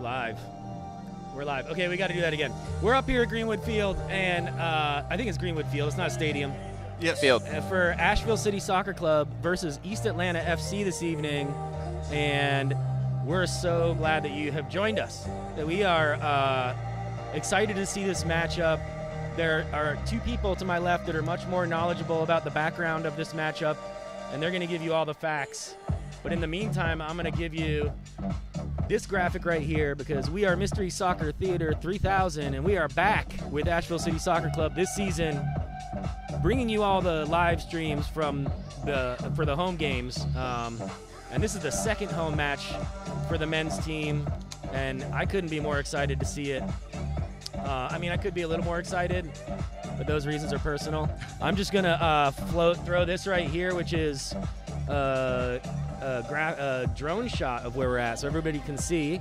live. We're live. Okay, we got to do that again. We're up here at Greenwood Field, and I think it's Greenwood Field. It's not a stadium. Yes. Field. For Asheville City Soccer Club versus East Atlanta FC this evening, and we're so glad that you have joined us. That we are excited to see this matchup. There are two people to my left that are much more knowledgeable about the background of this matchup, and they're going to give you all the facts. But in the meantime, I'm going to give you this graphic right here because we are Mystery Soccer Theater 3000, and we are back with Asheville City Soccer Club this season, bringing you all the live streams for the home games. And this is the second home match for the men's team, and I couldn't be more excited to see it. I mean, I could be a little more excited, but those reasons are personal. I'm just going to throw this right here, which is a drone shot of where we're at so everybody can see.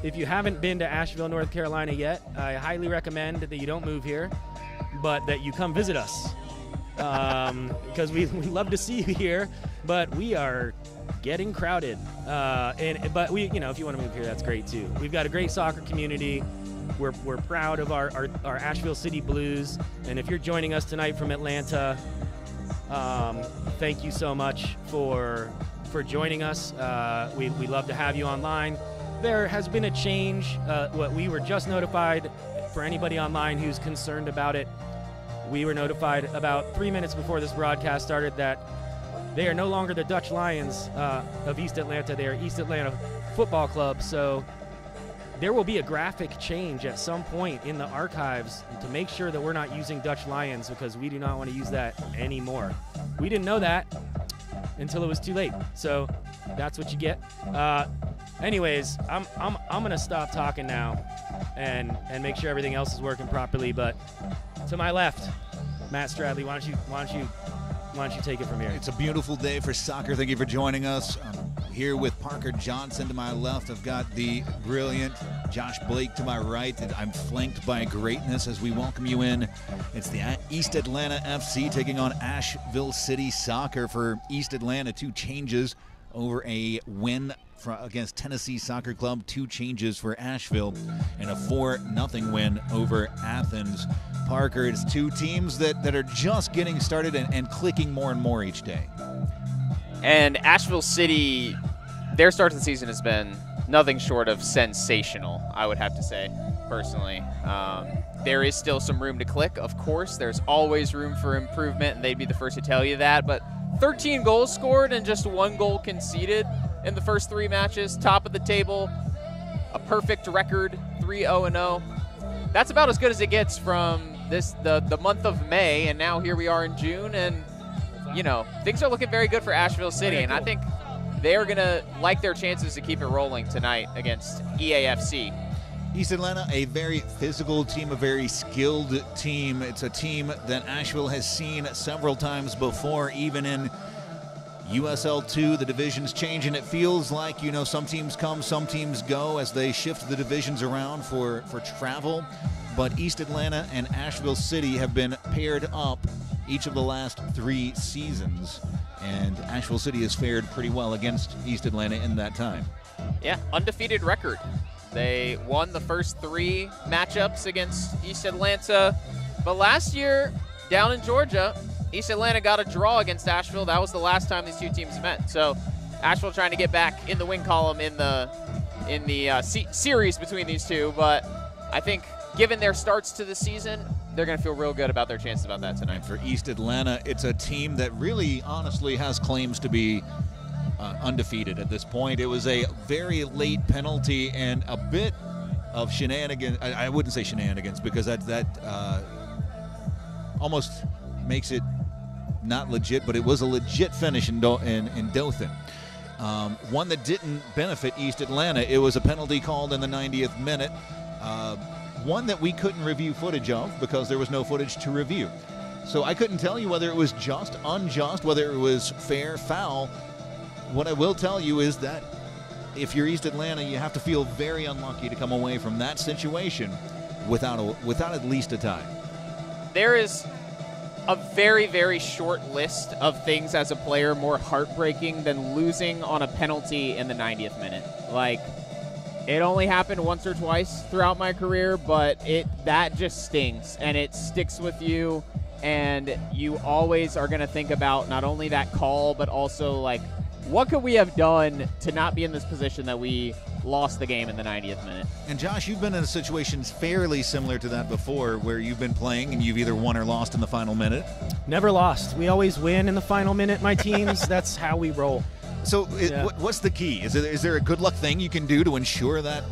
If you haven't been to Asheville, North Carolina yet, I highly recommend that you don't move here, but that you come visit us because we love to see you here, but we are getting crowded. But we, if you want to move here, that's great too. We've got a great soccer community. We're proud of our Asheville City Blues, and if you're joining us tonight from Atlanta, thank you so much for joining us. We love to have you online. There has been a change. What we were just notified, for anybody online who's concerned about it, we were notified about 3 minutes before this broadcast started that they are no longer the Dutch Lions of East Atlanta. They are East Atlanta Football Club. So there will be a graphic change at some point in the archives to make sure that we're not using Dutch Lions, because we do not want to use that anymore. We didn't know that until it was too late. So that's what you get. Anyways, I'm gonna stop talking now and make sure everything else is working properly. But to my left, Matt Stradley, why don't you take it from here? It's a beautiful day for soccer. Thank you for joining us. I'm here with Parker Johnson to my left. I've got the brilliant Josh Blake to my right. And I'm flanked by greatness as we welcome you in. It's the East Atlanta FC taking on Asheville City Soccer. For East Atlanta, 2 changes over a win against Tennessee Soccer Club, 2 changes for Asheville, and a 4-0 win over Athens. Parker, it's 2 teams that are just getting started and clicking more and more each day. And Asheville City, their start to the season has been nothing short of sensational, I would have to say, personally. There is still some room to click, of course. There's always room for improvement, and they'd be the first to tell you that. But 13 goals scored and just 1 goal conceded in the first 3 matches, top of the table, a perfect record, 3-0-0. That's about as good as it gets from the month of May, and now here we are in June, and things are looking very good for Asheville City, and I think they are going to like their chances to keep it rolling tonight against EAFC. East Atlanta, a very physical team, a very skilled team. It's a team that Asheville has seen several times before, even in USL 2, the divisions change, and it feels like, some teams come, some teams go as they shift the divisions around for travel. But East Atlanta and Asheville City have been paired up each of the last 3 seasons, and Asheville City has fared pretty well against East Atlanta in that time. Yeah, undefeated record. They won the first 3 matchups against East Atlanta, but last year down in Georgia, East Atlanta got a draw against Asheville. That was the last time these 2 teams met. So Asheville trying to get back in the win column in the series between these 2. But I think given their starts to the season, they're going to feel real good about their chances about that tonight. And for East Atlanta, it's a team that really honestly has claims to be undefeated at this point. It was a very late penalty and a bit of shenanigans. I wouldn't say shenanigans because that almost makes it not legit, but it was a legit finish in Dothan. One that didn't benefit East Atlanta. It was a penalty called in the 90th minute. One that we couldn't review footage of because there was no footage to review. So I couldn't tell you whether it was just, unjust, whether it was fair, foul. What I will tell you is that if you're East Atlanta, you have to feel very unlucky to come away from that situation without at least a tie. There is a very, very short list of things as a player more heartbreaking than losing on a penalty in the 90th minute. Like, It only happened once or twice throughout my career, but that just stings, and it sticks with you, and you always are going to think about not only that call, but also, like, what could we have done to not be in this position that we lost the game in the 90th minute? And Josh, you've been in a situation fairly similar to that before, where you've been playing and you've either won or lost in the final minute. Never lost. We always win in the final minute, my teams. That's how we roll. So what's the key? Is there a good luck thing you can do to ensure that?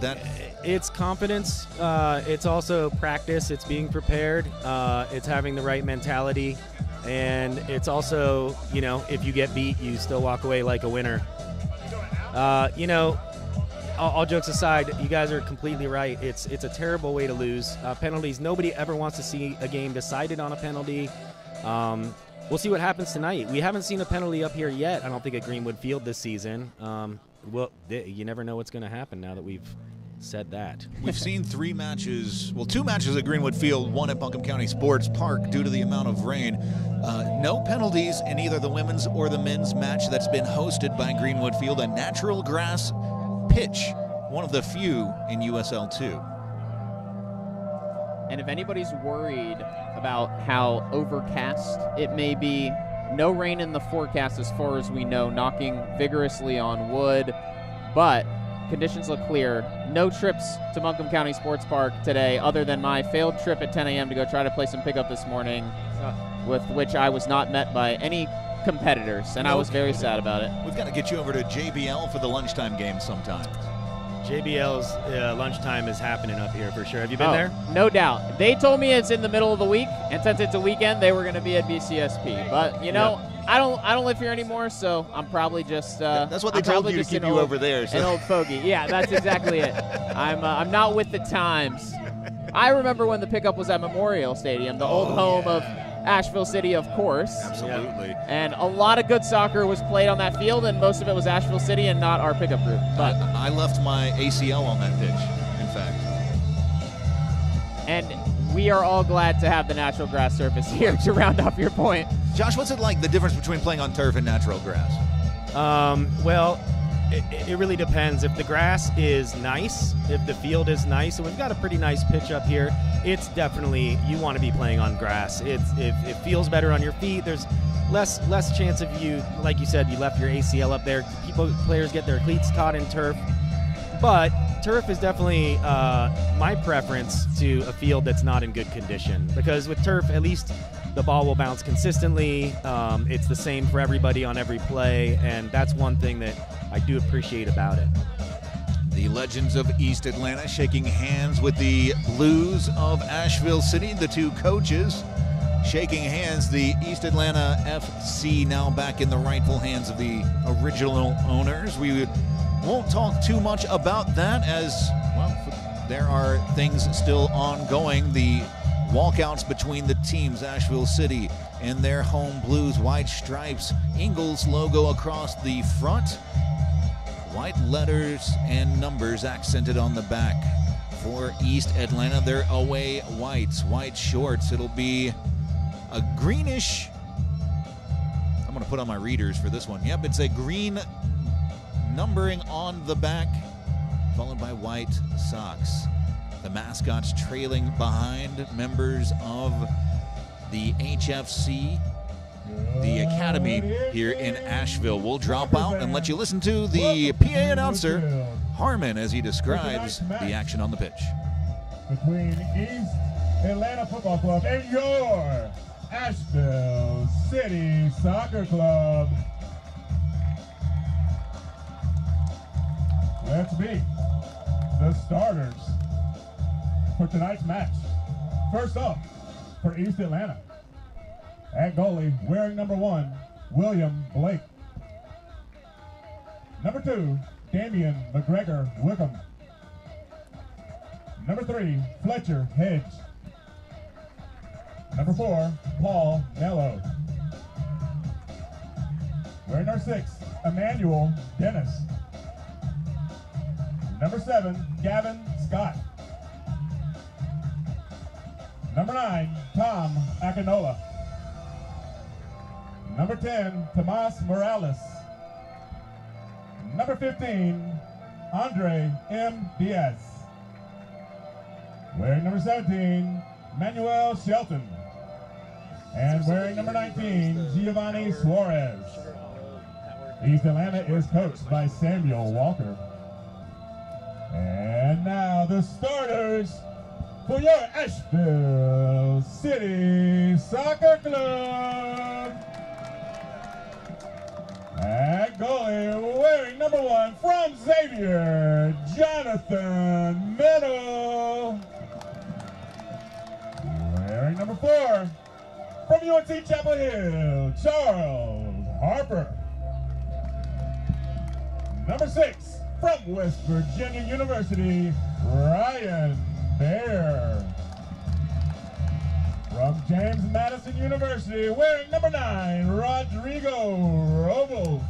It's confidence. It's also practice. It's being prepared. It's having the right mentality. And it's also, if you get beat, you still walk away like a winner. All jokes aside, you guys are completely right. It's a terrible way to lose. Penalties, nobody ever wants to see a game decided on a penalty. We'll see what happens tonight. We haven't seen a penalty up here yet, I don't think, at Greenwood Field this season. You never know what's going to happen now that we've said that. We've seen 2 matches at Greenwood Field, 1 at Buncombe County Sports Park due to the amount of rain. No penalties in either the women's or the men's match that's been hosted by Greenwood Field, a natural grass pitch, one of the few in USL 2. And if anybody's worried about how overcast it may be, no rain in the forecast as far as we know, knocking vigorously on wood, but conditions look clear. No trips to Buncombe County Sports Park today other than my failed trip at 10 a.m. to go try to play some pickup this morning, with which I was not met by any competitors, and I was very sad about it. We've got to get you over to JBL for the lunchtime game sometime. JBL's lunchtime is happening up here for sure. Have you been there? No doubt. They told me it's in the middle of the week, and since it's a weekend, they were going to be at BCSP. But I don't live here anymore, so I'm probably just. That's what they told you to keep you over there. So. An old fogey. Yeah, that's exactly it. I'm not with the times. I remember when the pickup was at Memorial Stadium, the old home of Asheville City, of course. Absolutely. And a lot of good soccer was played on that field, and most of it was Asheville City and not our pickup group. But I left my ACL on that pitch, in fact. And we are all glad to have the natural grass surface here to round off your point. Josh, what's it like, the difference between playing on turf and natural grass? It really depends. If the grass is nice, if the field is nice, and we've got a pretty nice pitch up here, it's definitely, you want to be playing on grass. It feels better on your feet. There's less chance of you, like you said, you left your ACL up there. Players get their cleats caught in turf. But turf is definitely my preference to a field that's not in good condition, because with turf, at least the ball will bounce consistently. It's the same for everybody on every play, and that's one thing that I do appreciate about it. The Legends of East Atlanta shaking hands with the Blues of Asheville City, the 2 coaches shaking hands. The East Atlanta FC now back in the rightful hands of the original owners. We won't talk too much about that, as, well, there are things still ongoing. The walkouts between the teams, Asheville City and their home Blues, white stripes, Ingles logo across the front, white letters and numbers accented on the back. For East Atlanta, their away whites, white shorts. It'll be a greenish, I'm going to put on my readers for this one. Yep, it's a green numbering on the back, followed by white socks. The mascots trailing behind, members of the HFC, the academy here in Asheville. We'll drop out and let you listen to the PA announcer, Harmon, as he describes the action on the pitch. Between East Atlanta Football Club and your Asheville City Soccer Club. Let's meet the starters for tonight's match. First up, for East Atlanta, at goalie, wearing number 1, William Blake. Number 2, Damian McGregor Wickham. Number 3, Fletcher Hedge. Number 4, Paul Mello. Wearing number 6, Emmanuel Dennis. Number 7, Gavin Scott. Number 9, Tom Akinola. Number 10, Tomas Morales. Number 15, Andre M. Diaz. Wearing number 17, Manuel Shelton. And wearing number 19, Giovanni Suarez. East Atlanta is coached by Samuel Walker. And now the starters for your Asheville City Soccer Club. At goalie, wearing number 1 from Xavier, Jonathan Mennel. Wearing number 4 from UNC Chapel Hill, Charles Harper. Number 6 from West Virginia University, Ryan Baer. From James Madison University, wearing number 9, Rodrigo Robles.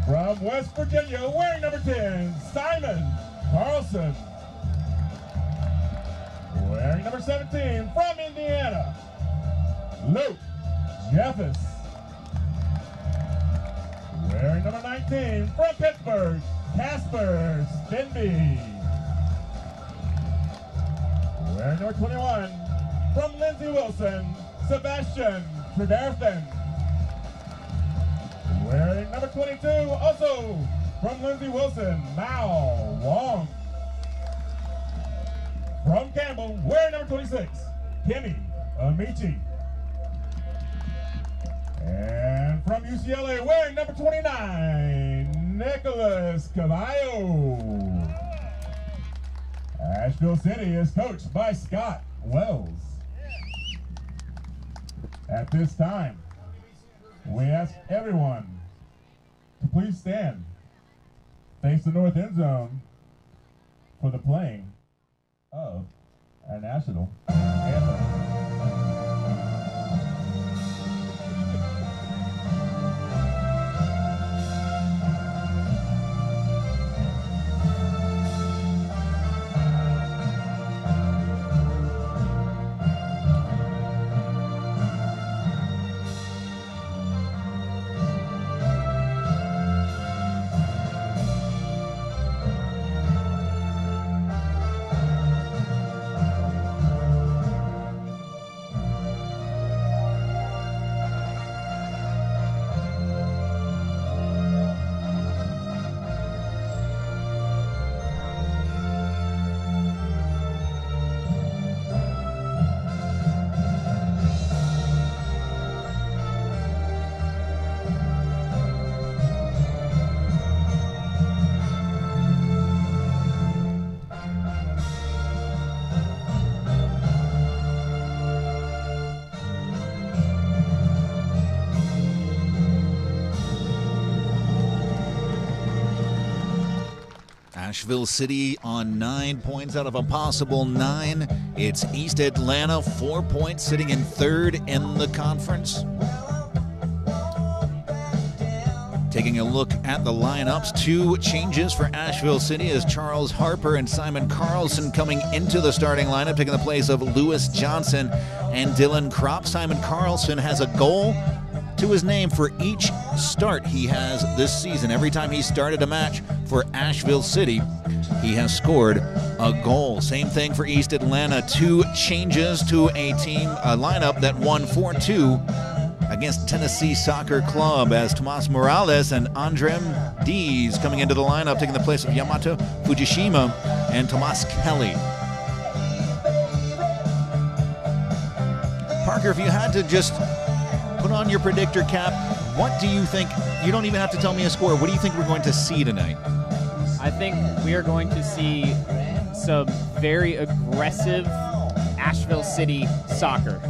From West Virginia, wearing number 10, Simon Carlson. Wearing number 17, from Indiana, Luke Jeffers. Wearing number 19, from Pittsburgh, Casper Stenby. Wearing number 21, from Lindsey Wilson, Sebastian Tredarthen. Wearing number 22, also from Lindsey Wilson, Mao Wong. From Campbell, wearing number 26, Kenny Amici. And from UCLA, wearing number 29, Nicholas Cavallo. Asheville City is coached by Scott Wells. At this time, we ask everyone to please stand, face the north end zone for the playing of our national anthem. Asheville City on 9 points out of a possible 9. It's East Atlanta, 4 points, sitting in 3rd in the conference. Taking a look at the lineups, 2 changes for Asheville City as Charles Harper and Simon Carlson coming into the starting lineup, taking the place of Lewis Johnson and Dylan Kropp. Simon Carlson has a goal to his name for each start he has this season. Every time he started a match for Asheville City, he has scored a goal. Same thing for East Atlanta. 2 changes to a lineup that won 4-2 against Tennessee Soccer Club as Tomas Morales and Andrem Dees coming into the lineup, taking the place of Yamato Fujishima and Tomas Kelly. Parker, if you had to just put on your predictor cap, what do you think? You don't even have to tell me a score. What do you think we're going to see tonight? I think we are going to see some very aggressive Asheville City soccer.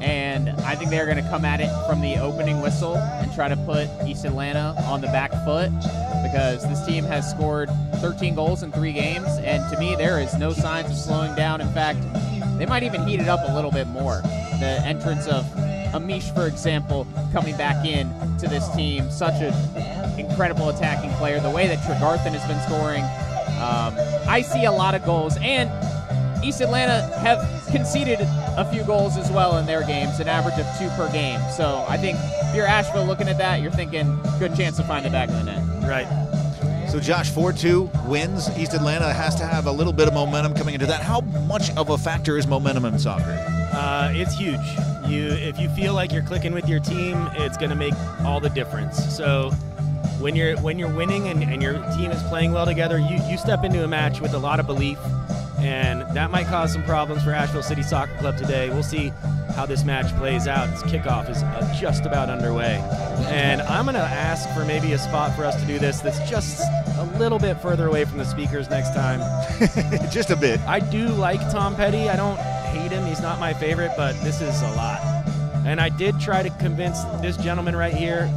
And I think they're going to come at it from the opening whistle and try to put East Atlanta on the back foot, because this team has scored 13 goals in 3 games, and to me there is no signs of slowing down. In fact, they might even heat it up a little bit more. The entrance of Amish, for example, coming back in to this team, such an incredible attacking player. The way that Tredarthen has been scoring, I see a lot of goals, and East Atlanta have conceded a few goals as well in their games, an average of 2 per game. So I think if you're Asheville looking at that, you're thinking good chance to find the back of the net. Right. So, Josh, 4-2 wins. East Atlanta has to have a little bit of momentum coming into that. How much of a factor is momentum in soccer? It's huge. If you feel like you're clicking with your team, it's going to make all the difference. So when you're winning and your team is playing well together, you step into a match with a lot of belief, and that might cause some problems for Asheville City Soccer Club today. We'll see how this match plays out. This kickoff is just about underway, and I'm going to ask for maybe a spot for us to do this that's just a little bit further away from the speakers next time. Just a bit. I do like Tom Petty. I don't hate him. He's not my favorite, but this is a lot. And I did try to convince this gentleman right here,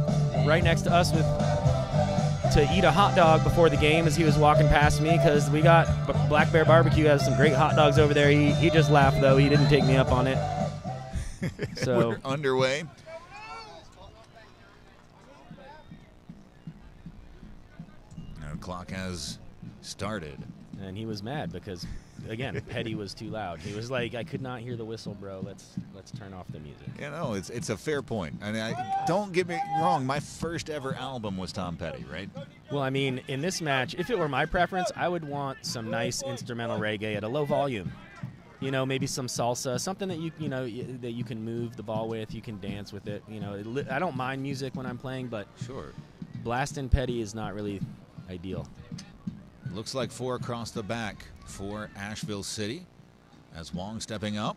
right next to us, to eat a hot dog before the game as he was walking past me, because we got Black Bear Barbecue has some great hot dogs over there. He just laughed, though. He didn't take me up on it. So we're underway. Now, clock has started. And he was mad because, again, Petty was too loud. He was like, I could not hear the whistle, bro. Let's turn off the music. You know, it's a fair point. I mean, don't get me wrong. My first ever album was Tom Petty, right? Well, I mean, in this match, if it were my preference, I would want some nice instrumental reggae at a low volume. You know, maybe some salsa, something that that you can move the ball with, you can dance with it. You know, I don't mind music when I'm playing, but sure, blasting Petty is not really ideal. Looks like 4 across the back for Asheville City, as Wong stepping up.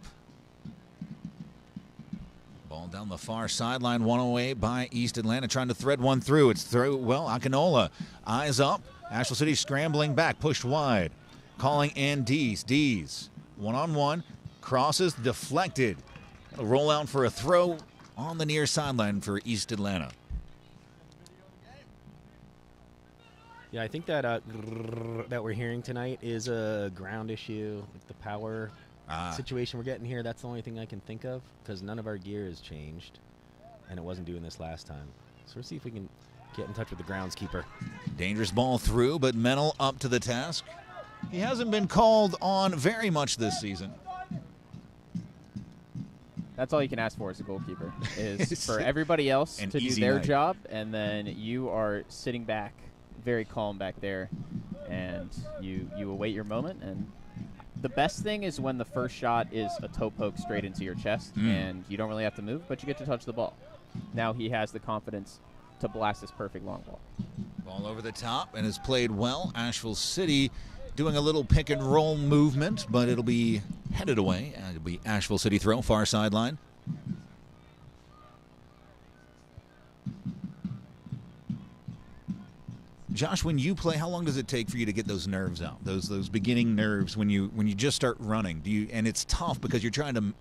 Ball down the far sideline, one away by East Atlanta, trying to thread one through. It's through, well, Akinola, eyes up. Asheville City scrambling back, pushed wide. Calling in Dees. One-on-one, crosses, deflected. It'll roll out for a throw on the near sideline for East Atlanta. Yeah, I think that that we're hearing tonight is a ground issue with the power situation we're getting here. That's the only thing I can think of, because none of our gear has changed, and it wasn't doing this last time. So we'll see if we can get in touch with the groundskeeper. Dangerous ball through, but Mennel up to the task. He hasn't been called on very much this season. That's all you can ask for as a goalkeeper, is for everybody else to do their job, and then you are sitting back, very calm back there, and you await your moment. And the best thing is when the first shot is a toe poke straight into your chest, and you don't really have to move, but you get to touch the ball. Now he has the confidence to blast this perfect long ball. Ball over the top and has played well. Asheville City doing a little pick and roll movement, but it'll be headed away. It'll be Asheville City throw, far sideline. Josh, when you play, how long does it take for you to get those nerves out? Those beginning nerves when you just start running? And it's tough because you're trying to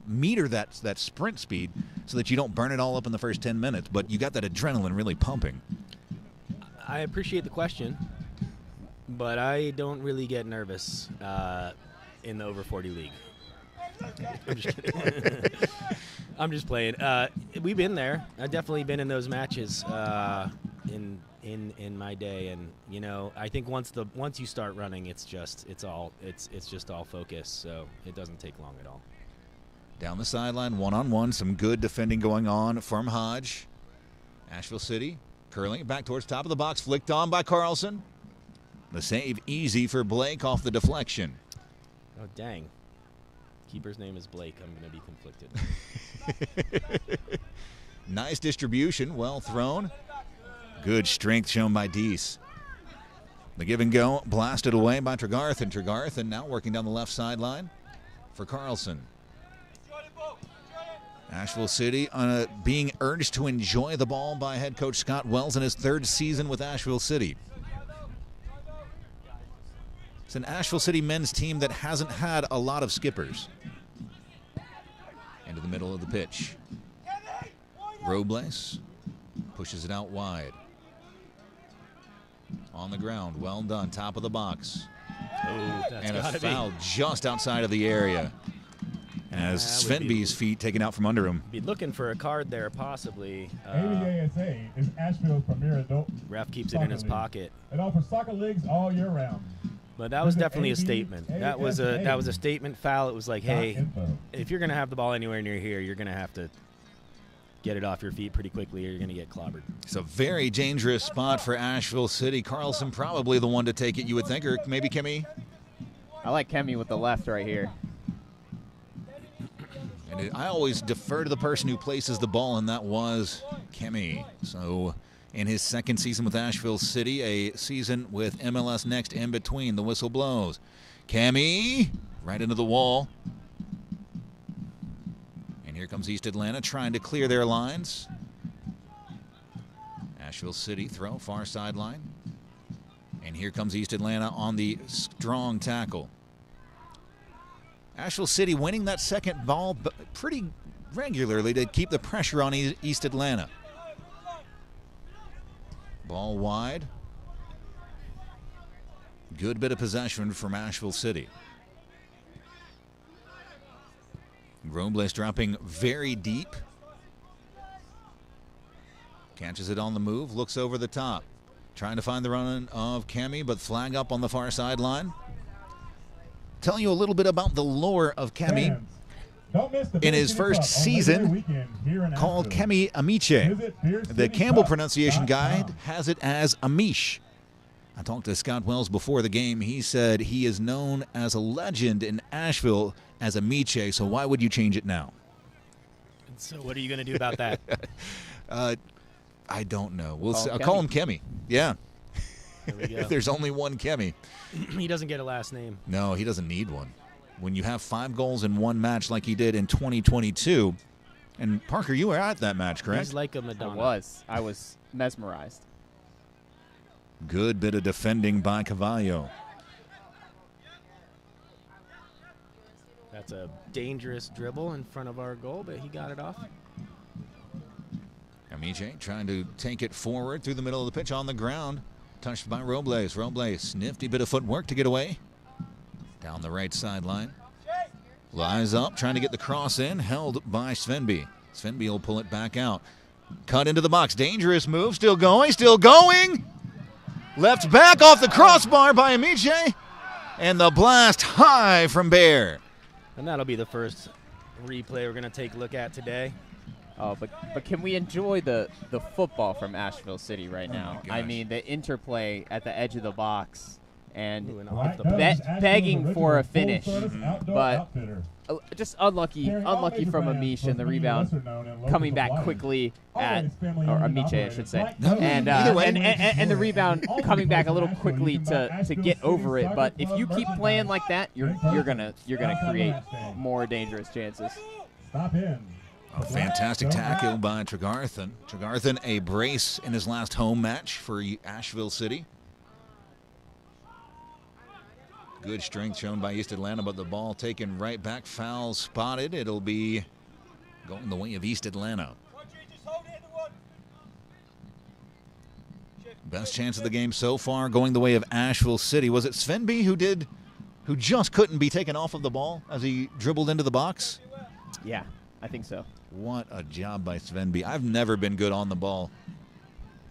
meter that sprint speed so that you don't burn it all up in the first 10 minutes, but you got that adrenaline really pumping. I appreciate the question, but I don't really get nervous in the over 40 league. I'm just kidding. I'm just playing. We've been there. I've definitely been in those matches in my day, and you know, I think once you start running, it's just all focus. So it doesn't take long at all. Down the sideline, one-on-one, some good defending going on from Hodge. Asheville City curling it back towards top of the box, flicked on by Carlson. The save easy for Blake off the deflection. Oh, dang. Keeper's name is Blake. I'm going to be conflicted. Nice distribution, well thrown. Good strength shown by Dees. The give and go blasted away by Tregarth, and Tregarth now working down the left sideline for Carlson. Asheville City being urged to enjoy the ball by head coach Scott Wells in his 3rd season with Asheville City. It's an Asheville City men's team that hasn't had a lot of skippers. Into the middle of the pitch. Robles pushes it out wide. On the ground, well done, top of the box. Oh, that's and a foul just outside of the area. As Svenby's feet taken out from under him. Be looking for a card there, possibly. ACSC is Asheville's premier adult. Ref keeps it in his pocket. It offers soccer leagues all year round. But that was definitely a statement. That was a statement foul. It was like, hey, if you're gonna have the ball anywhere near here, you're gonna have to get it off your feet pretty quickly or you're going to get clobbered. It's a very dangerous spot for Asheville City. Carlson probably the one to take it, you would think, or maybe Kimmy? I like Kemi with the left right here. And I always defer to the person who places the ball, and that was Kemi. So in his second season with Asheville City, a season with MLS Next in between, the whistle blows. Kemi right into the wall. And here comes East Atlanta trying to clear their lines. Asheville City throw, far sideline. And here comes East Atlanta on the strong tackle. Asheville City winning that second ball pretty regularly to keep the pressure on East Atlanta. Ball wide. Good bit of possession from Asheville City. Robles dropping very deep. Catches it on the move, looks over the top. Trying to find the run of Kemi, but flag up on the far sideline. Telling you a little bit about the lore of Kemi. In his first season, called Kemi Amiche. The Campbell pronunciation guide has it as Amish. I talked to Scott Wells before the game. He said he is known as a legend in Asheville as Amiche, so why would you change it now? So what are you going to do about that? I don't know. I'll call him Kemi. Yeah. There we go. There's only one Kemi. He doesn't get a last name. No, he doesn't need one. When you have 5 goals in one match like he did in 2022, and Parker, you were at that match, correct? He's like a Madonna. I was mesmerized. Good bit of defending by Cavallo. That's a dangerous dribble in front of our goal, but he got it off. Amiche trying to take it forward through the middle of the pitch on the ground. Touched by Robles. Robles, nifty bit of footwork to get away. Down the right sideline. Lies up, trying to get the cross in. Held by Svenby. Svenby will pull it back out. Cut into the box. Dangerous move. Still going. Still going. Left back off the crossbar by Amiche. And the blast high from Bear. And that'll be the first replay we're going to take a look at today. Oh, but can we enjoy the football from Asheville City right now? I mean, the interplay at the edge of the box and begging for a finish, but just unlucky from Amish and the rebound coming back quickly or Amiche, I should say, and the rebound coming back a little quickly to get over it. But if you keep playing like that, you're gonna create more dangerous chances. Stop in. A fantastic tackle by Tregarthen. Tregarthen, a brace in his last home match for Asheville City. Good strength shown by East Atlanta, but the ball taken right back, foul spotted. It'll be going the way of East Atlanta. Best chance of the game so far going the way of Asheville City. Was it Svenby who just couldn't be taken off of the ball as he dribbled into the box? Yeah, I think so. What a job by Svenby. I've never been good on the ball.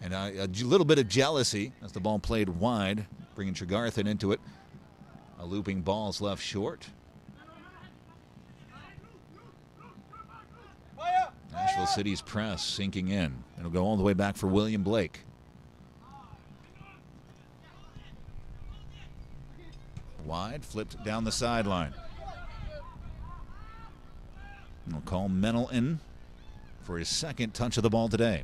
And a little bit of jealousy as the ball played wide, bringing Tregarthen into it. A looping ball's left short. Asheville City's press sinking in. It'll go all the way back for William Blake. Wide, flipped down the sideline. We'll call Mennel in for his second touch of the ball today.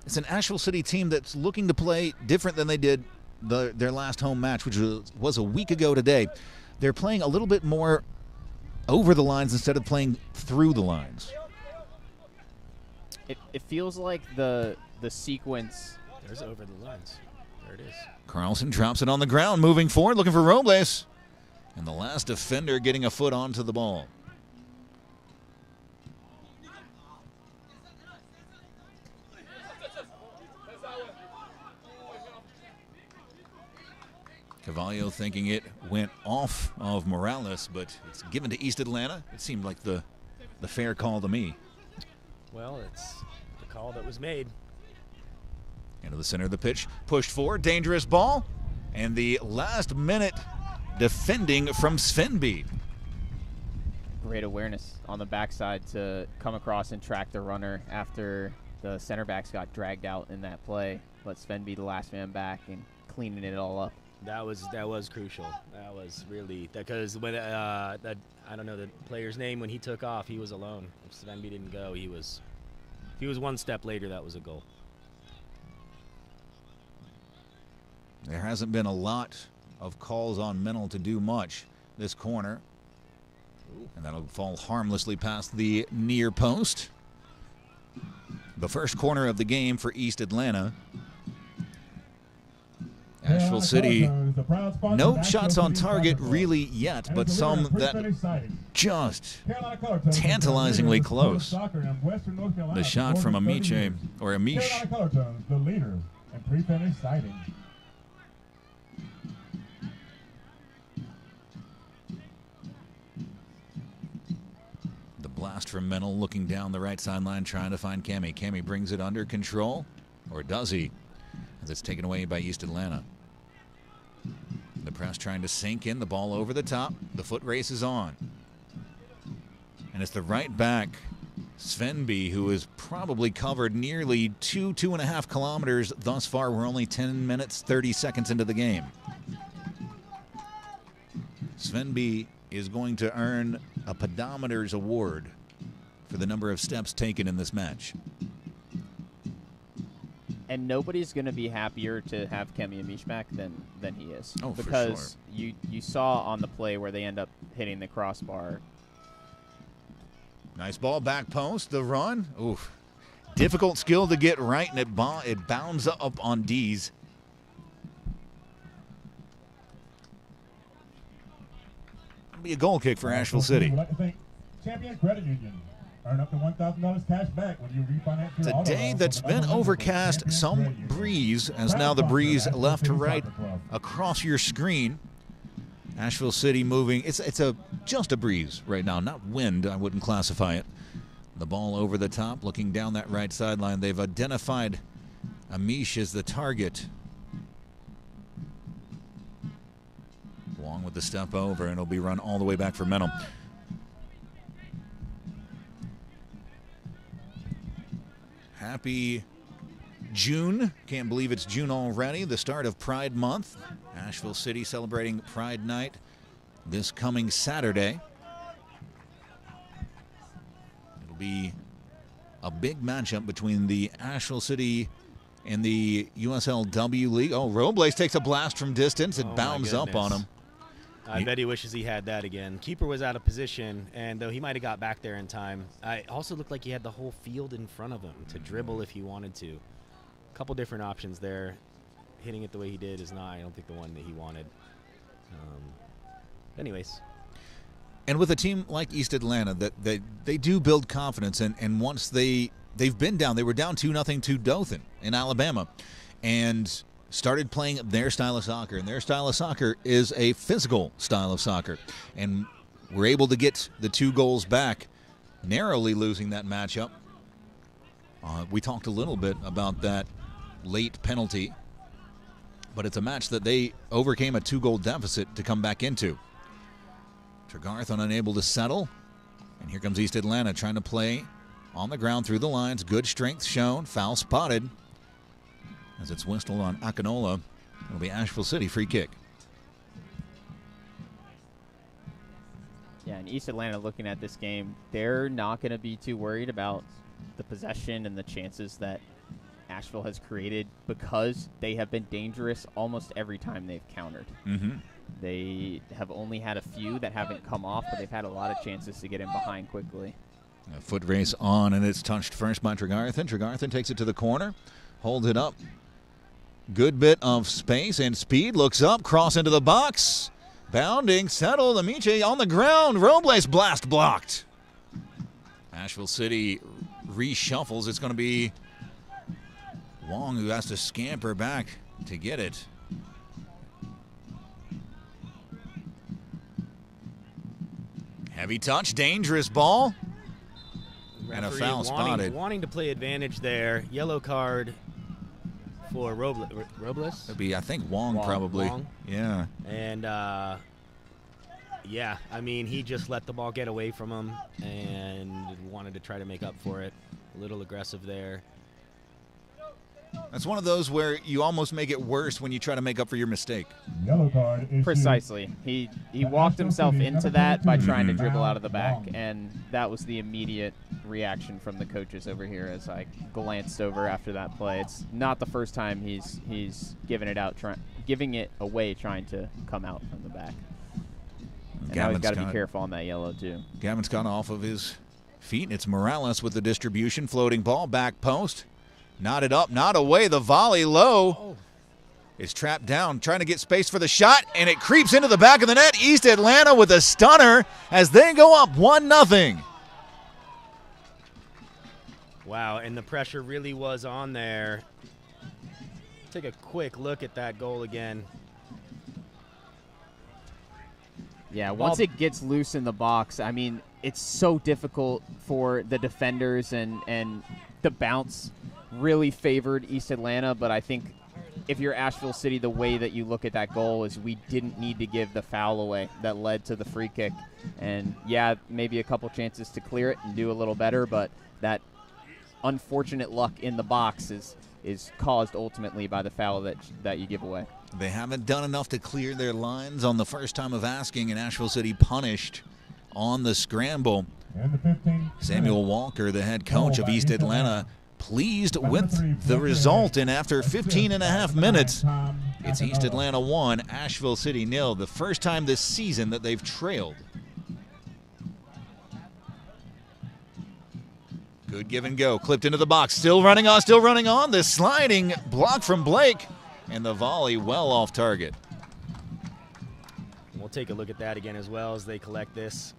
It's an Asheville City team that's looking to play different than they did their last home match, which was a week ago today. They're playing a little bit more over the lines instead of playing through the lines. It feels like the sequence. There's over the lines. There it is. Carlson drops it on the ground, moving forward, looking for Robles. And the last defender getting a foot onto the ball. Cavallo thinking it went off of Morales, but it's given to East Atlanta. It seemed like the fair call to me. Well, it's the call that was made. Into the center of the pitch, pushed forward, dangerous ball, and the last minute defending from Svenby. Great awareness on the backside to come across and track the runner after the center backs got dragged out in that play. Let Sven be the last man back and cleaning it all up. That was crucial. That was really because when I don't know the player's name, when he took off, he was alone. If Svenby didn't go, if he was one step later, that was a goal. There hasn't been a lot of calls on Mennel to do much this corner. And that'll fall harmlessly past the near post. The first corner of the game for East Atlanta. Asheville City, no shots on target really yet, but some that just tantalizingly close. The shot from Amiche, or Amish. The leader in pre-finish sighting. The blast from Mennel looking down the right sideline, trying to find Cammy. Cammy brings it under control, or does he? As it's taken away by East Atlanta. The press trying to sink in, the ball over the top. The foot race is on. And it's the right back, Svenby, who has probably covered nearly 2.5 kilometers thus far. We're only 10 minutes, 30 seconds into the game. Svenby is going to earn a pedometers award for the number of steps taken in this match. And nobody's going to be happier to have Kemi Amish back than he is. Oh, because for sure. you saw on the play where they end up hitting the crossbar. Nice ball, back post, the run. Oof. Difficult skill to get right, and it bounds up on D's. It'll be a goal kick for Asheville City. We'd like to thank Champion Credit Union. Earn up to $1,000 cash back when you refinance your auto Today loan that's with been another overcast, Champion some Credit Union. breeze, as now the breeze left to right across your screen. Asheville City moving. It's just a breeze right now, not wind. I wouldn't classify it. The ball over the top, looking down that right sideline. They've identified Amish as the target. Along with the step over, and it'll be run all the way back for Mennel. Happy June. Can't believe it's June already. The start of Pride Month. Asheville City celebrating Pride Night this coming Saturday. It'll be a big matchup between the Asheville City and the USLW League. Oh, Robles takes a blast from distance. It bounds up on him. I bet he wishes he had that again. Keeper was out of position, and though he might have got back there in time, it also looked like he had the whole field in front of him to dribble if he wanted to. A couple different options there. Hitting it the way he did is not, I don't think, the one that he wanted. Anyways. And with a team like East Atlanta, that they do build confidence, and once they've been down, they were down 2-0 to Dothan in Alabama, and started playing their style of soccer, and their style of soccer is a physical style of soccer, and we're able to get the 2 goals back, narrowly losing that matchup. We talked a little bit about that late penalty, but it's a match that they overcame a 2-goal deficit to come back into. Tregarth unable to settle, and here comes East Atlanta trying to play on the ground through the lines. Good strength shown, foul spotted. As it's whistled on Akinola, it'll be Asheville City free kick. Yeah, and East Atlanta looking at this game, they're not going to be too worried about the possession and the chances that Asheville has created because they have been dangerous almost every time they've countered. Mm-hmm. They have only had a few that haven't come off, but they've had a lot of chances to get in behind quickly. A foot race on, and it's touched first by Tregarthen. Tregarthen takes it to the corner, holds it up. Good bit of space and speed. Looks up, cross into the box. Bounding, settled. Amiche on the ground. Robles blast blocked. Asheville City reshuffles. It's going to be Wong who has to scamper back to get it. Heavy touch, dangerous ball. And a foul spotted. Wanting to play advantage there. Yellow card for Robles. It'd be, I think, Wong probably. Wong. Yeah. And Yeah, I mean, he just let the ball get away from him and wanted to try to make up for it. A little aggressive there. That's one of those where you almost make it worse when you try to make up for your mistake. Yellow card issued. Precisely. He walked himself into that by trying to dribble out of the back, and that was the immediate reaction from the coaches over here as I glanced over after that play. It's not the first time he's giving it away trying to come out from the back. And now he's got to be careful on that yellow, too. Gavin's gone off of his feet, and it's Morales with the distribution. Floating ball, back post. Knotted up, not away. The volley low. Is trapped down, trying to get space for the shot, and it creeps into the back of the net. East Atlanta with a stunner as they go up 1-0. Wow, and the pressure really was on there. Take a quick look at that goal again. Yeah, once it gets loose in the box, I mean, it's so difficult for the defenders, and the bounce really favored East Atlanta, but I think if you're Asheville City, the way that you look at that goal is we didn't need to give the foul away that led to the free kick. And, yeah, maybe a couple chances to clear it and do a little better, but that unfortunate luck in the box is caused ultimately by the foul that you give away. They haven't done enough to clear their lines on the first time of asking, and Asheville City punished on the scramble. Samuel Walker, the head coach of East Atlanta, pleased with the result, and after 15.5 minutes, it's East Atlanta 1, Asheville City 0, the first time this season that they've trailed. Good give and go, clipped into the box, still running on, the sliding block from Blake, and the volley well off target. We'll take a look at that again as well as they collect this.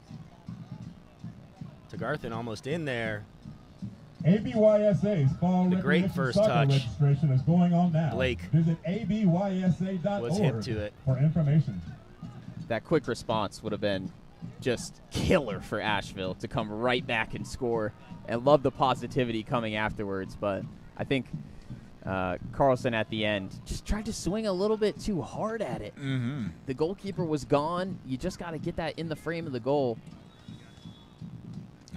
Tagarthan almost in there. ABYSA's fall The great first touch. registration is going on now. Blake Visit abysa.org was hip to it. for information. That quick response would have been just killer for Asheville to come right back and score, and love the positivity coming afterwards. But I think Carlson at the end just tried to swing a little bit too hard at it. The goalkeeper was gone. You just got to get that in the frame of the goal.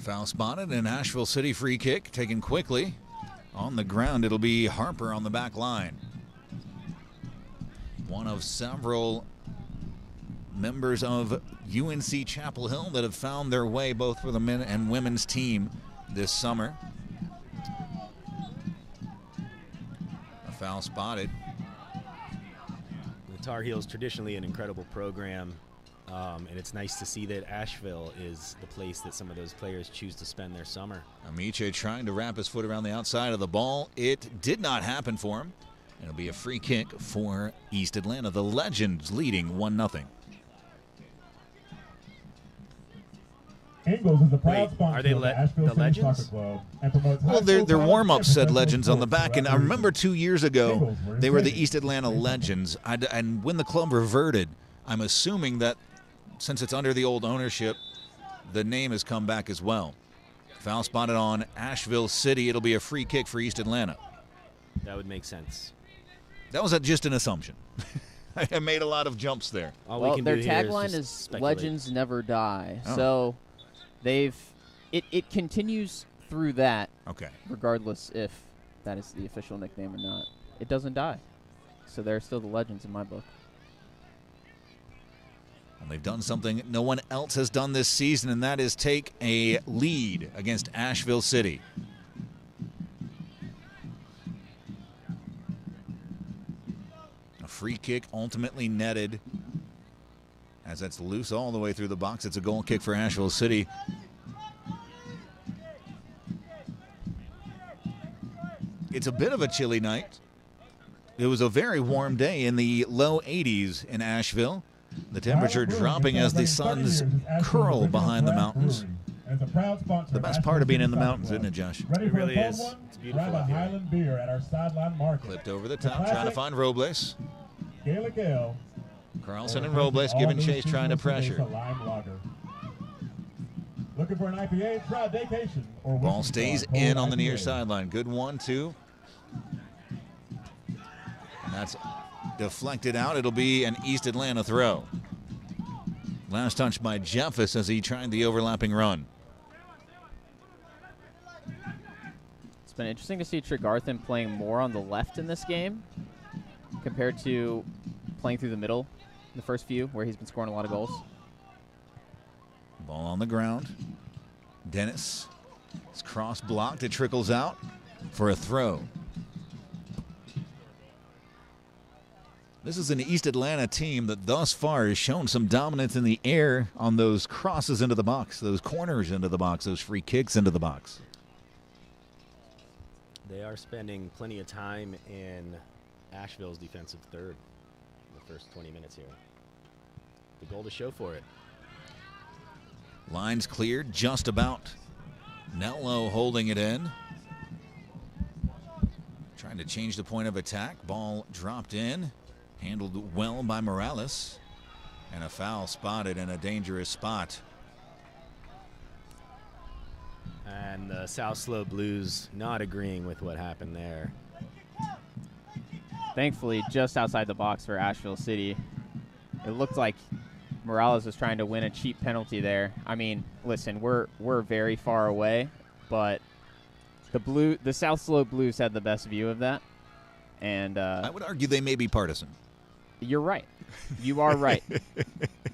Foul spotted, and Asheville City free kick taken quickly. On the ground, it'll be Harper on the back line. One of several members of UNC Chapel Hill that have found their way both for the men and women's team this summer. A foul spotted. The Tar Heels traditionally an incredible program. And it's nice to see that Asheville is the place that some of those players choose to spend their summer. Amiche trying to wrap his foot around the outside of the ball. It did not happen for him. It'll be a free kick for East Atlanta. The Legends leading 1-0. Ingles is the proud sponsor are they of the Asheville the City Legends? Soccer Club and promotes Well, high their school warm-up said college Legends on the sports back, and I for remember 2 years ago Ingles were they were the insane. East Atlanta Legends. And when the club reverted, I'm assuming that since it's under the old ownership, the name has come back as well. Foul spotted on Asheville City. It'll be a free kick for East Atlanta. That would make sense. That was just an assumption. I made a lot of jumps there. All Well, we can their do here tagline is is just speculate. "Legends never die," Oh. so it continues through that, Okay. regardless if that is the official nickname or not. It doesn't die, so they're still the Legends in my book. And they've done something no one else has done this season, and that is take a lead against Asheville City. A free kick ultimately netted as that's loose all the way through the box. It's a goal kick for Asheville City. It's a bit of a chilly night. It was a very warm day in the low 80s in Asheville. The temperature dropping as the suns curl behind the mountains. The best part of being in the mountains, isn't it, Josh? It really is. It's beautiful Grab a up here. Highland beer at our sideline market. Clipped over the top, trying to find Robles. Gaelic Ale. Carlson and Robles giving chase, trying to pressure. Looking for an IPA? Try Vacation or Ball Whiskey stays Star, in Cold on the near IPA. sideline. Good 1-2. And that's deflected out. It'll be an East Atlanta throw. Last touch by Jeffus as he tried the overlapping run. It's been interesting to see Tregarthen playing more on the left in this game compared to playing through the middle in the first few, where he's been scoring a lot of goals. Ball on the ground. Dennis is cross blocked. It trickles out for a throw. This is an East Atlanta team that thus far has shown some dominance in the air on those crosses into the box, those corners into the box, those free kicks into the box. They are spending plenty of time in Asheville's defensive third in the first 20 minutes here. The goal to show for it. Lines cleared just about. Nello holding it in. Trying to change the point of attack. Ball dropped in. Handled well by Morales. And a foul spotted in a dangerous spot. And the South Slope Blues not agreeing with what happened there. Thankfully, just outside the box for Asheville City. It looked like Morales was trying to win a cheap penalty there. I mean, listen, we're very far away, but the South Slope Blues had the best view of that. And I would argue they may be partisan. You're right. You are right.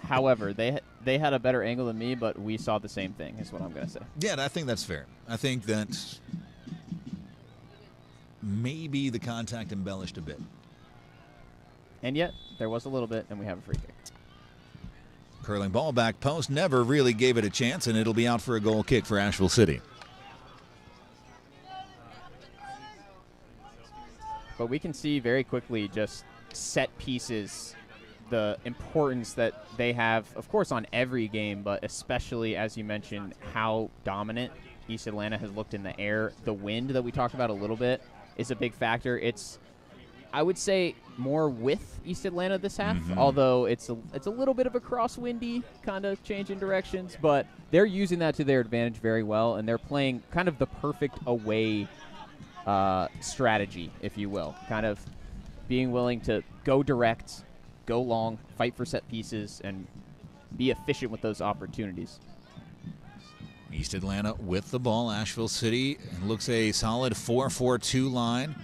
However, they had a better angle than me, but we saw the same thing, is what I'm going to say. Yeah, I think that's fair. I think that maybe the contact embellished a bit. And yet, there was a little bit, and we have a free kick. Curling ball back post, never really gave it a chance, and it'll be out for a goal kick for Asheville City. But we can see very quickly just set pieces, the importance that they have, of course, on every game, but especially, as you mentioned, how dominant East Atlanta has looked in the air. The wind that we talked about a little bit is a big factor. It's, I would say, more with East Atlanta this half, although it's a little bit of a crosswindy kind of change in directions, but they're using that to their advantage very well, and they're playing kind of the perfect away strategy, if you will, kind of being willing to go direct, go long, fight for set pieces, and be efficient with those opportunities. East Atlanta with the ball. Asheville City looks a solid 4-4-2 line.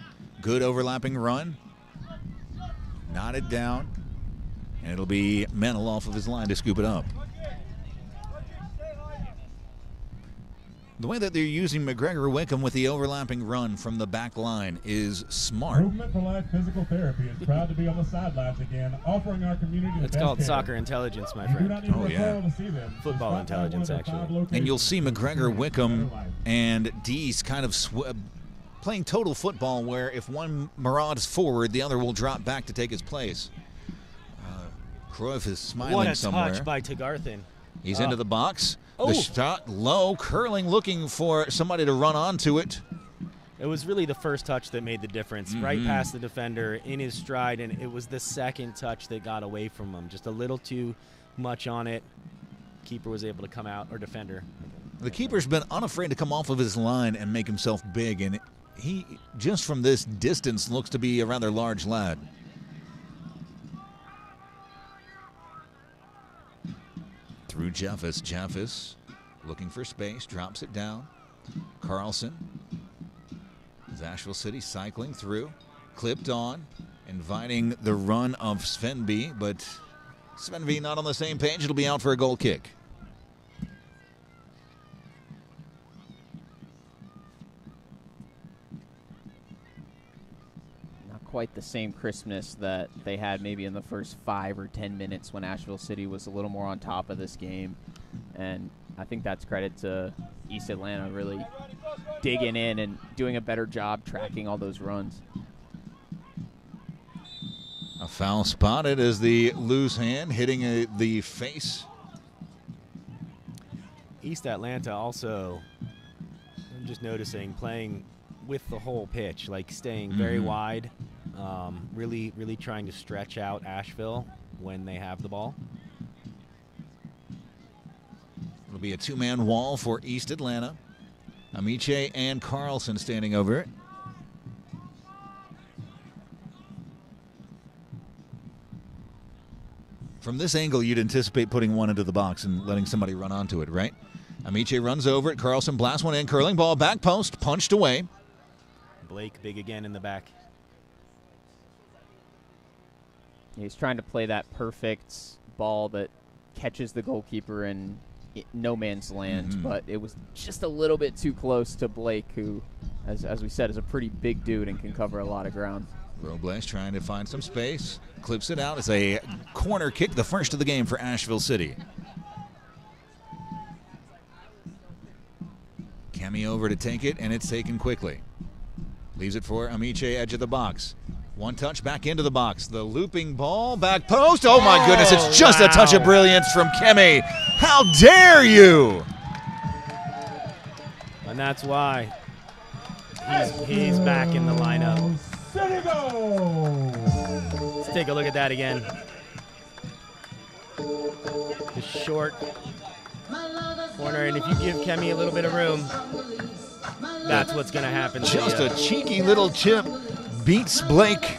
Good overlapping run. Knotted down. And it'll be Mennel off of his line to scoop it up. The way that they're using McGregor Wickham with the overlapping run from the back line is smart. Movement for Life Physical Therapy is proud to be on the sidelines again, offering our community the It's best called care. soccer intelligence, my You do friend. not need a Oh, yeah. referral to see them. Football Just stop by intelligence, one of the 5 actually. locations. And you'll see McGregor Wickham and Deese kind of playing total football, where if one marauds forward, the other will drop back to take his place. Cruyff is smiling What a somewhere. touch by Tegarthen. He's into the box. Oh. The shot low, curling, looking for somebody to run onto it. It was really the first touch that made the difference, right past the defender in his stride, and it was the second touch that got away from him. Just a little too much on it. Keeper was able to come out, or defender. The keeper's been unafraid to come off of his line and make himself big, and he, just from this distance, looks to be a rather large lad. Through Jeffus. Jeffus looking for space, drops it down. Carlson. As Asheville City cycling through, clipped on, inviting the run of Svenby, but Svenby not on the same page. It'll be out for a goal kick. Quite the same crispness that they had maybe in the first 5 or 10 minutes when Asheville City was a little more on top of this game. And I think that's credit to East Atlanta really digging in and doing a better job tracking all those runs. A foul spotted as the loose hand hitting the face. East Atlanta also, I'm just noticing, playing with the whole pitch, like staying very wide, really trying to stretch out Asheville when they have the ball. It'll be a two-man wall for East Atlanta. Amiche and Carlson standing over it. From this angle, you'd anticipate putting one into the box and letting somebody run onto it, right? Amiche runs over it. Carlson blasts one in. Curling ball, back post, punched away. Blake big again in the back. He's trying to play that perfect ball that catches the goalkeeper in no man's land, but it was just a little bit too close to Blake, who, as we said, is a pretty big dude and can cover a lot of ground. Robles trying to find some space. Clips it out. It's a corner kick, the first of the game for Asheville City. Kemi over to take it, and it's taken quickly. Leaves it for Amiche, edge of the box. One touch back into the box. The looping ball, back post. Oh, my goodness, it's just a touch of brilliance from Kemi. How dare you? And that's why he's back in the lineup. Let's take a look at that again. The short corner, and if you give Kemi a little bit of room, that's what's going to happen. Just a cheeky little chip. Beats Blake,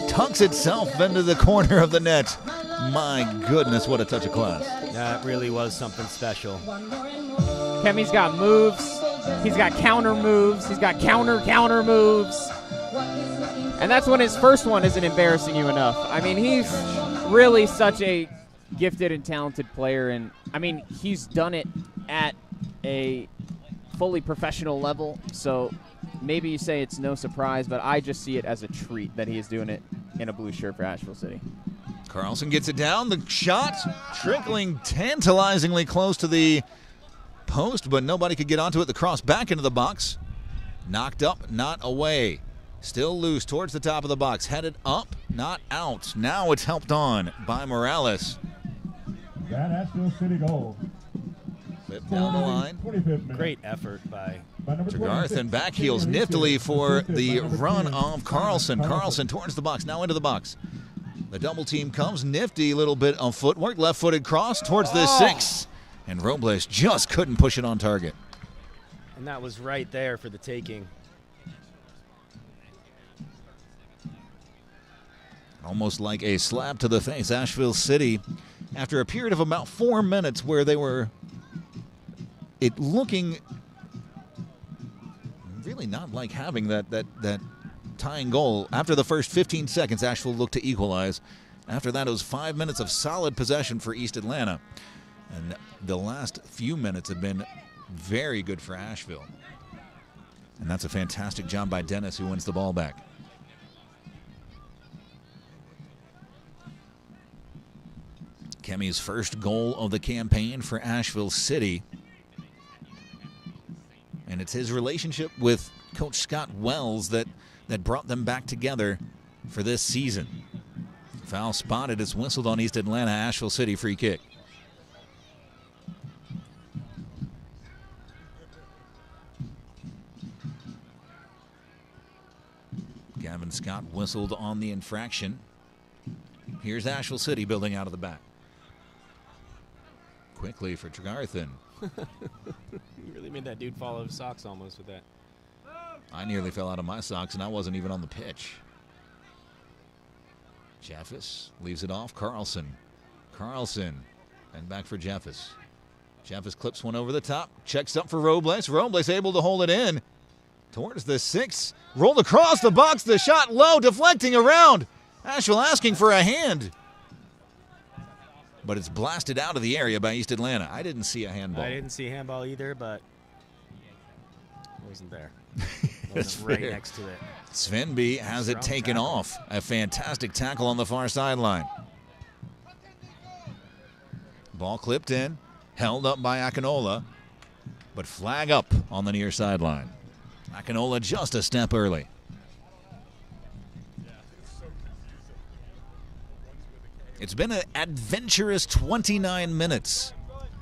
tucks itself into the corner of the net. My goodness, what a touch of class. That really was something special. Kemi's got moves. He's got counter moves. He's got counter moves. And that's when his first one isn't embarrassing you enough. I mean, he's really such a gifted and talented player. And, I mean, he's done it at a fully professional level. So maybe you say it's no surprise, but I just see it as a treat that he is doing it in a blue shirt for Asheville City. Carlson gets it down. The shot trickling tantalizingly close to the post, but nobody could get onto it. The cross back into the box. Knocked up, not away. Still loose towards the top of the box. Headed up, not out. Now it's helped on by Morales. That Asheville City goal. Flip down the line. Great effort by Tregarth, and back heels niftily for the run of Carlson. Carlson towards the box, now into the box. The double team comes, nifty little bit of footwork, left-footed cross towards the 6. And Robles just couldn't push it on target. And that was right there for the taking. Almost like a slap to the face. Asheville City, after a period of about 4 minutes where they were looking really not like having that tying goal. After the first 15 seconds, Asheville looked to equalize. After that, it was 5 minutes of solid possession for East Atlanta. And the last few minutes have been very good for Asheville. And that's a fantastic job by Dennis, who wins the ball back. Kemi's first goal of the campaign for Asheville City. And it's his relationship with Coach Scott Wells that brought them back together for this season. Foul spotted. It's whistled on East Atlanta. Asheville City free kick. Gavin Scott whistled on the infraction. Here's Asheville City building out of the back. Quickly for Tregarthen. You really made that dude fall out of his socks almost with that. I nearly fell out of my socks, and I wasn't even on the pitch. Jeffis leaves it off. Carlson, and back for Jeffis. Jeffis clips one over the top, checks up for Robles. Robles able to hold it in towards the 6. Rolled across the box, the shot low, deflecting around. Asheville asking for a hand. But it's blasted out of the area by East Atlanta. I didn't see a handball. I didn't see a handball either, but it wasn't there. It That's wasn't right fair. next to it. Svenby has it taken off. A fantastic tackle on the far sideline. Ball clipped in, held up by Akinola, but flag up on the near sideline. Akinola just a step early. It's been an adventurous 29 minutes.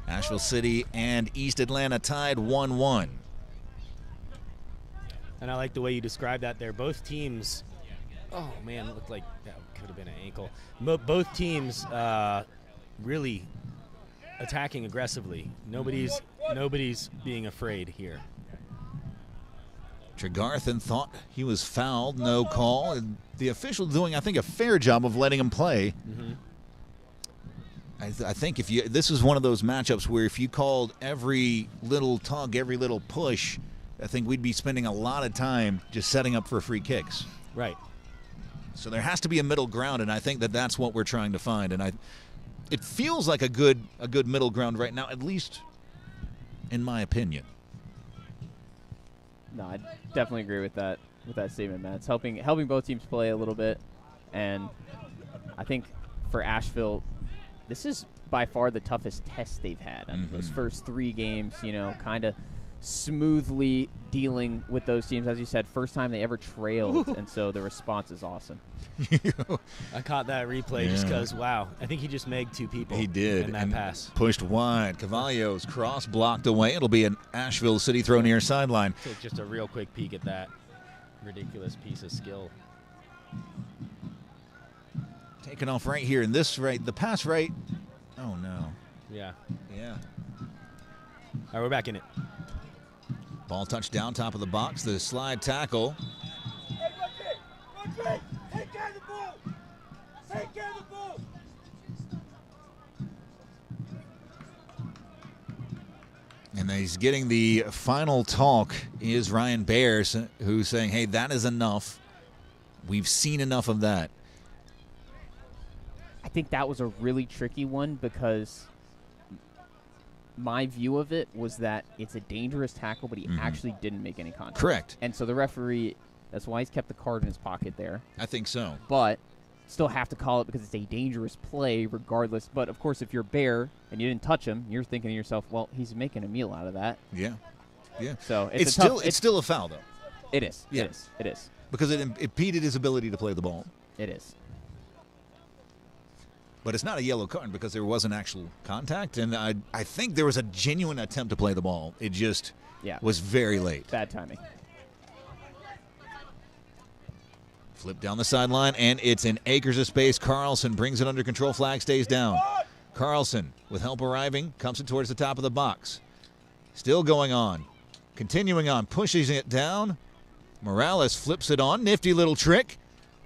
Asheville City and East Atlanta tied 1-1. And I like the way you described that there. Both teams, oh man, it looked like that could have been an ankle. Both teams really attacking aggressively. Nobody's being afraid here. Tregarthen thought he was fouled, no call. And the official doing, I think, a fair job of letting him play. I think this is one of those matchups where if you called every little tug, every little push, I think we'd be spending a lot of time just setting up for free kicks. Right. So there has to be a middle ground, and I think that's what we're trying to find. And it feels like a good middle ground right now, at least in my opinion. No, I definitely agree with that statement, Matt. It's helping both teams play a little bit, and I think for Asheville, this is by far the toughest test they've had. I mean, those first 3 games, kind of smoothly dealing with those teams. As you said, first time they ever trailed, and so the response is awesome. I caught that replay just because, wow, I think he just made 2 people. He did. In that pass. Pushed wide. Cavallo's cross blocked away. It'll be an Asheville City throw near sideline. Take just a real quick peek at that ridiculous piece of skill. Taken off right here. And the pass right. Oh, no. Yeah. Yeah. All right, we're back in it. Ball touched down, top of the box. The slide tackle. Hey, take care of the ball! Take care of the ball! And he's getting the final talk is Ryan Bears, who's saying, hey, that is enough. We've seen enough of that. I think that was a really tricky one because my view of it was that it's a dangerous tackle, but he actually didn't make any contact. Correct. And so the referee, that's why he's kept the card in his pocket there. I think so. But still have to call it because it's a dangerous play regardless. But, of course, if you're Bear and you didn't touch him, you're thinking to yourself, well, he's making a meal out of that. Yeah. Yeah. So it's still a foul, though. It is. Yeah. It is. Because it impeded his ability to play the ball. It is. But it's not a yellow card because there wasn't actual contact, and I think there was a genuine attempt to play the ball. It just was very late. Bad timing. Flip down the sideline, and it's in acres of space. Carlson brings it under control. Flag stays down. Carlson, with help arriving, comes it towards the top of the box. Still going on. Continuing on. Pushes it down. Morales flips it on. Nifty little trick.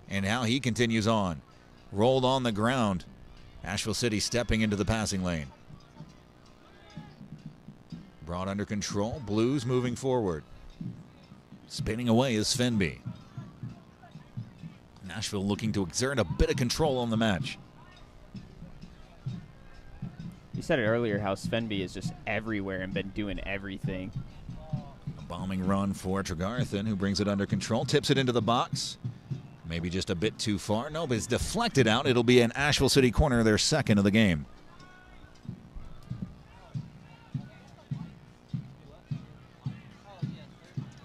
And now he continues on. Rolled on the ground. Asheville City stepping into the passing lane. Brought under control. Blues moving forward. Spinning away is Svenby. Nashville looking to exert a bit of control on the match. You said it earlier how Svenby is just everywhere and been doing everything. A bombing run for Tregarthen, who brings it under control. Tips it into the box. Maybe just a bit too far. No, but it's deflected out. It'll be an Asheville City corner, their second of the game.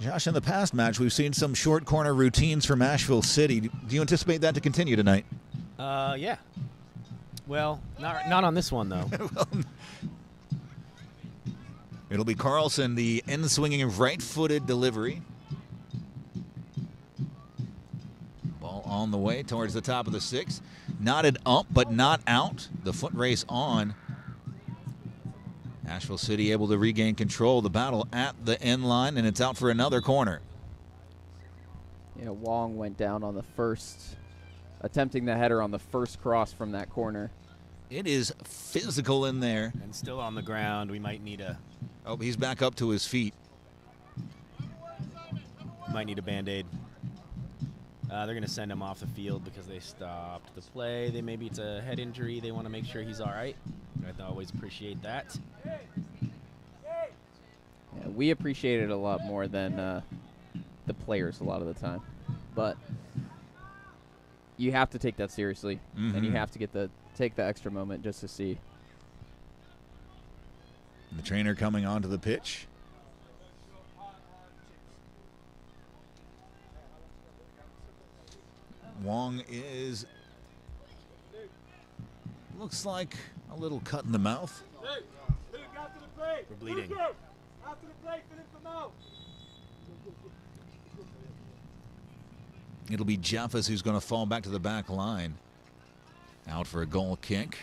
Josh, in the past match, we've seen some short corner routines from Asheville City. Do you anticipate that to continue tonight? Yeah. Well, not on this one, though. It'll be Carlson, the in-swinging right-footed delivery. Ball on the way towards the top of the 6. Knotted up, but not out. The foot race on. Asheville City able to regain control of the battle at the end line, and it's out for another corner. Yeah, Wong went down on the first, attempting the header on the first cross from that corner. It is physical in there. And still on the ground. We might need a... Oh, he's back up to his feet. Might need a Band-Aid. They're going to send him off the field because they stopped the play. Maybe it's a head injury. They want to make sure he's all right. I always appreciate that. Yeah, we appreciate it a lot more than the players a lot of the time. But you have to take that seriously, and you have to take the extra moment just to see. The trainer coming onto the pitch. Wong is, looks like a little cut in the mouth. We're bleeding. It'll be Jeffers who's going to fall back to the back line. Out for a goal kick.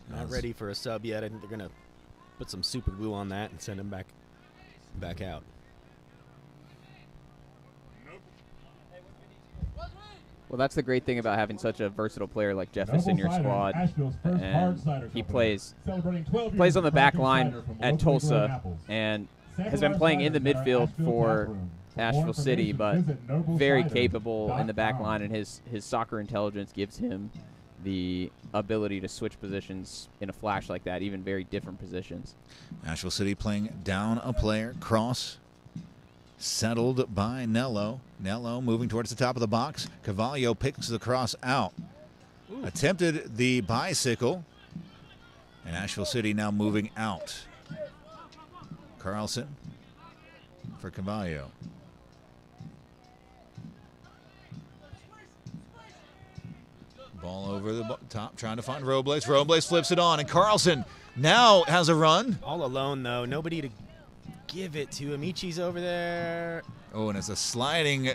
Not ready for a sub yet. I think they're going to put some super glue on that and send him back out. Well, that's the great thing about having such a versatile player like Jeffis Noble in your cider, squad. Asheville's first And hard cider he company. plays Celebrating 12 plays years on the of back crafting line cider from at locally Tulsa grown apples. and Sample has been our playing in the ciders at our midfield Asheville for tap room. For Asheville more City, information, but visit very nobleciders.com. capable in the back line, and his soccer intelligence gives him the ability to switch positions in a flash like that, even very different positions. Asheville City playing down a player. Cross settled by Nello. Nello moving towards the top of the box. Cavallo picks the cross out. Ooh. Attempted the bicycle. And Asheville City now moving out. Carlson for Cavallo. Ball over the top, trying to find Robles. Robles flips it on, and Carlson now has a run. All alone, though. Nobody to give it to. Amichi's over there. Oh, and it's a sliding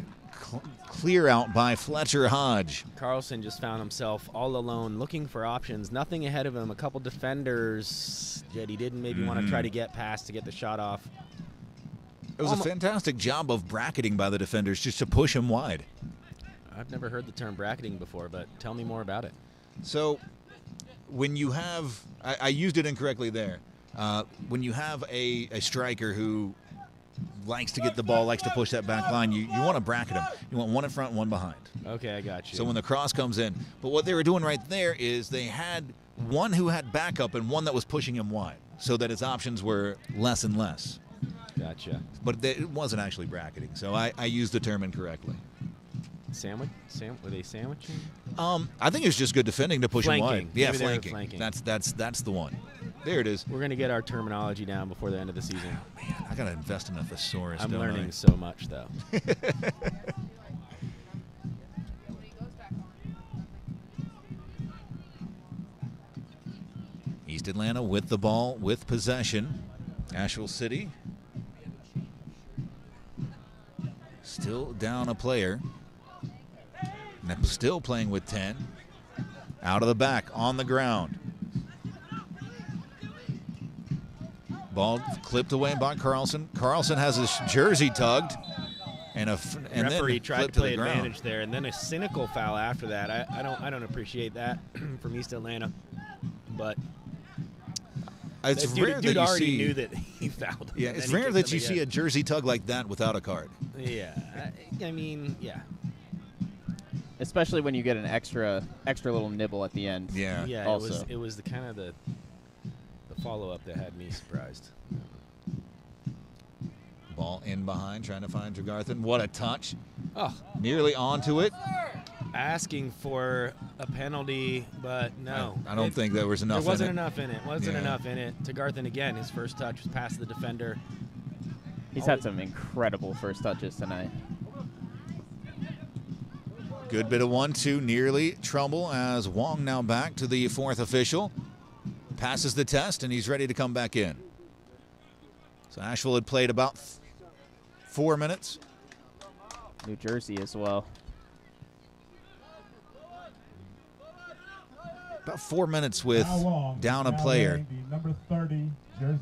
clear out by Fletcher Hodge. Carlson just found himself all alone, looking for options. Nothing ahead of him. A couple defenders that he didn't maybe want to try to get past to get the shot off. It was a fantastic job of bracketing by the defenders just to push him wide. I've never heard the term bracketing before, but tell me more about it. So when you have, I used it incorrectly there. When you have a striker who likes to get the ball, likes to push that back line, you want to bracket him. You want one in front, one behind. Okay, I got you. So when the cross comes in. But what they were doing right there is they had one who had backup and one that was pushing him wide so that his options were less and less. Gotcha. But it wasn't actually bracketing, so I used the term incorrectly. Were they sandwiching? I think it was just good defending to push him wide. Flanking. Yeah, Maybe they were flanking. flanking. That's the one. There it is. We're going to get our terminology down before the end of the season. Man, I gotta invest in a thesaurus. I'm don't learning I? so much, though. East Atlanta with the ball, with possession. Asheville City still down a player. And they're still playing with 10. Out of the back, on the ground. Ball clipped away by Carlson. Carlson has his jersey tugged. And Referee then tried to flipped play the ground. advantage there, and then a cynical foul after that. I don't appreciate that from East Atlanta, but It's that rare dude that you already see. knew that he fouled him. Yeah, and it's then he rare kicked that you him see a again. jersey tug like that without a card. Yeah, I mean, yeah. Especially when you get an extra little nibble at the end. Yeah. Yeah, Also. it was the kind of the follow-up that had me surprised. Ball in behind, trying to find Dragarthan. What a touch. Oh, Nearly onto it. asking for a penalty, but no. I don't think there was enough There wasn't in it. enough in it. Wasn't Yeah. enough in it. Tagarthan again, his first touch was past the defender. He's had some incredible first touches tonight. Good bit of 1-2, nearly trouble as Wong now back to the fourth official. Passes the test, and he's ready to come back in. So Asheville had played about 4 minutes. New Jersey as well. About 4 minutes with Now Wong, down a now player. wearing the number 30 jersey.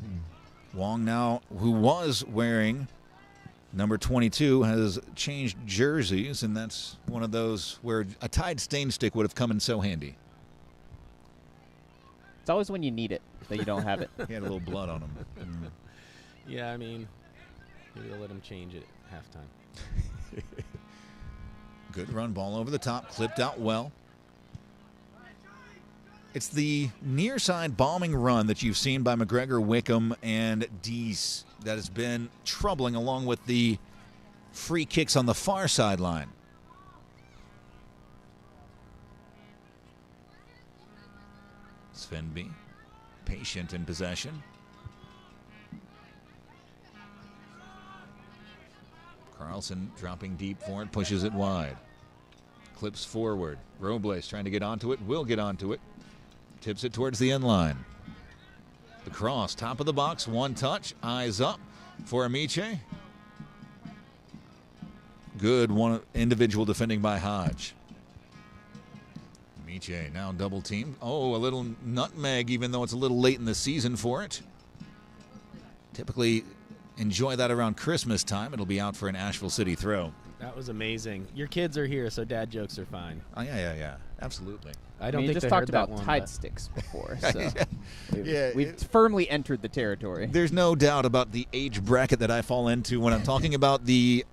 Wong now, who was wearing number 22, has changed jerseys, and that's one of those where a Tide stain stick would have come in so handy. It's always when you need it that you don't have it. He had a little blood on him. Yeah, I mean, maybe they'll let him change it at halftime. Good run, ball over the top, clipped out well. It's the near side bombing run that you've seen by McGregor, Wickham, and Deese that has been troubling, along with the free kicks on the far sideline. Svenby, patient in possession. Carlson dropping deep for it, pushes it wide. Clips forward. Robles trying to get onto it, will get onto it. Tips it towards the end line. The cross, top of the box, one touch, eyes up for Amiche. Good one individual defending by Hodge. Amiche now double teamed. Oh, a little nutmeg, even though it's a little late in the season for it. Typically, enjoy that around Christmas time. It'll be out for an Asheville City throw. That was amazing. Your kids are here, so dad jokes are fine. Oh, yeah. Absolutely. I don't we think just they talked heard that about one, Tide but- sticks before, so Yeah, we've firmly entered the territory. There's no doubt about the age bracket that I fall into when I'm talking about the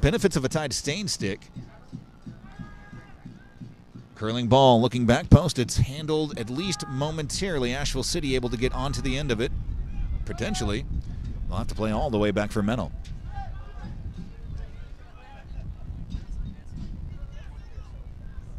benefits of a Tide stain stick. Curling ball, looking back post. It's handled at least momentarily. Asheville City able to get onto the end of it. Potentially. They'll have to play all the way back for Mental.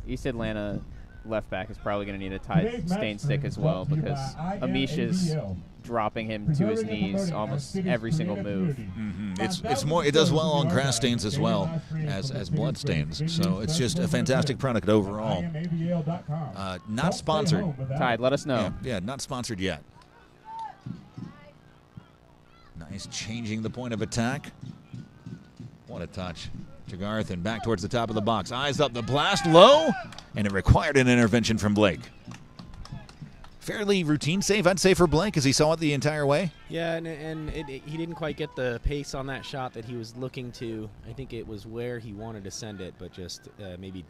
East Atlanta left back is probably going to need a Tide Today's match stain stick as is well brought to you because by Amisha's IMABL, dropping him to his preserving and knees promoting our almost city's every single creative move. community. It's more. It does well on grass stains as well as blood stains. So it's just a fantastic product overall. IMABL.com. Not sponsored. Tide, let us know. Yeah, not sponsored yet. Nice changing the point of attack. What a touch. Jagarthan back towards the top of the box. Eyes up, the blast low, and it required an intervention from Blake. Fairly routine save, I'd say, for Blake, as he saw it the entire way. Yeah, and he didn't quite get the pace on that shot that he was looking to. I think it was where he wanted to send it, but just maybe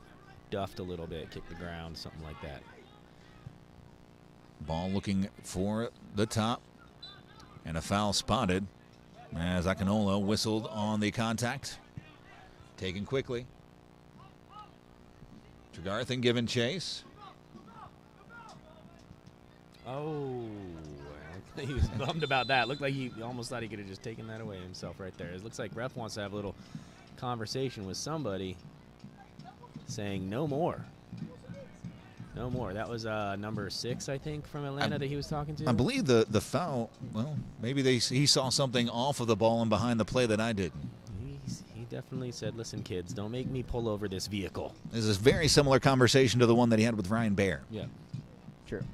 duffed a little bit, kicked the ground, something like that. Ball looking for the top, and a foul spotted as Akinolo whistled on the contact. Taken quickly. Jagarthan given chase. Oh, he was bummed about that. Looked like he almost thought he could have just taken that away himself right there. It looks like ref wants to have a little conversation with somebody saying no more. No more. That was number 6, I think, from Atlanta that he was talking to. I believe the foul, well, maybe he saw something off of the ball and behind the play that I didn't. He definitely said, listen, kids, don't make me pull over this vehicle. This is a very similar conversation to the one that he had with Ryan Baer. Yeah. True.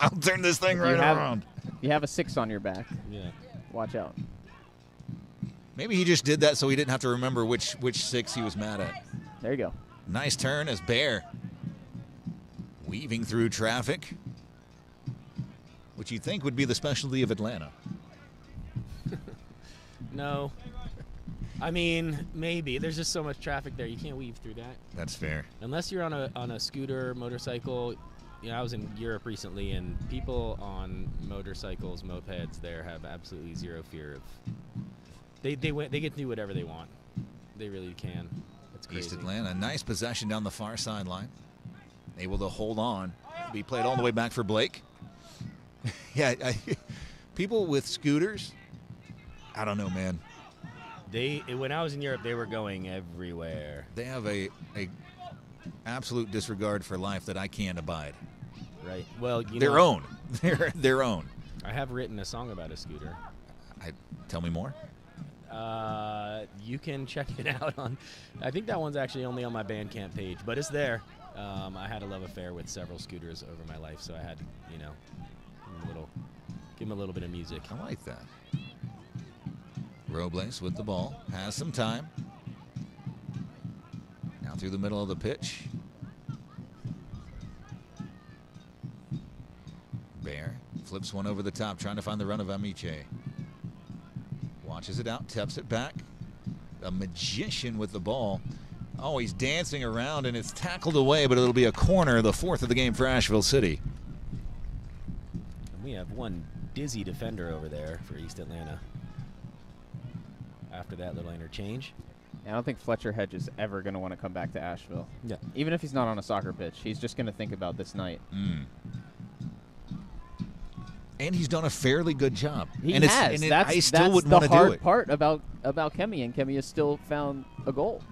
I'll turn this thing right around. You have a 6 on your back. Yeah. Watch out. Maybe he just did that so he didn't have to remember which 6 he was mad at. There you go. Nice turn as Baer weaving through traffic, which you'd think would be the specialty of Atlanta. No. I mean, maybe. There's just so much traffic there. You can't weave through that. That's fair. Unless you're on a scooter, motorcycle. You know, I was in Europe recently, and people on motorcycles, mopeds there have absolutely zero fear of. They get to do whatever they want. They really can. That's crazy. East Atlanta, nice possession down the far sideline. Able to hold on. Be played all the way back for Blake. Yeah, people with scooters, I don't know, man. When I was in Europe, they were going everywhere. They have a absolute disregard for life that I can't abide. Right. Well, Their own. They're their own. I have written a song about a scooter. Tell me more. You can check it out on. I think that one's actually only on my Bandcamp page, but it's there. I had a love affair with several scooters over my life, so I had, give him a little bit of music. I like that. Robles with the ball, has some time. Now through the middle of the pitch. Baer flips one over the top, trying to find the run of Amiche. Watches it out, taps it back. A magician with the ball. Oh, he's dancing around, and it's tackled away, but it'll be a corner, the 4th of the game for Asheville City. And we have one dizzy defender over there for East Atlanta. After that little interchange. I don't think Fletcher Hedge is ever going to want to come back to Asheville. Yeah. Even if he's not on a soccer pitch, he's just going to think about this night. And he's done a fairly good job. He and has. I still wouldn't the want to do hard it. part about Kemi, and Kemi has still found a goal.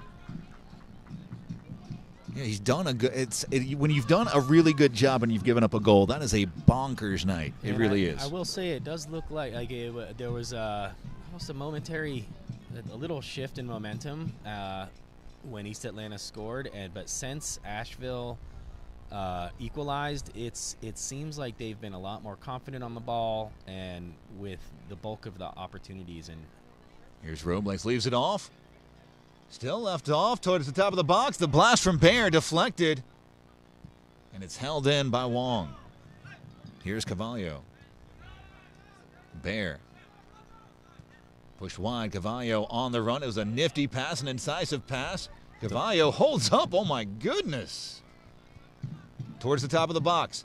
Yeah, he's done a good. When you've done a really good job and you've given up a goal, that is a bonkers night. It And really is. I will say it does look like there was almost a momentary, a little shift in momentum when East Atlanta scored, but since Asheville equalized, it seems like they've been a lot more confident on the ball and with the bulk of the opportunities. And Here's Robles, leaves it off. Still left off towards the top of the box. The blast from Baer deflected. And it's held in by Wong. Here's Cavallo. Baer. Pushed wide, Cavallo on the run. It was a nifty pass, an incisive pass. Cavallo holds up, oh my goodness. Towards the top of the box.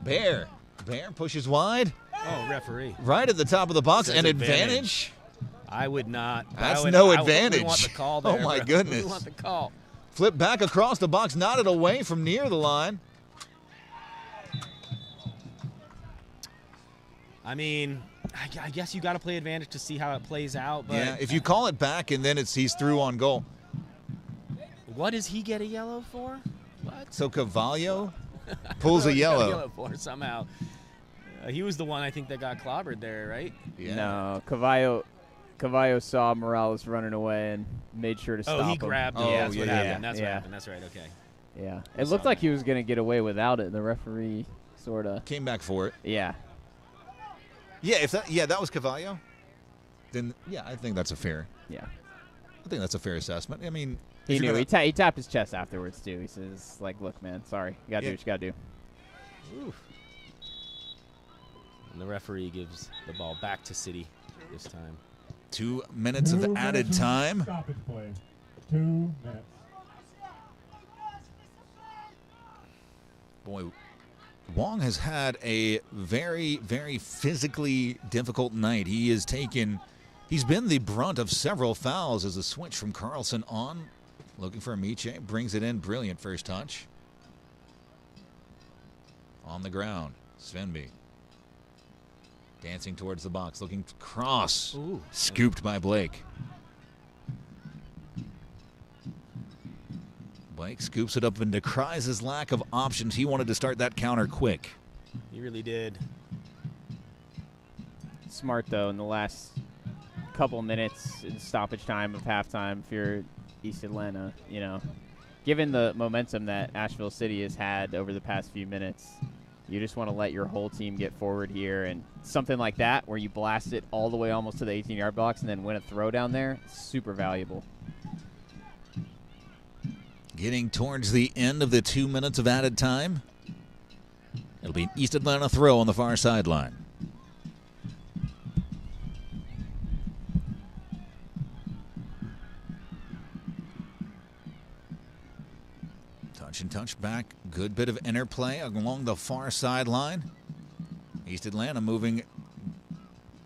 Bear pushes wide. Oh, referee. Right at the top of the box, Says an advantage. advantage. I would not. That's no advantage. We want the call Oh, there. my bro. goodness. We want the call. Flip back across the box, knotted away from near the line. I mean, I guess you got to play advantage to see how it plays out. But Yeah, if you call it back and then he's through on goal. what does he get a yellow for? What? So Cavallo pulls a He got yellow. for somehow. He was the one I think that got clobbered there, right? Yeah. No, Cavallo saw Morales running away and made sure to stop him. Oh, he grabbed it. Oh, That's what yeah, happened. That's what yeah. happened. That's right. Okay. Yeah, it looked like he was going to get away without it. The referee sort of. Came back for it. Yeah. Yeah, that was Cavallo, then yeah, I think that's a fair. Yeah. I think that's a fair assessment. I mean, He if you're knew. gonna- He tapped his chest afterwards, too. He says, like, look, man, sorry. You got to Yeah. do what you got to do. Oof. And the referee gives the ball back to City this time. 2 minutes of 2 added minutes of time. Stoppage play. 2 minutes. Boy, Wong has had a very, very physically difficult night. He's been the brunt of several fouls as a switch from Carlson on. Looking for Amiche, brings it in. Brilliant first touch. On the ground, Svenby. Dancing towards the box, looking to cross. Ooh. Scooped by Blake. Blake scoops it up and decries his lack of options. He wanted to start that counter quick. He really did. Smart, though, in the last couple minutes in stoppage time of halftime if you're East Atlanta, you know. Given the momentum that Asheville City has had over the past few minutes, you just want to let your whole team get forward here. And something like that where you blast it all the way almost to the 18-yard box and then win a throw down there, super valuable. Getting towards the end of the 2 minutes of added time. It'll be an East Atlanta throw on the far sideline. Touch and touch back. Good bit of interplay along the far sideline. East Atlanta moving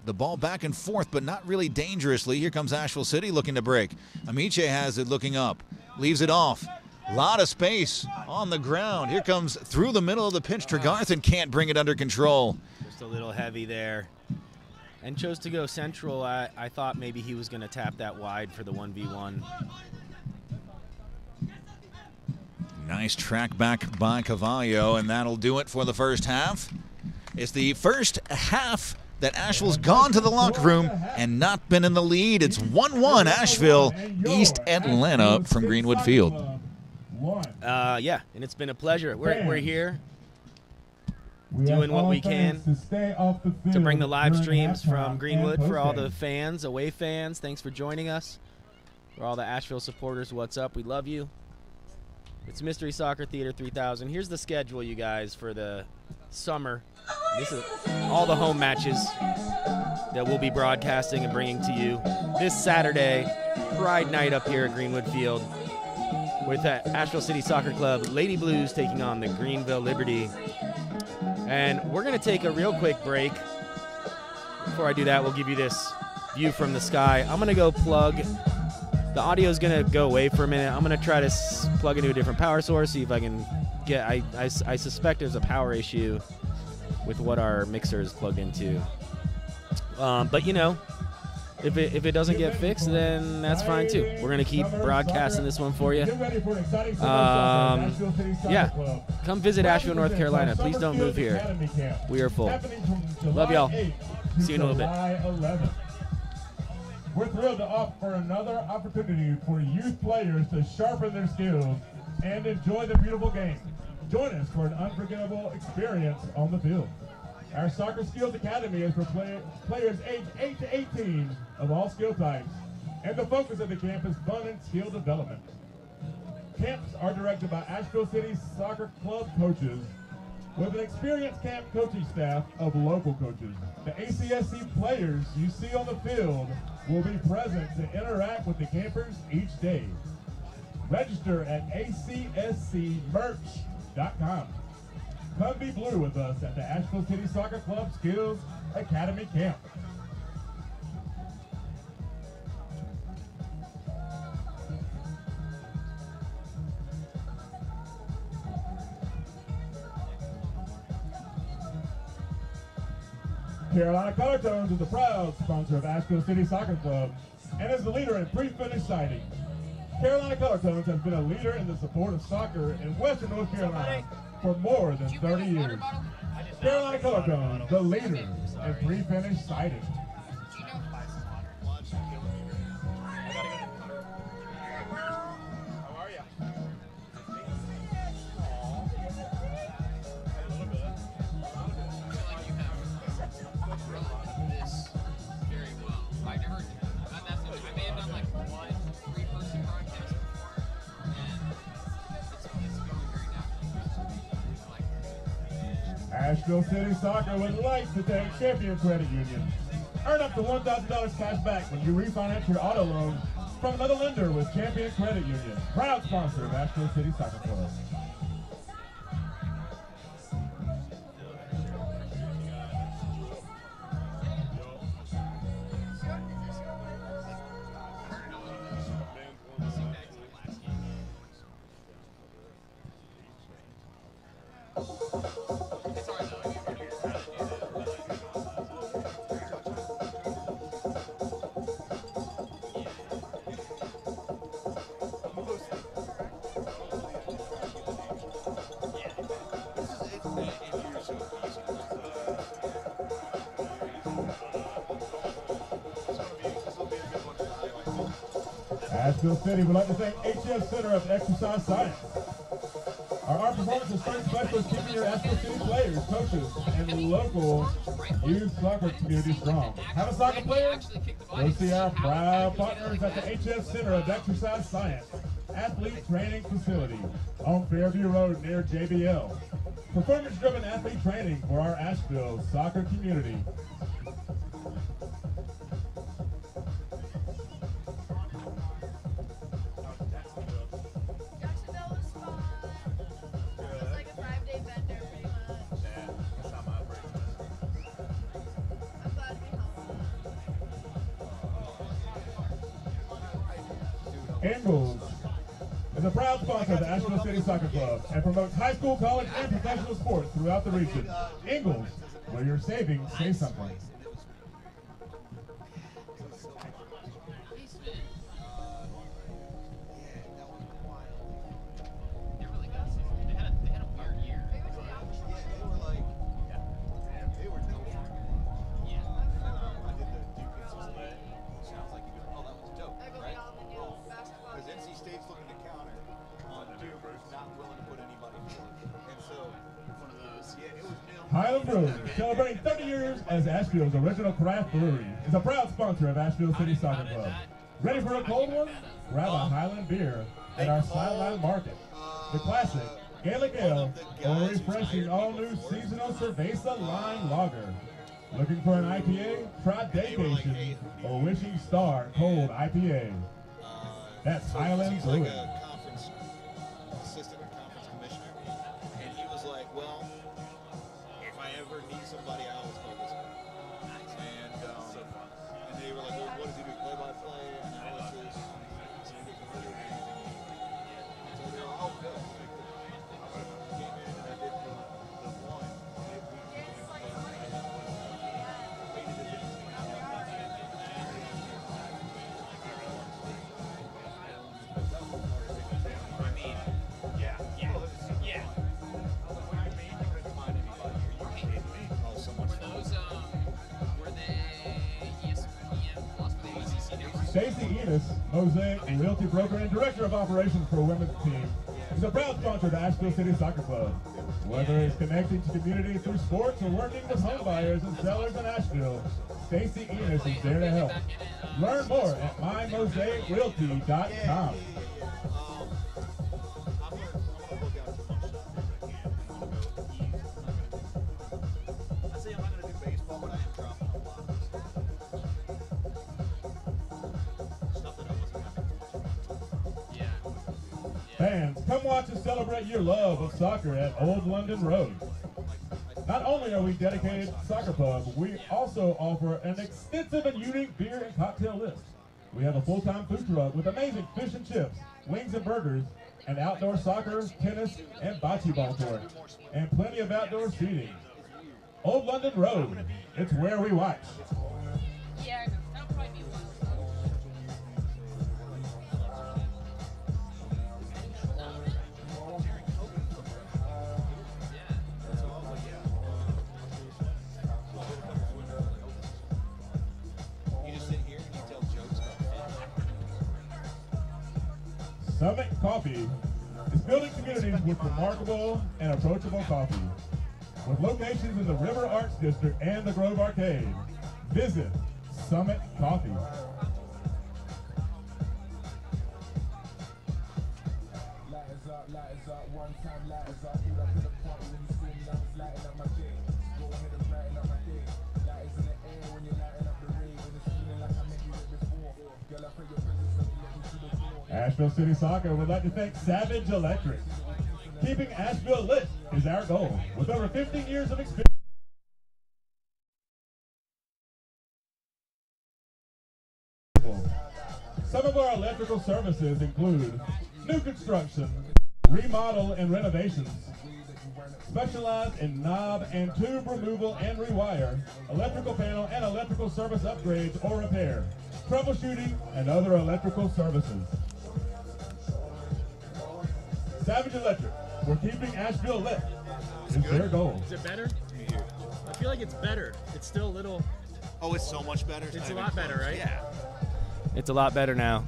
the ball back and forth, but not really dangerously. Here comes Asheville City looking to break. Amiche has it looking up. Leaves it off. Lot of space on the ground. Here comes through the middle of the pitch. Tregarthen can't bring it under control. Just a little heavy there. And chose to go central. I thought maybe he was going to tap that wide for the 1v1. Nice track back by Cavallo, and that'll do it for the first half. It's the first half that Asheville's gone to the locker room and not been in the lead. It's 1-1 Asheville, East Atlanta from Greenwood Field. Yeah, and it's been a pleasure. We're here doing what we can to bring the live streams from Greenwood for all the fans, away fans. Thanks for joining us. For all the Asheville supporters, what's up? We love you. It's Mystery Soccer Theater 3000. Here's the schedule, you guys, for the summer. This is all the home matches that we'll be broadcasting and bringing to you this Saturday, Pride Night up here at Greenwood Field with Asheville City Soccer Club, Lady Blues taking on the Greenville Liberty. And we're going to take a real quick break. Before I do that, we'll give you this view from the sky. I'm going to go plug. The audio is going to go away for a minute. I'm going to try to plug into a different power source, see if I can get. I suspect there's a power issue with what our mixer is plugged into. But you know, if it doesn't get fixed, then that's fine too. We're going to keep broadcasting this one for you. Yeah, come visit Asheville, North Carolina. Please don't move here. We are full. Love y'all. See you in a little bit. We're thrilled to offer another opportunity for youth players to sharpen their skills and enjoy the beautiful game. Join us for an unforgettable experience on the field. Our Soccer Skills Academy is for players aged 8 to 18 of all skill types, and the focus of the camp is fun and skill development. Camps are directed by Asheville City Soccer Club coaches With an experienced camp coaching staff of local coaches, the ACSC players you see on the field will be present to interact with the campers each day. Register at ACSCmerch.com. Come be blue with us at the Asheville City Soccer Club Skills Academy Camp. Carolina Color Tones is the proud sponsor of Asheville City Soccer Club and is the leader in pre-finish sighting. Carolina Color Tones has been a leader in the support of soccer in Western North Carolina for more than 30 years. Carolina Color Tones, the leader in pre-finish sighting. Asheville City Soccer would like to thank Champion Credit Union. Earn up to $1,000 cash back when you refinance your auto loan from another lender with Champion Credit Union, proud sponsor of Asheville City Soccer Club. Asheville City would like to thank HF Center of Exercise Science. Our armed performance and strength specialists keeping your Asheville City players, coaches, and local youth soccer community strong. Have a soccer player? Go see our proud partners at the HF Center of Exercise Science Athlete Training Facility on Fairview Road near JBL. Performance-driven athlete training for our Asheville soccer community. Ingalls is a proud sponsor of the Asheville City Soccer Club and promotes high school, college, and professional sports throughout the region. Ingalls, where your savings say something. Highland Brewing, celebrating 30 years as Asheville's original craft brewery, is a proud sponsor of Asheville City Soccer Club. Ready for a cold one? Grab a Highland beer at our Sideline Market. The classic Gaelic Ale or refreshing all-new seasonal Cerveza Line Lager. Looking for an IPA? Try Daycation or Wishing Star Cold IPA. That's Highland Brewing. Assistant conference commissioner, and he was like, well, if I ever need somebody, I always call this guy. And they were like, well, what does he do? Play-by-play, analysis, so they were, oh, good. Came in and I did the one. Stacey Enos, Mosaic Realty Broker and Director of Operations for Women's Team, is a proud sponsor of the Asheville City Soccer Club. Whether it's connecting to community through sports or working with home buyers and sellers in Asheville, Stacey Enos is there to help. Learn more at mymosaicrealty.com. Fans, come watch and celebrate your love of soccer at Old London Road. Not only are we dedicated soccer pub, we also offer an extensive and unique beer and cocktail list. We have a full-time food truck with amazing fish and chips, wings and burgers, and outdoor soccer, tennis, and bocce ball court, and plenty of outdoor seating. Old London Road, it's where we watch. Yeah, that'll probably be one. Summit Coffee is building communities with remarkable and approachable coffee. With locations in the River Arts District and the Grove Arcade, visit Summit Coffee. Asheville City Soccer would like to thank Savage Electric. Keeping Asheville lit is our goal. With over 15 years of experience. Some of our electrical services include new construction, remodel and renovations, specialized in knob and tube removal and rewire, electrical panel and electrical service upgrades or repair, troubleshooting, and other electrical services. Savage Electric, we're keeping Asheville lit. Is their goal. Is it better? I feel like it's better. It's still a little. Oh, it's so much better. It's a lot better, right? Yeah. It's a lot better now.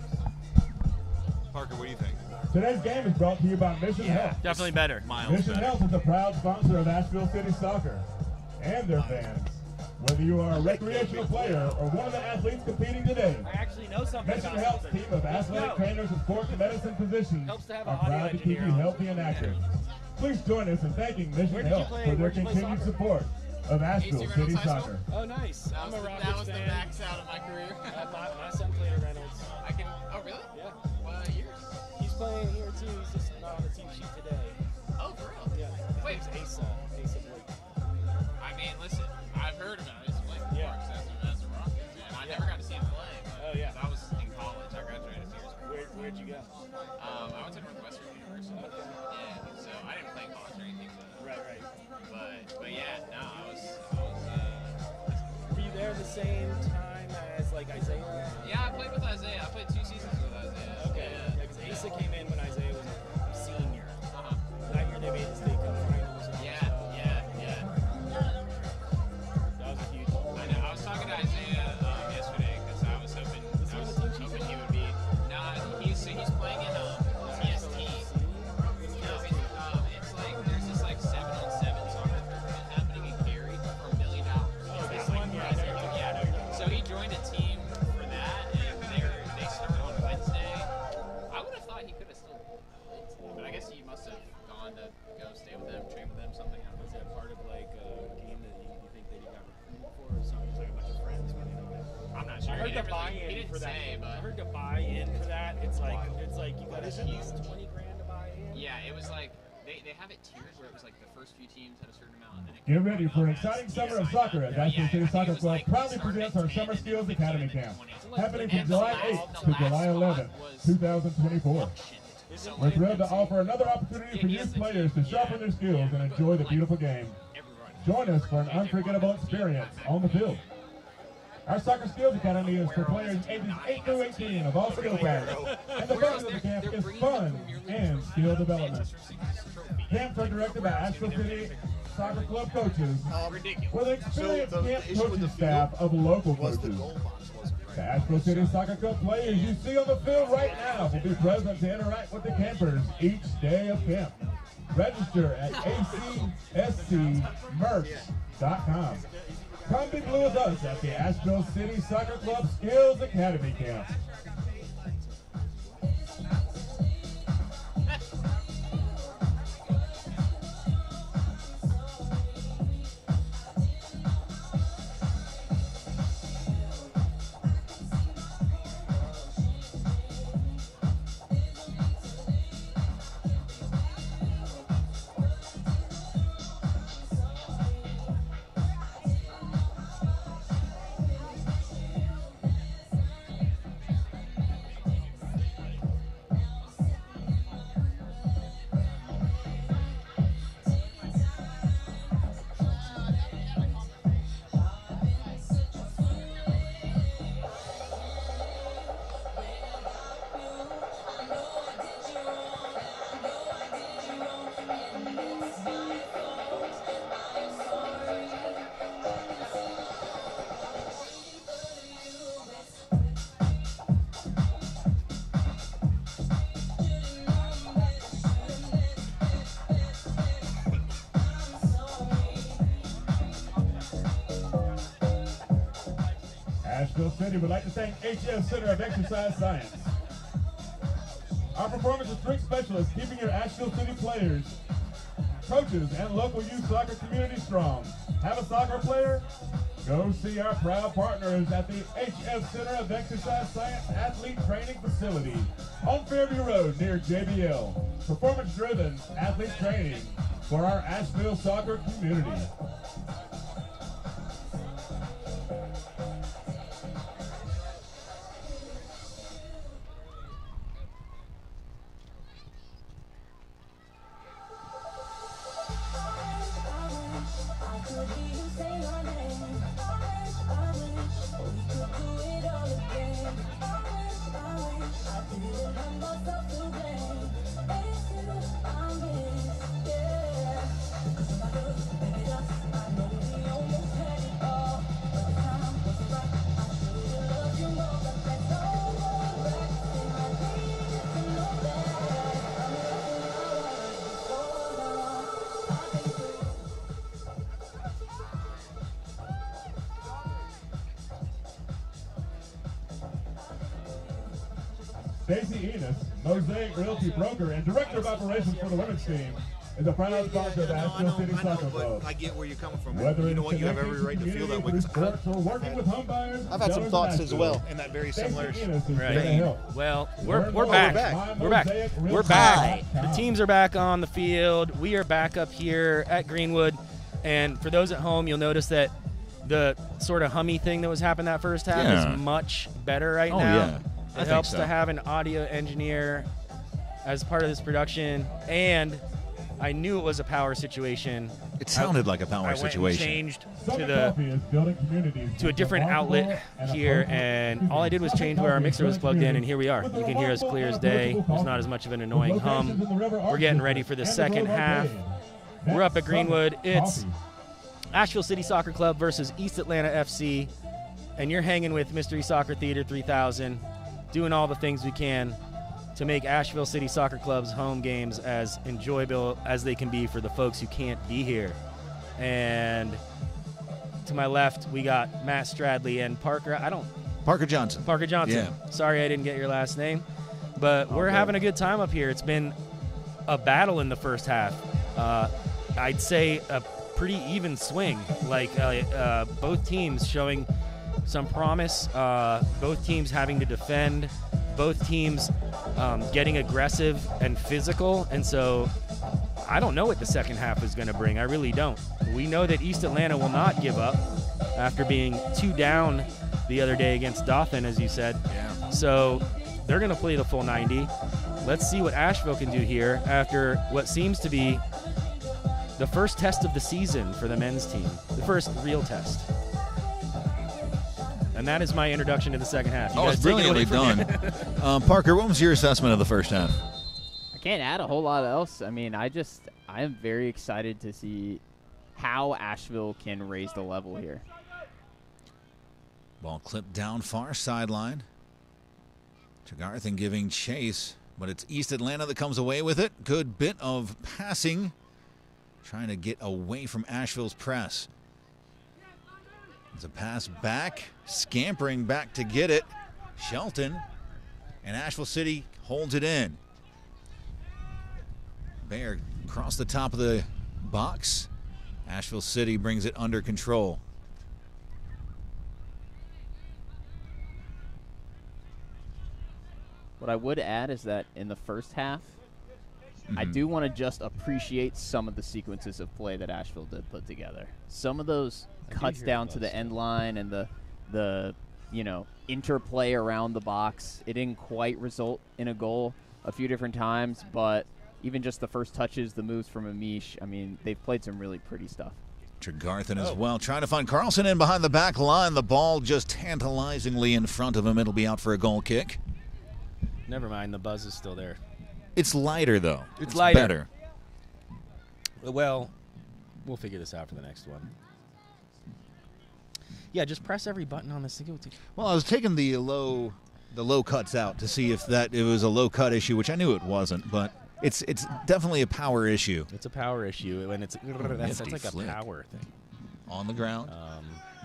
Parker, what do you think? Today's game is brought to you by Mission Health. Definitely better. Miles Mission better. Health is a proud sponsor of Asheville City Soccer and their fans. Whether you are a recreational player or one of the athletes competing today, I actually know something Mission about Health's something. team of athletic trainers and sports medicine physicians Helps to have are an audio proud to keep you engineer on. healthy and active. Please join us in thanking Mission Where did you Health play- for their where'd you play continued soccer? support of Asheville AC City Reynolds High Soccer. Oh, nice. I'm a Rockets That was the fan. max out of my career. My son played at Reynolds. I can. Oh, really? Yeah. What years? He's playing here too. He's just not on the team sheet today. Oh, for real? Yeah. Wait. His name's Asa Blake. I mean, listen, I've heard about it. It's like Yeah. as a Rockets fan. I never got to see him play. But Oh, yeah. I was in college. I graduated 2 years ago. Where'd you go? I went to Northwestern University. Okay. Yeah. So I didn't play college or anything. Right. But yeah, no, I was. Were you there the same time as like Isaiah? Yeah, I played with Isaiah. I played 2 seasons with Isaiah. Okay. Yeah. Because Asa came in when Isaiah was a senior. Uh-huh. That year they made the state cup finals. And all Yeah, that yeah. stuff. That was a huge. I know. I was talking to Isaiah yesterday because I was hoping he would be. Nah, he's playing in TST. No, it's like there's this like 7-on-7 soccer tournament happening in Cary for $1 million. this one? Yeah, I know. Yeah. So he joined a team for that, and they start on Wednesday. I would have thought he could have still played today, but I guess he must have gone to go stay with them, train with them, something. Was that part of like a game that you think that he got recruited for, or something? It was like a bunch of friends. I'm not sure. I heard He the didn't really- he buy-in didn't for that. say, but I heard the buy-in for that. It's like you got at least $20,000 to buy in. yeah, it was like they have it tiered where it was like the first few teams had a certain amount. And then it Get could ready go for an up as exciting summer of teams soccer signed as up. Asheville Yeah, City I think Soccer it was Club like proudly started presents at our 10 Summer and Skills then Academy 15 Camp, and then 20. happening from And July the 8th last to July spot 11th, was 2024. So We're thrilled to offer another opportunity for he youth has the players to team. sharpen their skills and enjoy the beautiful game. everybody. Join us for an unforgettable experience on the field. Our Soccer Skills Academy is for players ages 8 through 18 of all skill classes, and the focus of the camp is fun and skill development. Camps are directed by Asheville City Soccer Club coaches with an experienced So the camp issue with coaching the staff field of local was the coaches. goal box wasn't The right. Asheville City Soccer Club players you see on the field right now will be present to interact with the campers each day of camp. Register at ACSCmerch.com. Come be blue with us at the Asheville City Soccer Club Skills Academy Camp. Asheville City would like to thank HF Center of Exercise Science. Our performance and strength specialists keeping your Asheville City players, coaches, and local youth soccer community strong. Have a soccer player? Go see our proud partners at the HF Center of Exercise Science Athlete Training Facility on Fairview Road near JBL. Performance-driven athlete training for our Asheville soccer community. Stacey Enos, Mosaic Realty Broker and Director of Operations for the women's team, is a proud sponsor of the Asheville City Soccer Club. I get where you're coming from. Whether You know what? You have every right to feel that way. 'Cause sports or working with home buyers, I've had some sellers, thoughts and as well Asheville. in that very similar Stacey Enos is Right. there to help. Well, Learn we're more back. at We're back. We're back. The MosaicRealty.com. teams are back on the field. We are back up here at Greenwood. And for those at home, you'll notice that the sort of hummy thing that was happening that first half Yeah. is much better right Oh, now. yeah. I It think helps so. to have an audio engineer as part of this production. And I knew it was a power situation. It sounded like a power I went and situation. changed to Summit the Coffee is building communities to a with different remarkable outlet and here, affordable- and all I did was change where our mixer was plugged in, and here we are. You can hear us clear as day. There's not as much of an annoying hum. We're getting ready for the second half. We're up at Greenwood. It's Asheville City Soccer Club versus East Atlanta FC, and you're hanging with Mystery Soccer Theater 3000, doing all the things we can to make Asheville City Soccer Club's home games as enjoyable as they can be for the folks who can't be here. And to my left, we got Matt Stradley and Parker. Parker Johnson. Parker Johnson. Yeah. Sorry I didn't get your last name, but we're having a good time up here. It's been a battle in the first half. I'd say a pretty even swing. Like both teams showing some promise. Both teams having to defend. Both teams getting aggressive and physical. And so I don't know what the second half is going to bring. I really don't. We know that East Atlanta will not give up after being 2 down the other day against Dothan, as you said. Yeah. So they're going to play the full 90. Let's see what Asheville can do here after what seems to be the first test of the season for the men's team, the first real test. And that is my introduction to the second half. You Oh, guys it's take it away brilliantly from done. here. Parker, what was your assessment of the first half? I can't add a whole lot else. I mean, I am very excited to see how Asheville can raise the level here. Ball clipped down far sideline. Tregarthen giving chase, but it's East Atlanta that comes away with it. Good bit of passing, trying to get away from Asheville's press. It's a pass back, scampering back to get it. Shelton, and Asheville City holds it in. Bayer across the top of the box. Asheville City brings it under control. What I would add is that in the first half, I do want to just appreciate some of the sequences of play that Asheville did put together. Some of those cuts down to the end line and the interplay around the box. It didn't quite result in a goal a few different times, but even just the first touches, the moves from Amish, I mean, they've played some really pretty stuff. Tregarthen as well, trying to find Carlson in behind the back line. The ball just tantalizingly in front of him. It'll be out for a goal kick. Never mind, the buzz is still there. It's lighter, though. It's lighter. Better. Well, we'll figure this out for the next one. Yeah, just press every button on this thing. Well, I was taking the low cuts out to see if it was a low cut issue, which I knew it wasn't, but it's definitely a power issue. It's a power issue, and that's nifty like a flick. power thing. On the ground.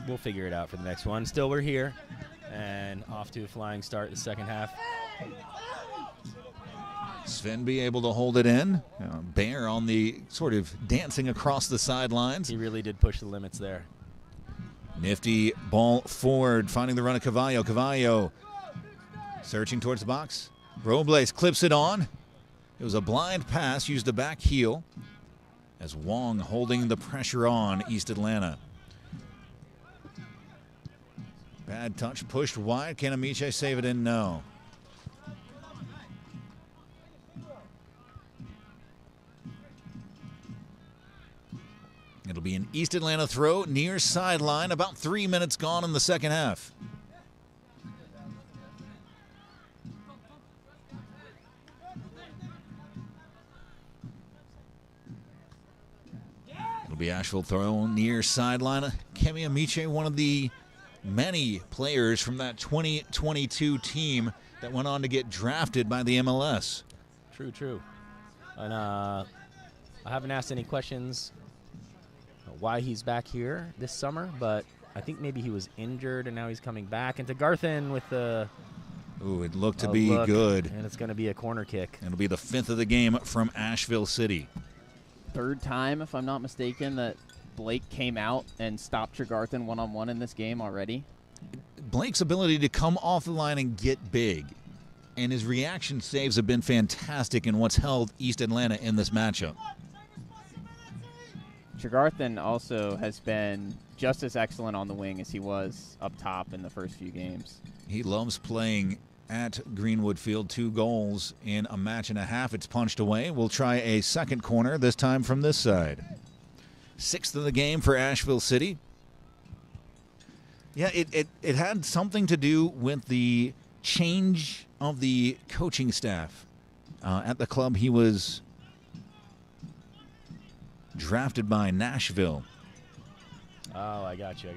We'll figure it out for the next one. Still, we're here. And off to a flying start the second half. Svenby able to hold it in. Bear on the sort of dancing across the sidelines. He really did push the limits there. Nifty ball forward, finding the run of Cavallo. Cavallo searching towards the box. Robles clips it on. It was a blind pass, used the back heel as Wong holding the pressure on East Atlanta. Bad touch, pushed wide. Can Amiche save it in? No. It'll be an East Atlanta throw near sideline. About 3 minutes gone in the second half. It'll be Asheville throw near sideline. Kemi Amiche, one of the many players from that 2022 team that went on to get drafted by the MLS. True. And I haven't asked any questions why he's back here this summer, but I think maybe he was injured and now he's coming back. And to Garthen with the Ooh, it looked to be good. And it's going to be a corner kick. It'll be the 5th of the game from Asheville City. Third time, if I'm not mistaken, that Blake came out and stopped Tregarthen one-on-one in this game already. Blake's ability to come off the line and get big, and his reaction saves have been fantastic in what's held East Atlanta in this matchup. Tregarthen also has been just as excellent on the wing as he was up top in the first few games. He loves playing at Greenwood Field. 2 goals in a match and a half. It's punched away. We'll try a second corner, this time from this side. 6th of the game for Asheville City. Yeah, it had something to do with the change of the coaching staff. At the club he was drafted by Nashville. Oh, I got you.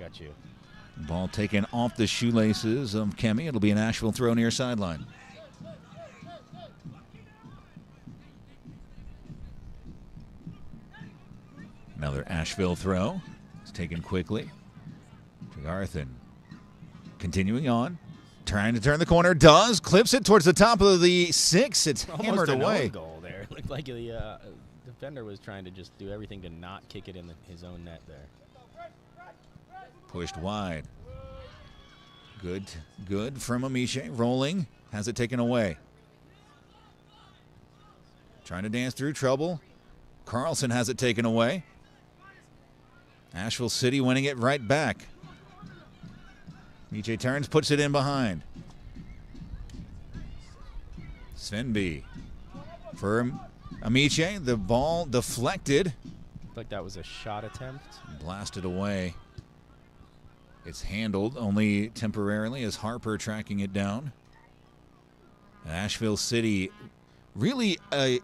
Ball taken off the shoelaces of Kemi. It'll be an Asheville throw near sideline. Another Asheville throw. It's taken quickly. Tregarthen continuing on. Trying to turn the corner. Does. Clips it towards the top of the 6. It's hammered Almost away. a goal there. It looked like the defender was trying to just do everything to not kick it in his own net there. Pushed wide. Good from Amiche. Rolling. Has it taken away. Trying to dance through trouble. Carlson has it taken away. Asheville City winning it right back. Amiche turns, puts it in behind. Svenby for Amiche. The ball deflected. Looked like that was a shot attempt. Blasted away. It's handled only temporarily as Harper tracking it down. Asheville City, really a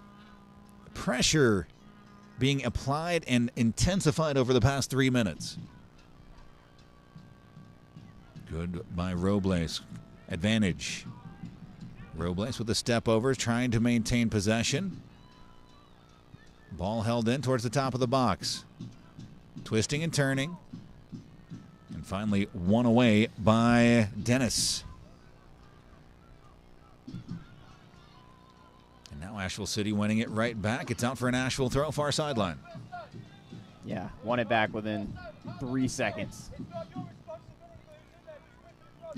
pressure being applied and intensified over the past 3 minutes. Good by Robles. Advantage. Robles with a step over, trying to maintain possession. Ball held in towards the top of the box. Twisting and turning. And finally won away by Dennis. And now Asheville City winning it right back. It's out for an Asheville throw, far sideline. Yeah, won it back within 3 seconds.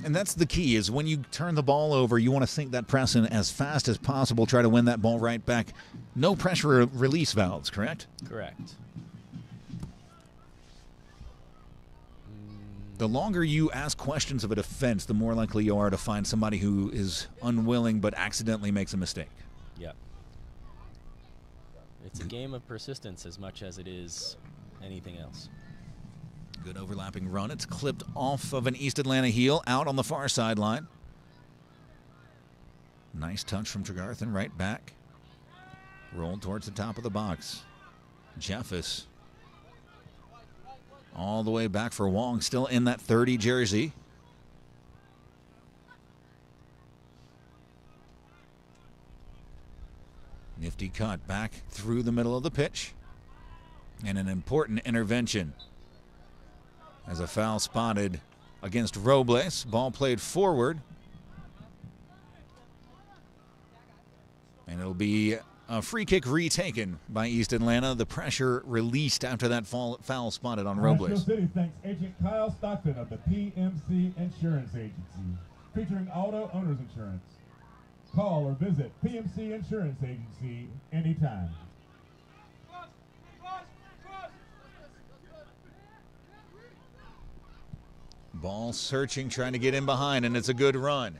And that's the key, is when you turn the ball over, you want to sink that press in as fast as possible, try to win that ball right back. No pressure release valves, correct? Correct. The longer you ask questions of a defense, the more likely you are to find somebody who is unwilling but accidentally makes a mistake. Yep. It's a game of persistence as much as it is anything else. Good overlapping run. It's clipped off of an East Atlanta heel, out on the far sideline. Nice touch from Tregarthen, right back. Rolled towards the top of the box. Jeffus. All the way back for Wong, still in that 30 jersey. Nifty cut back through the middle of the pitch. And an important intervention as a foul spotted against Robles. Ball played forward. And it'll be a free kick retaken by East Atlanta. The pressure released after that foul spotted on Asheville Robles. City thanks Agent Kyle Stockton of the PMC Insurance Agency, featuring auto owner's insurance. Call or visit PMC Insurance Agency anytime. Ball searching, trying to get in behind, and it's a good run.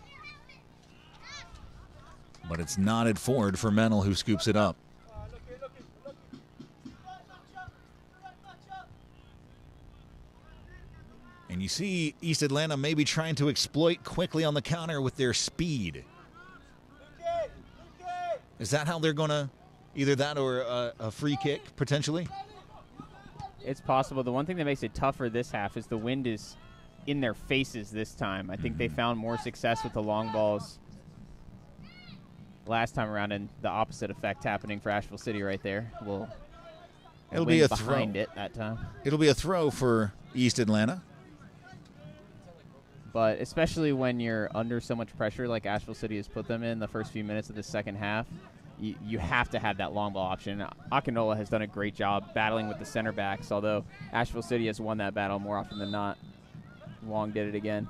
But it's knotted forward for Mennel, who scoops it up. And you see East Atlanta maybe trying to exploit quickly on the counter with their speed. Is that how they're going to, either that or a free kick, potentially? It's possible. The one thing that makes it tougher this half is the wind is in their faces this time. I think they found more success with the long balls last time around, and the opposite effect happening for Asheville City right there. It'll be a behind throw. It that time. It'll be a throw for East Atlanta. But especially when you're under so much pressure like Asheville City has put them in the first few minutes of the second half, you have to have that long ball option. Akinola has done a great job battling with the center backs, although Asheville City has won that battle more often than not. Wong did it again.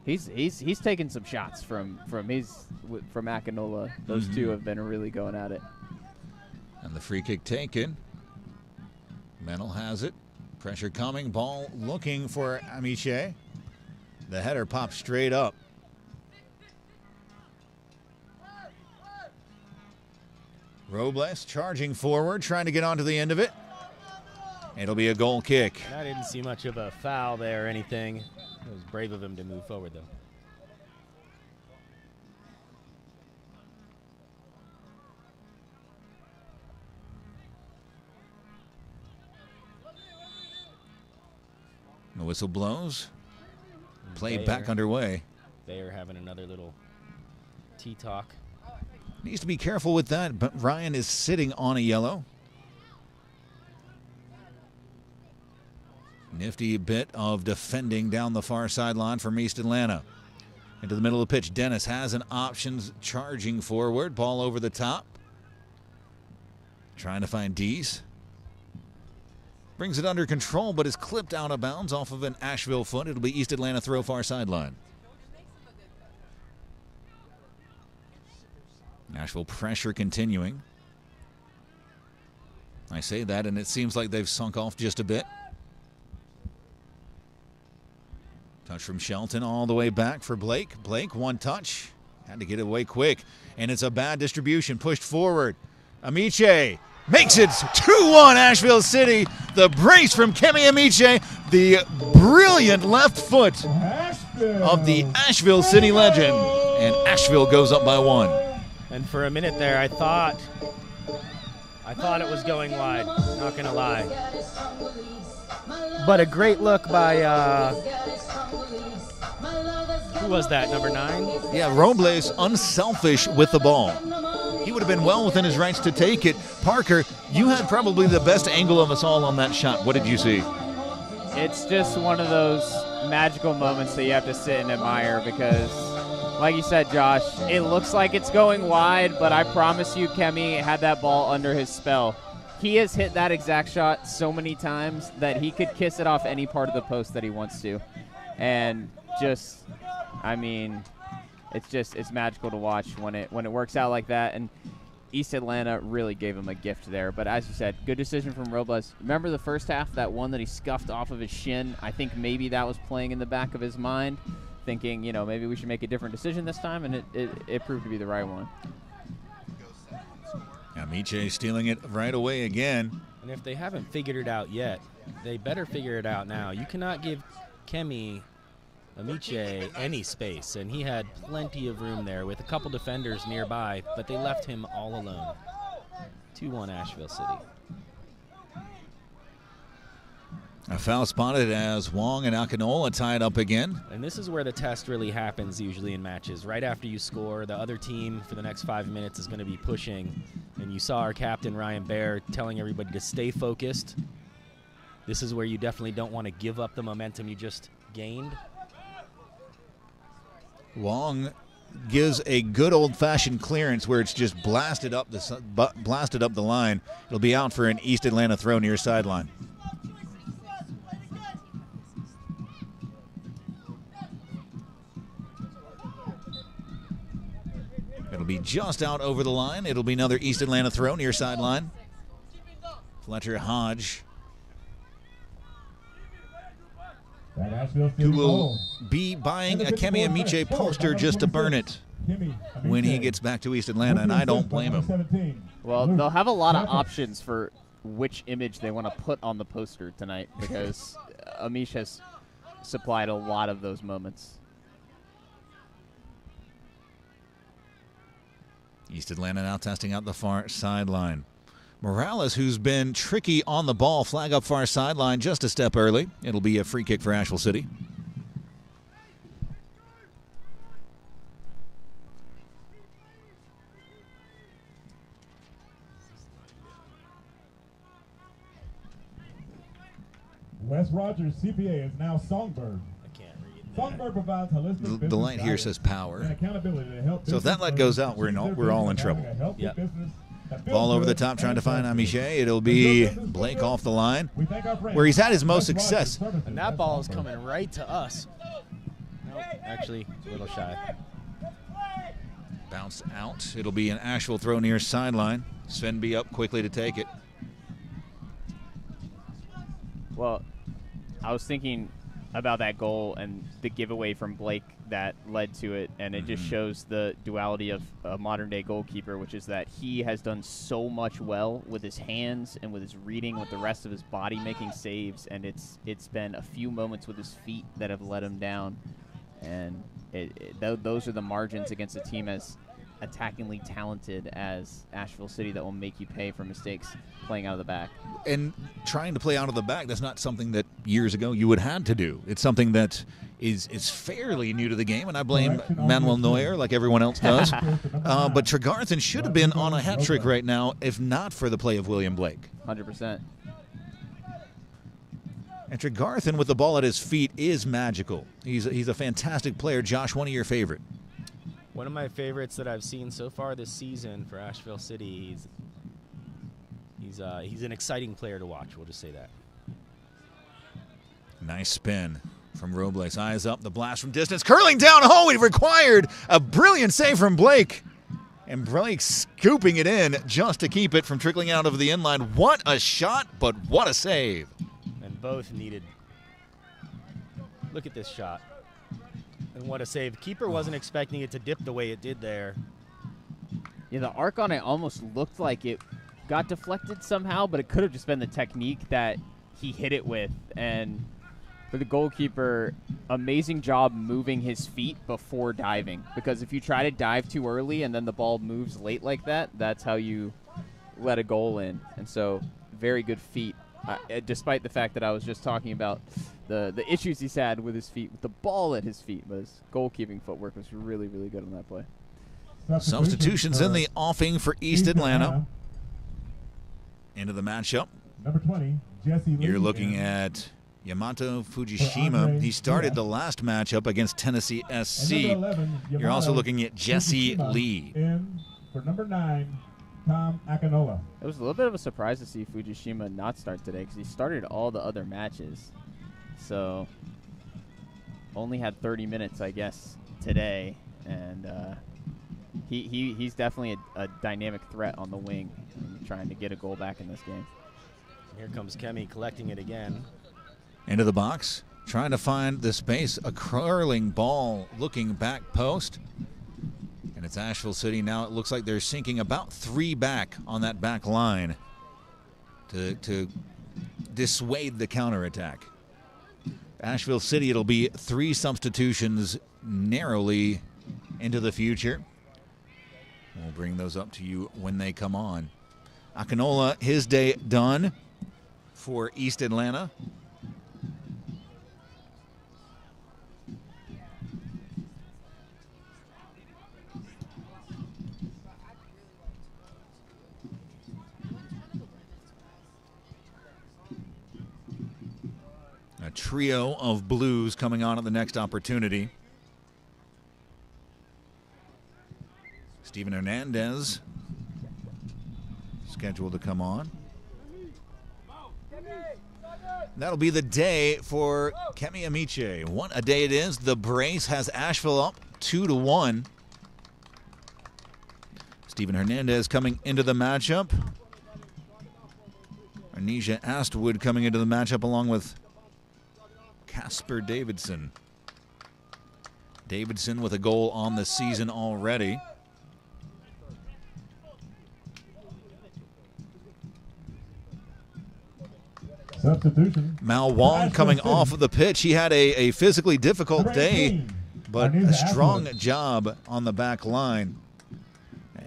He's taken some shots from Akinola. Those two have been really going at it. And the free kick taken. Mennel has it. Pressure coming. Ball looking for Amiche. The header pops straight up. Robles charging forward, trying to get onto the end of it. It'll be a goal kick. I didn't see much of a foul there or anything. It was brave of him to move forward, though. The whistle blows. Play Bayer. back underway. Bayer having another little tea-talk. Needs to be careful with that, but Ryan is sitting on a yellow. Nifty bit of defending down the far sideline from East Atlanta. Into the middle of the pitch, Dennis has an options charging forward. Ball over the top. Trying to find Dees. Brings it under control, but is clipped out of bounds off of an Asheville foot. It'll be East Atlanta throw far sideline. Asheville pressure continuing. I say that, and it seems like they've sunk off just a bit. Touch from Shelton all the way back for Blake. Blake, one touch. Had to get it away quick. And it's a bad distribution. Pushed forward. Amiche makes it 2-1 Asheville City. The brace from Kemi Amiche. The brilliant left foot of the Asheville City legend. And Asheville goes up by 1. And for a minute there, I thought it was going wide. Not gonna lie. But a great look by who was that? Number 9. Yeah, Robles unselfish with the ball. He would have been well within his rights to take it. Parker, you had probably the best angle of us all on that shot. What did you see? It's just one of those magical moments that you have to sit and admire because, like you said, Josh, it looks like it's going wide, but I promise you Kemi had that ball under his spell. He has hit that exact shot so many times that he could kiss it off any part of the post that he wants to. And just, I mean, it's magical to watch when it works out like that. And East Atlanta really gave him a gift there. But as you said, good decision from Robles. Remember the first half, that one that he scuffed off of his shin? I think maybe that was playing in the back of his mind, thinking, maybe we should make a different decision this time, and it proved to be the right one. Amiche stealing it right away again. And if they haven't figured it out yet, they better figure it out now. You cannot give Kemi Amiche any space, and he had plenty of room there with a couple defenders nearby, but they left him all alone. 2-1 Asheville City. A foul spotted as Wong and Akinola tied up again. And this is where the test really happens usually in matches. Right after you score, the other team for the next 5 minutes is going to be pushing. And you saw our captain, Ryan Baer, telling everybody to stay focused. This is where you definitely don't want to give up the momentum you just gained. Long gives a good old-fashioned clearance where it's just blasted up the line. It'll be out for an East Atlanta throw near sideline. It'll be just out over the line. It'll be another East Atlanta throw near sideline. Fletcher Hodge, who will be buying a Kemi Amiche poster just to burn it when he gets back to East Atlanta, and I don't blame him. Well, they'll have a lot of options for which image they want to put on the poster tonight because Amiche has supplied a lot of those moments. East Atlanta now testing out the far sideline. Morales, who's been tricky on the ball, flag up far sideline just a step early. It'll be a free kick for Asheville City. Wes Rogers, CPA, is now Songbird. I can't read that. Songbird provides holistic The business light here guidance says power. and accountability to help So if that light goes out, we're all in trouble. Yep. Ball over the top trying to find Amiche. It'll be Blake off the line, where he's had his most success. And that ball is coming right to us. Nope, actually, a little shy. Bounced out. It'll be an Asheville throw near sideline. Svenby up quickly to take it. Well, I was thinking about that goal and the giveaway from Blake that led to it, and it just shows the duality of a modern-day goalkeeper, which is that he has done so much well with his hands and with his reading, with the rest of his body making saves, and it's been a few moments with his feet that have let him down, and those are the margins against a team as attackingly talented as Asheville City that will make you pay for mistakes playing out of the back. And trying to play out of the back, that's not something that years ago you would have had to do. It's something that is fairly new to the game, and I blame Manuel Neuer like everyone else does. But Tregarthen should have been on a hat trick right now if not for the play of William Blake. 100%. And Tregarthen with the ball at his feet is magical. He's a fantastic player. Josh, one of your favorite? One of my favorites that I've seen so far this season for Asheville City. He's an exciting player to watch. We'll just say that. Nice spin from Robles. Eyes up, the blast from distance. Curling down. Oh, it required a brilliant save from Blake. And Blake scooping it in just to keep it from trickling out over the end line. What a shot, but what a save. And both needed. Look at this shot. And what a save. Keeper wasn't expecting it to dip the way it did there. Yeah, the arc on it almost looked like it got deflected somehow, but it could have just been the technique that he hit it with. And for the goalkeeper, amazing job moving his feet before diving. Because if you try to dive too early and then the ball moves late like that, that's how you let a goal in. And so, very good feet. Despite the fact that I was just talking about the issues he's had with his feet, with the ball at his feet, but his goalkeeping footwork was really, really good on that play. Substitutions in the offing for East Atlanta. Into the matchup. Number 20, Jesse Lee. You're looking at Yamato Fujishima. He started the last matchup against Tennessee SC. You're also looking at Jesse Lee. In for number 9, Tom Akinola. It was a little bit of a surprise to see Fujishima not start today because he started all the other matches. So only had 30 minutes, I guess, today. And he's definitely a dynamic threat on the wing, trying to get a goal back in this game. Here comes Kemi collecting it again. Into the box, trying to find the space. A curling ball looking back post. And it's Asheville City now. It looks like they're sinking about 3 back on that back line to dissuade the counterattack. Asheville City, it'll be 3 substitutions narrowly into the future. We'll bring those up to you when they come on. Akinola, his day done for East Atlanta. trio of Blues coming on at the next opportunity. Steven Hernandez scheduled to come on. That'll be the day for Kemi Amiche. What a day it is. The brace has Asheville up 2-1. Steven Hernandez coming into the matchup. Arnesia Astwood coming into the matchup along with Casper Davidson. Davidson with a goal on the season already. Substitution. Mal Wong coming off of the pitch. He had a physically difficult day, but a strong job on the back line.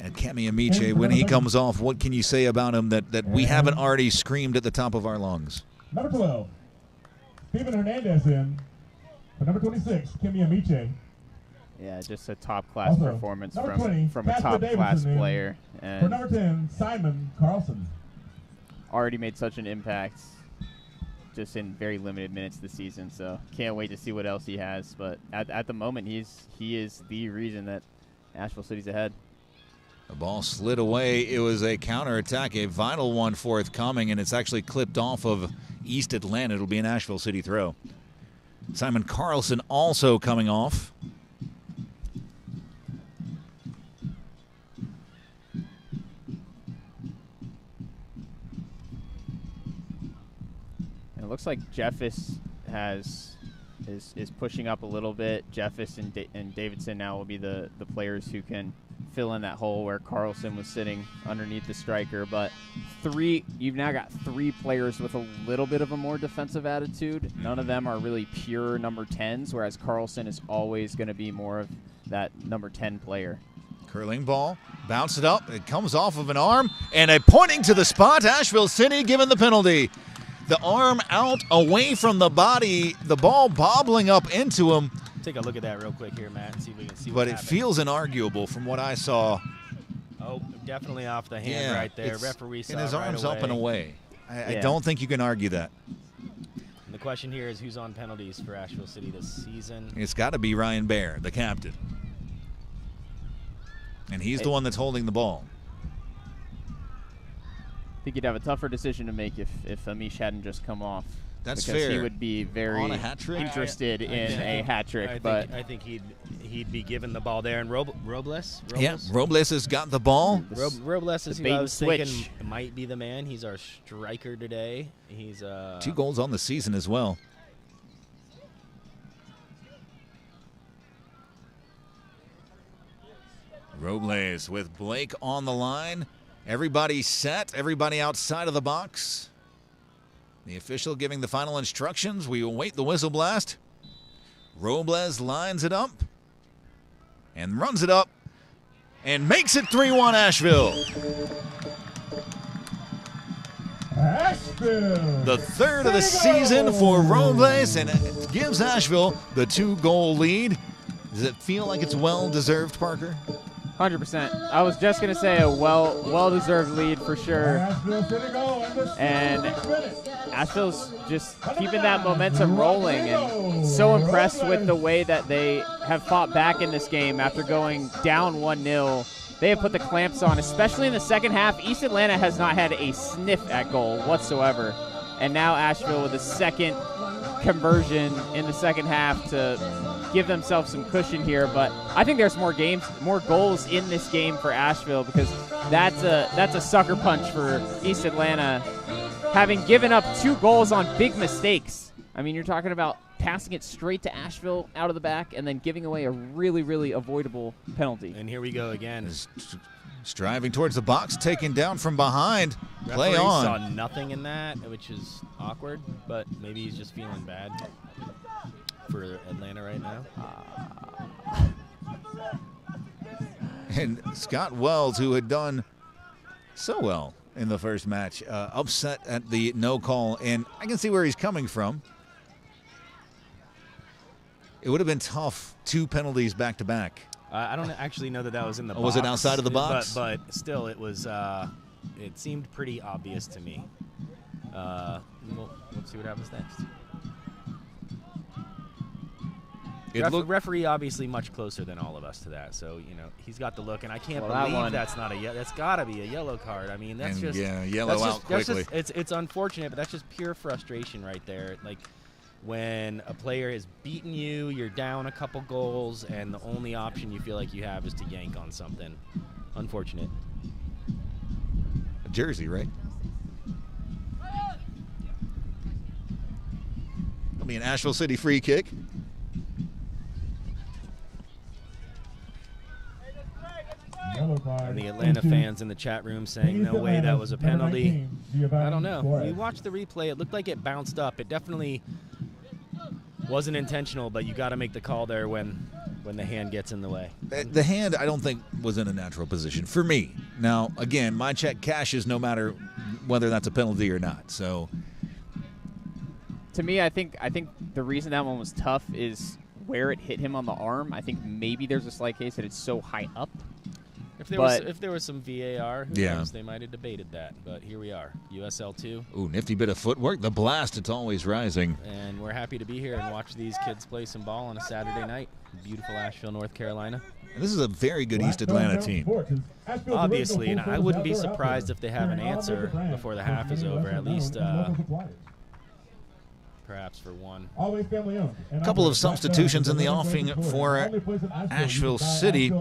And Kemi Amiche, when he comes off, what can you say about him that we haven't already screamed at the top of our lungs? Number 12, Steven Hernandez in. For number 26, Kemi Amiche. Yeah, just a top-class performance number 20, from a Casper top-class Davidson player. For And number 10, Simon Carlson. already made such an impact just in very limited minutes this season. So can't wait to see what else he has. But at the moment, he is the reason that Asheville City's ahead. The ball slid away. It was a counterattack, a vital one forthcoming, and it's actually clipped off of East Atlanta. It'll be an Asheville City throw. Simon Carlson also coming off. And it looks like Jeffis is pushing up a little bit. Jeffis and Davidson now will be the players who can fill in that hole where Carlson was sitting underneath the striker. But you've now got 3 players with a little bit of a more defensive attitude. None of them are really pure number 10s, whereas Carlson is always going to be more of that number 10 player. Curling ball, bounce it up. It comes off of an arm, and a pointing to the spot. Asheville City given the penalty. The arm out away from the body, the ball bobbling up into him. Take a look at that real quick here, Matt, and see if we can see But what it happened. feels inarguable from what I saw. Oh, definitely off the hand right there. Referee saw and his it right arm's away. up and away. I Yeah. don't think you can argue that. And the question here is who's on penalties for Asheville City this season? It's got to be Ryan Baer, the captain. And he's the one that's holding the ball. I think you'd have a tougher decision to make if Amish hadn't just come off. That's because fair. he would be very On a hat trick? interested in a hat trick. But I think he'd be given the ball there. And Robles? Yeah, Robles has got the ball. Robles is the who bait I and was thinking switch. might be the man. He's our striker today. He's 2 goals on the season as well. Robles with Blake on the line. Everybody set, everybody outside of the box. The official giving the final instructions. We await the whistle blast. Robles lines it up and runs it up and makes it 3-1 Asheville. Asheville. The third of the season for Robles, and it gives Asheville the 2-goal lead. Does it feel like it's well-deserved, Parker? 100%. I was just going to say a well-deserved lead for sure. Asheville City goal in the And 6th minute. Asheville's just keeping that momentum rolling, and so impressed with the way that they have fought back in this game after going down 1-0. They have put the clamps on, especially in the second half. East Atlanta has not had a sniff at goal whatsoever. And now Asheville with a second conversion in the second half to give themselves some cushion here. But I think there's more goals in this game for Asheville, because that's a sucker punch for East Atlanta, having given up 2 goals on big mistakes. I mean, you're talking about passing it straight to Asheville out of the back and then giving away a really, really avoidable penalty. And here we go again. Striving towards the box, taken down from behind. Play Referee on. saw nothing in that, which is awkward, but maybe he's just feeling bad for Atlanta right now. And Scott Wells, who had done so well in the first match, upset at the no call, and I can see where he's coming from. It would have been tough, 2 penalties back to back. I don't actually know that was in the box. Was it outside of the box? But still, it was. It seemed pretty obvious to me. We'll see what happens next. Referee obviously much closer than all of us to that, so he's got the look, and I can't believe that's not that's got to be a yellow card. I mean, that's yellow out quickly. It's unfortunate, but that's just pure frustration right there. Like when a player has beaten you, you're down a couple goals, and the only option you feel like you have is to yank on something. Unfortunate. A jersey, right? It'll be an Asheville City free kick. And the Atlanta fans in the chat room saying, no way that was a penalty. I don't know. We watched the replay. It looked like it bounced up. It definitely wasn't intentional, but you got to make the call there when the hand gets in the way. The hand, I don't think, was in a natural position for me. Now, again, my check cashes no matter whether that's a penalty or not. So, to me, I think the reason that one was tough is where it hit him on the arm. I think maybe there's a slight case that it's so high up. If there was some VAR, who knows, they might have debated that. But here we are, USL 2. Ooh, nifty bit of footwork. The blast, it's always rising. And we're happy to be here and watch these kids play some ball on a Saturday night. Beautiful Asheville, North Carolina. And this is a very good East Atlanta team. Obviously, and I wouldn't be surprised if they have an answer before the half is over, at least perhaps for one. A couple of substitutions in the offing for Asheville City.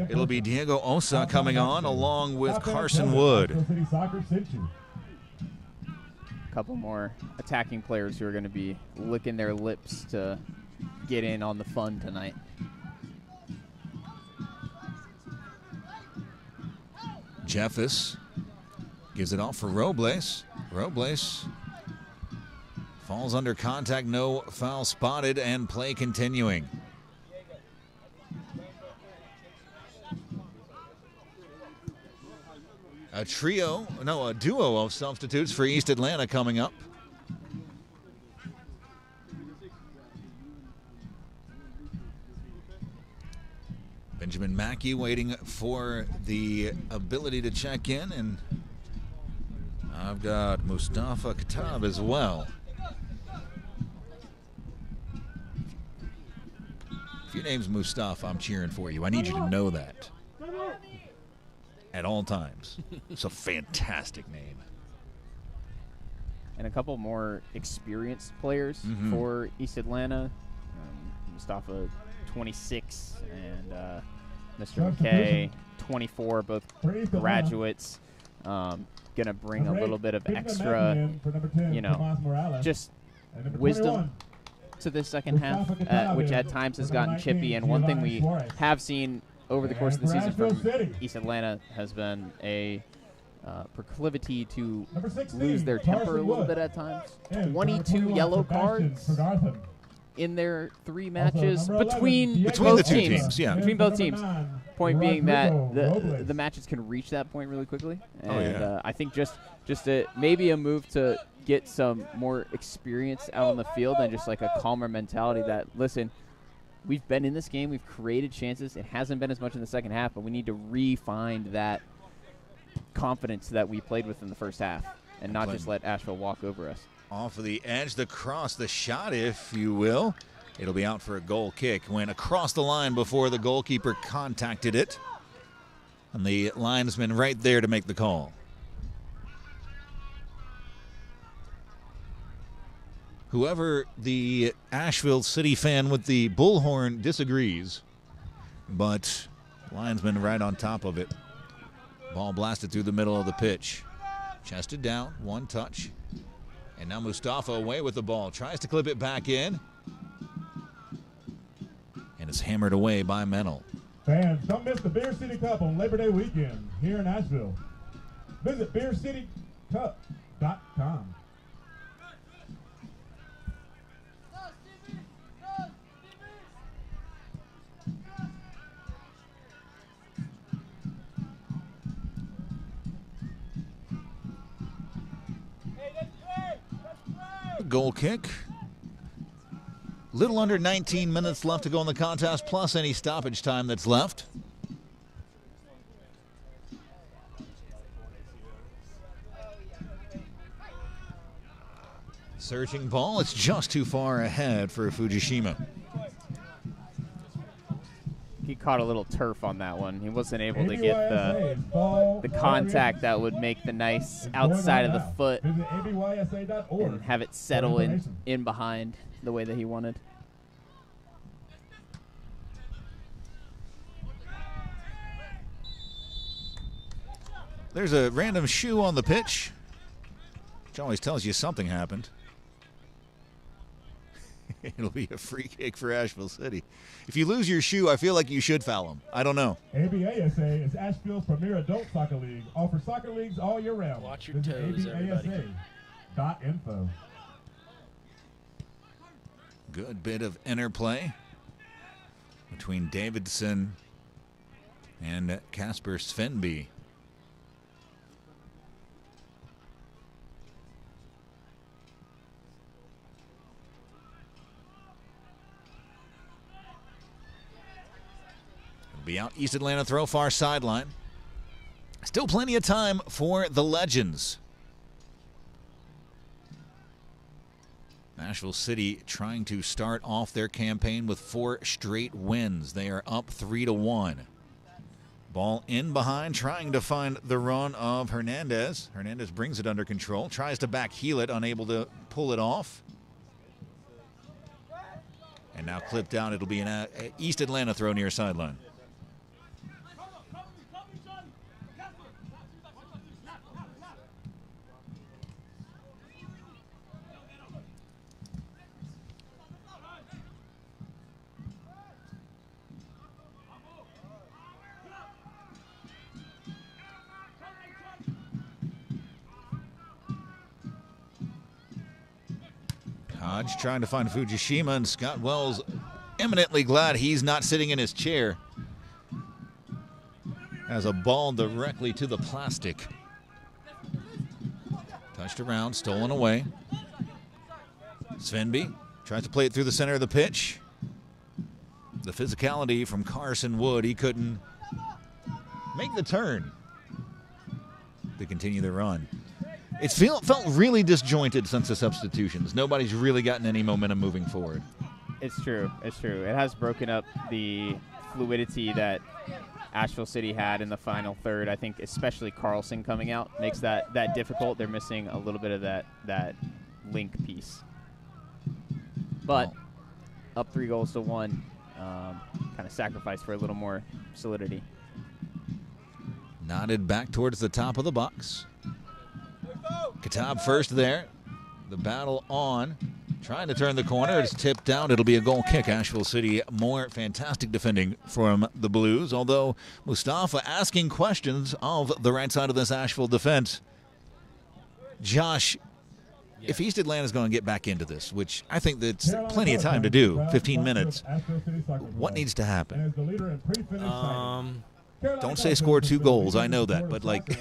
It'll be Diego Osa coming on along with Carson Wood. A couple more attacking players who are going to be licking their lips to get in on the fun tonight. Jeffis gives it off for Robles. Robles falls under contact, no foul spotted, and play continuing. A duo of substitutes for East Atlanta coming up. Benjamin Mackey waiting for the ability to check in, and I've got Mustafa Khattab as well. If your name's Mustafa, I'm cheering for you. I need you to know that at all times. It's a fantastic name. And a couple more experienced players for East Atlanta. Mustafa, 26, and Mr. McKay, 24, both graduates. Gonna bring a little bit of extra, just wisdom to this second half, which at times has gotten chippy. And one thing we have seen over the course of the season from East Atlanta has been a proclivity to lose their temper a little bit at times. 22 yellow cards in their 3 matches between the two teams. Yeah, between both teams. Point being that the matches can reach that point really quickly, and I think just maybe a move to get some more experience out on the field and just like a calmer mentality that, listen, we've been in this game, we've created chances. It hasn't been as much in the second half, but we need to re-find that confidence that we played with in the first half and not just let Asheville walk over us. Off of the edge, the cross, the shot, if you will. It'll be out for a goal kick. Went across the line before the goalkeeper contacted it. And the linesman right there to make the call. Whoever the Asheville City fan with the bullhorn disagrees, but linesman right on top of it. Ball blasted through the middle of the pitch. Chested down, one touch. And now Mustafa away with the ball. Tries to clip it back in. And it's hammered away by Mennel. Fans, don't miss the Beer City Cup on Labor Day weekend here in Asheville. Visit beercitycup.com. Goal kick. Little under 19 minutes left to go in the contest, plus any stoppage time that's left. Surging ball, it's just too far ahead for Fujishima. He caught a little turf on that one. He wasn't able to get the contact that would make the nice outside of the foot and have it settle in behind the way that he wanted. There's a random shoe on the pitch, which always tells you something happened. It'll be a free kick for Asheville City. If you lose your shoe, I feel like you should foul him. I don't know. ABASA is Asheville's premier adult soccer league. Offers soccer leagues all year round. Watch your toes, everybody. ABASA.info. Good bit of interplay between Davidson and Casper Svenby. Be out East Atlanta throw, far sideline. Still plenty of time for the Legends. Asheville City trying to start off their campaign with 4 straight wins. They are up 3-1. Ball in behind, trying to find the run of Hernandez. Hernandez brings it under control, tries to back heel it, unable to pull it off. And now clipped out, it'll be an East Atlanta throw near sideline. Hodge trying to find Fujishima, and Scott Wells eminently glad he's not sitting in his chair. Has a ball directly to the plastic. Touched around, stolen away. Svenby tries to play it through the center of the pitch. The physicality from Carson Wood, he couldn't make the turn to continue the run. It's felt really disjointed since the substitutions. Nobody's really gotten any momentum moving forward. It's true. It's true. It has broken up the fluidity that Asheville City had in the final third. I think especially Carlson coming out makes that difficult. They're missing a little bit of that link piece. But up 3-1, kind of sacrifice for a little more solidity. Nodded back towards the top of the box. Kitab first there. The battle on. Trying to turn the corner. It's tipped down. It'll be a goal kick. Asheville City, more fantastic defending from the Blues. Although Mustafa asking questions of the right side of this Asheville defense. Josh, if East Atlanta is going to get back into this, which I think that's plenty of time to do, 15 minutes, what needs to happen? Don't say score 2 goals. I know that, but like.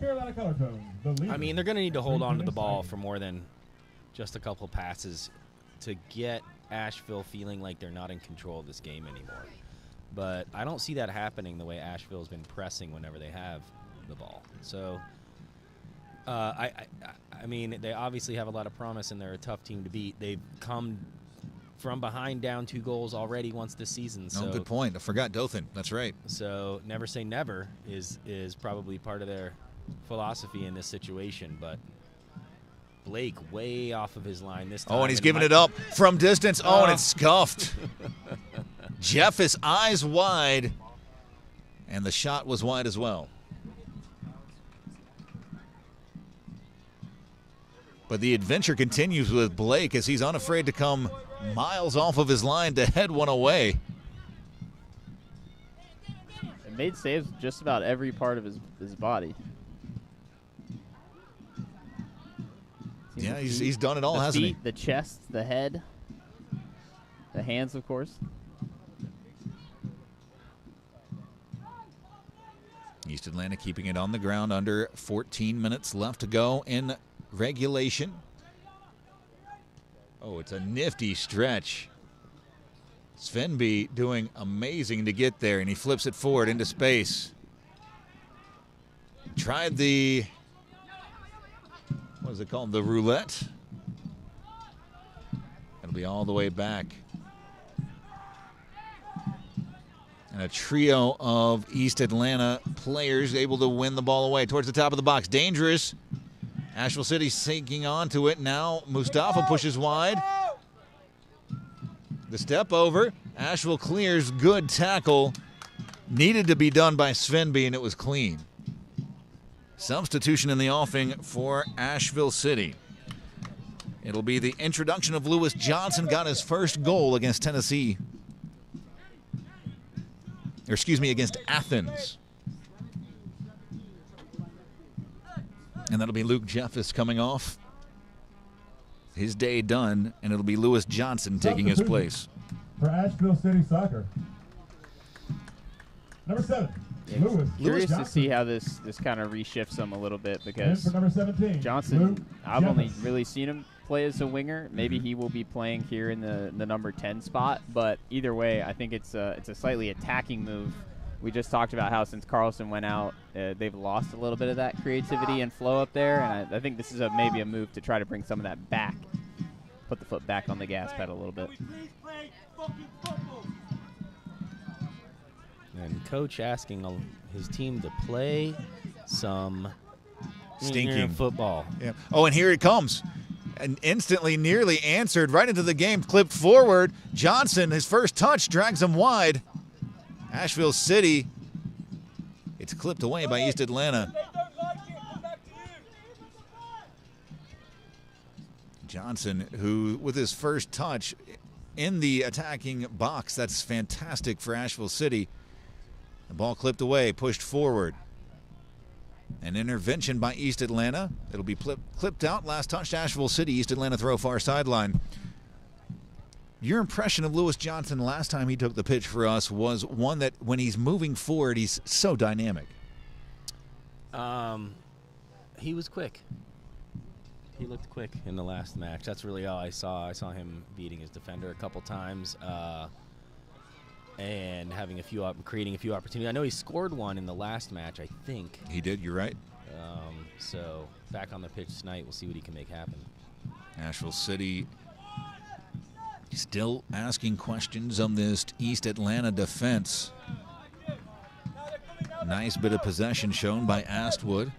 I mean, they're going to need to hold on to the ball for more than just a couple passes to get Asheville feeling like they're not in control of this game anymore. But I don't see that happening the way Asheville's been pressing whenever they have the ball. So, I mean, they obviously have a lot of promise, and they're a tough team to beat. They've come from behind down 2 goals already once this season. So, good point. I forgot Dothan. That's right. So never say never is probably part of their philosophy in this situation. But Blake way off of his line this time. Oh, and he's giving it up from distance. Oh, and it's scuffed. Jeff is eyes wide, and the shot was wide as well. But the adventure continues with Blake as he's unafraid to come miles off of his line to head one away. It made saves just about every part of his body. Yeah, he's done it all, hasn't he? The chest, the head, the hands, of course. East Atlanta keeping it on the ground, under 14 minutes left to go in regulation. Oh, it's a nifty stretch. Svenby doing amazing to get there, and he flips it forward into space. Tried the what is it called? The roulette. It'll be all the way back. And a trio of East Atlanta players able to win the ball away towards the top of the box. Dangerous. Asheville City sinking onto it. Now Mustafa pushes wide. The step over. Asheville clears. Good tackle. Needed to be done by Svenby, and it was clean. Substitution in the offing for Asheville City. It'll be the introduction of Lewis Johnson. Got his first goal against Tennessee. Or excuse me, against Athens. And that'll be Luke Jeffis coming off. His day done, and it'll be Lewis Johnson taking his place. For Asheville City Soccer. Number 7, Lewis. Curious to Johnson. see how this kind of reshifts him a little bit, And because for number 17, Johnson, Luke I've only Jeffers. really seen him play as a winger. Maybe he will be playing here in the number 10 spot, but either way, I think it's a slightly attacking move. We just talked about how since Carlson went out, they've lost a little bit of that creativity and flow up there, and I think this is maybe a move to try to bring some of that back, put the foot back on the gas pedal a little bit. And coach asking his team to play some Stinking football. Yeah. Oh, and here it comes. And instantly nearly answered right into the game. Clipped forward. Johnson, his first touch, drags him wide. Asheville City. It's clipped away by East Atlanta. Johnson, who with his first touch in the attacking box, that's fantastic for Asheville City. The ball clipped away, pushed forward. An intervention by East Atlanta. It'll be clipped out. Last touch to Asheville City. East Atlanta throw far sideline. Your impression of Lewis Johnson last time he took the pitch for us was one that when he's moving forward, he's so dynamic. He was quick. He looked quick in the last match. That's really all I saw. I saw him beating his defender a couple times and having creating a few opportunities. I know he scored one in the last match, I think. He did, you're right. So back on the pitch tonight, we'll see what he can make happen. Asheville City still asking questions on this East Atlanta defense. Nice bit of possession shown by Astwood.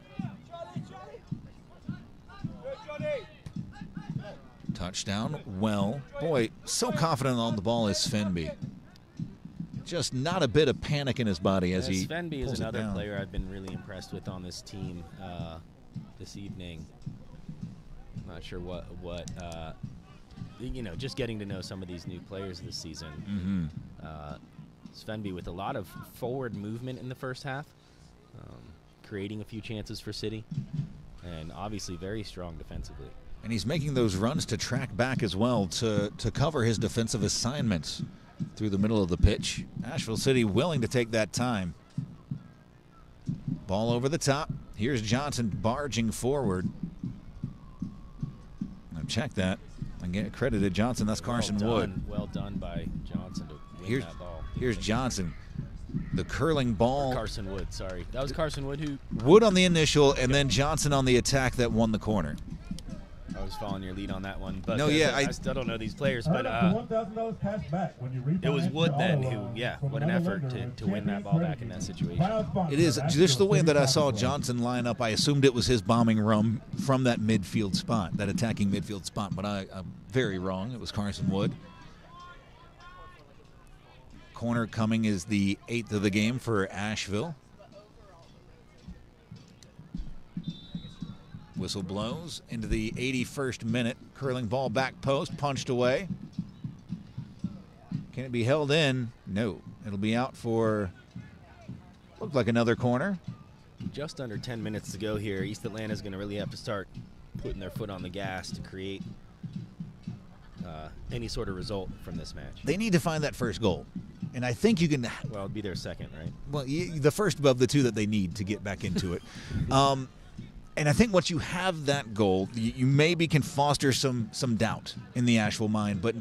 Touchdown, well. Boy, so confident on the ball is Svenby. Just not a bit of panic in his body as he Svenby pulls is it another down. player I've been really impressed with on this team this evening. I'm not sure what just getting to know some of these new players this season. Svenby with a lot of forward movement in the first half, creating a few chances for City, and obviously very strong defensively. And he's making those runs to track back as well to cover his defensive assignments through the middle of the pitch. Asheville City willing to take that time. Ball over the top. Here's Johnson barging forward. Now check that. And get credited Johnson. That's Carson Wood. Well done by Johnson to win that ball. Here's Johnson. The curling ball. Carson Wood, sorry. That was Carson Wood who... Wood on the initial, and then Johnson on the attack that won the corner. I was following your lead on that one. But No, I still don't know these players, but $1,000 cash back when you it was refinance Wood your then auto who, loan from what an another effort lender to win that Champion ball Credit back in that Union. situation. Proud sponsor It is of just the way Asheville that I City saw Soccer Club. Johnson line up. I assumed it was his bombing run from that midfield spot, that attacking midfield spot, but I'm very wrong. It was Carson Wood. Corner coming is the 8th of the game for Asheville. Whistle blows into the 81st minute. Curling ball back post, punched away. Can it be held in? No. It'll be out for, looked like another corner. Just under 10 minutes to go here. East Atlanta's going to really have to start putting their foot on the gas to create any sort of result from this match. They need to find that first goal. And I think you can. Well, it'd be their second, right? Well, the first of the two that they need to get back into it. And I think once you have that goal, you maybe can foster some doubt in the Asheville mind. But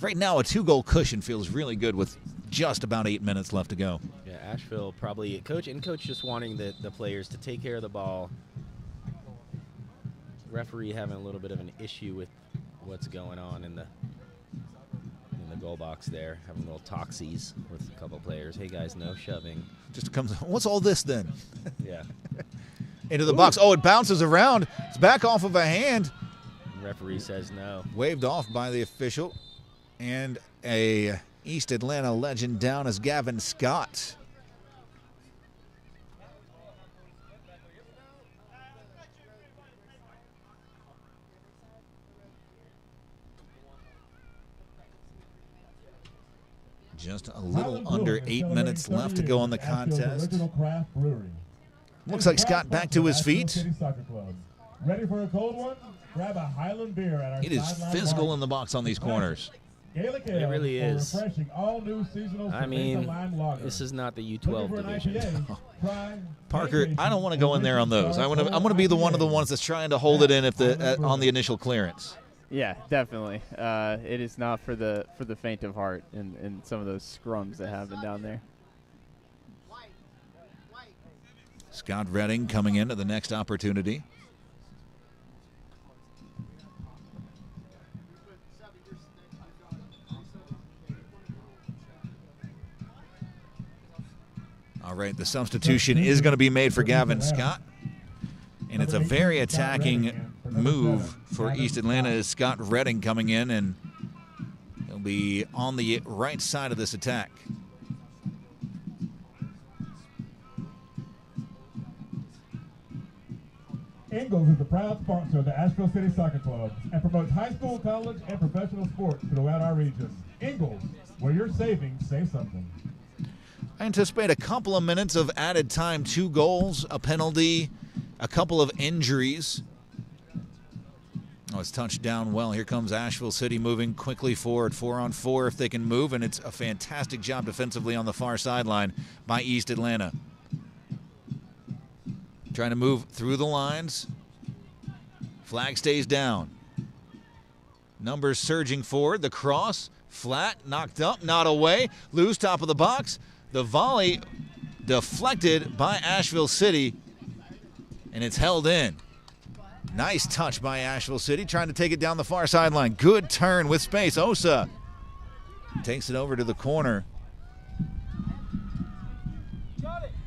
right now, a 2-goal cushion feels really good with just about 8 minutes left to go. Yeah, Asheville probably coach just wanting the players to take care of the ball Referee having a little bit of an issue with what's going on in the goal box there, having little talksies with a couple players. Hey guys, no shoving. Just comes. What's all this then? Yeah. Into the box. Oh, it bounces around. It's back off of a hand. Referee says no. Waved off by the official. And a East Atlanta legend down as Gavin Scott. Just a little under 8 minutes left to go on the contest. Looks like Scott back to his feet. Ready for a cold one? Grab a Highland beer at our It is physical in the box on these corners. It really is. I mean, lager. this is not the U12 division. Parker, I don't want to go in there on those. I'm going to be one of the ones that's trying to hold it in on the initial clearance. Yeah, definitely. It is not for the faint of heart in some of those scrums that happen down there. Scott Redding coming into the next opportunity. All right, the substitution is going to be made for Gavin Scott. And it's a very attacking move for East Atlanta as Scott Redding coming in, and he'll be on the right side of this attack. Ingalls is the proud sponsor of the Asheville City Soccer Club and promotes high school, college, and professional sports throughout our region. Ingalls, where your savings say something. I anticipate a couple of minutes of added time, 2 goals, a penalty, a couple of injuries. Oh, it's touched down well. Here comes Asheville City moving quickly forward, 4-on-4 if they can move, and it's a fantastic job defensively on the far sideline by East Atlanta. Trying to move through the lines. Flag stays down. Numbers surging forward. The cross, flat, knocked up, not away. Loose top of the box. The volley deflected by Asheville City, and it's held in. Nice touch by Asheville City, trying to take it down the far sideline. Good turn with space. Osa takes it over to the corner.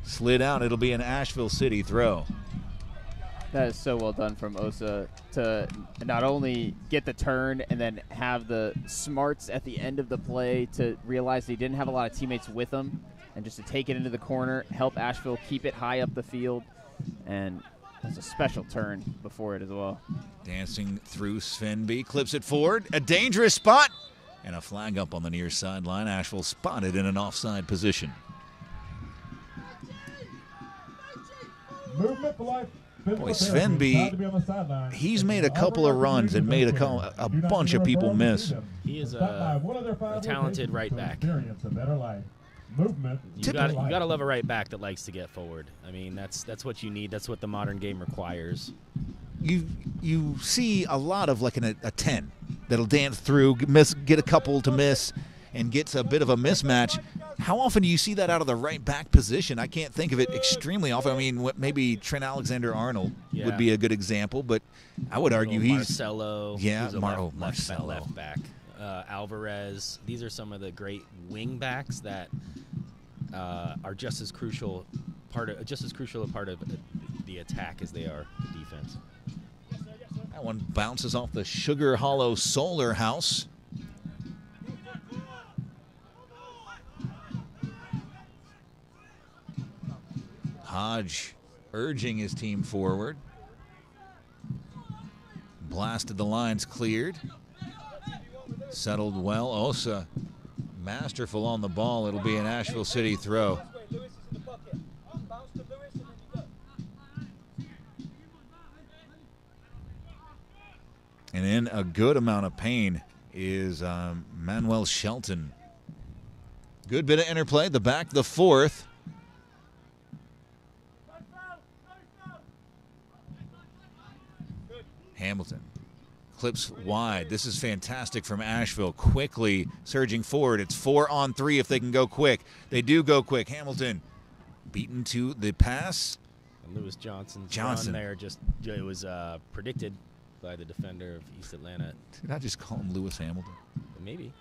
Slid out. It'll be an Asheville City throw. That is so well done from Osa to not only get the turn and then have the smarts at the end of the play to realize he didn't have a lot of teammates with him, and just to take it into the corner, help Asheville keep it high up the field, and that's a special turn before it as well. Dancing through Svenby, clips it forward. A dangerous spot, and a flag up on the near sideline. Asheville spotted in an offside position. Movement for life. Boy, Svenby, he's made a couple of runs and made a bunch of people miss. He is a talented right back. You gotta love a right back that likes to get forward. I mean, that's what you need. That's what the modern game requires. You see a lot of like a 10 that'll dance through, get a couple to miss, and gets a bit of a mismatch. How often do you see that out of the right back position? I can't think of it extremely often. I mean, maybe Trent Alexander-Arnold would be a good example, but I would argue he's Marcelo. Yeah, Marcelo left back. Alvarez. These are some of the great wing backs that are just as crucial a part of the attack as they are the defense. That one bounces off the Sugar Hollow Solar House. Hodge urging his team forward. Blasted the lines cleared. Settled well. Osa masterful on the ball. It'll be an Asheville City throw. And in a good amount of pain is Manuel Shelton. Good bit of interplay. The back, the fourth. Hamilton clips wide. This is fantastic from Asheville. Quickly surging forward. It's 4-on-3 if they can go quick. They do go quick. Hamilton beaten to the pass. And Lewis Johnson's run there it was predicted. by the defender of East Atlanta. Did I just call him Lewis Hamilton? Maybe.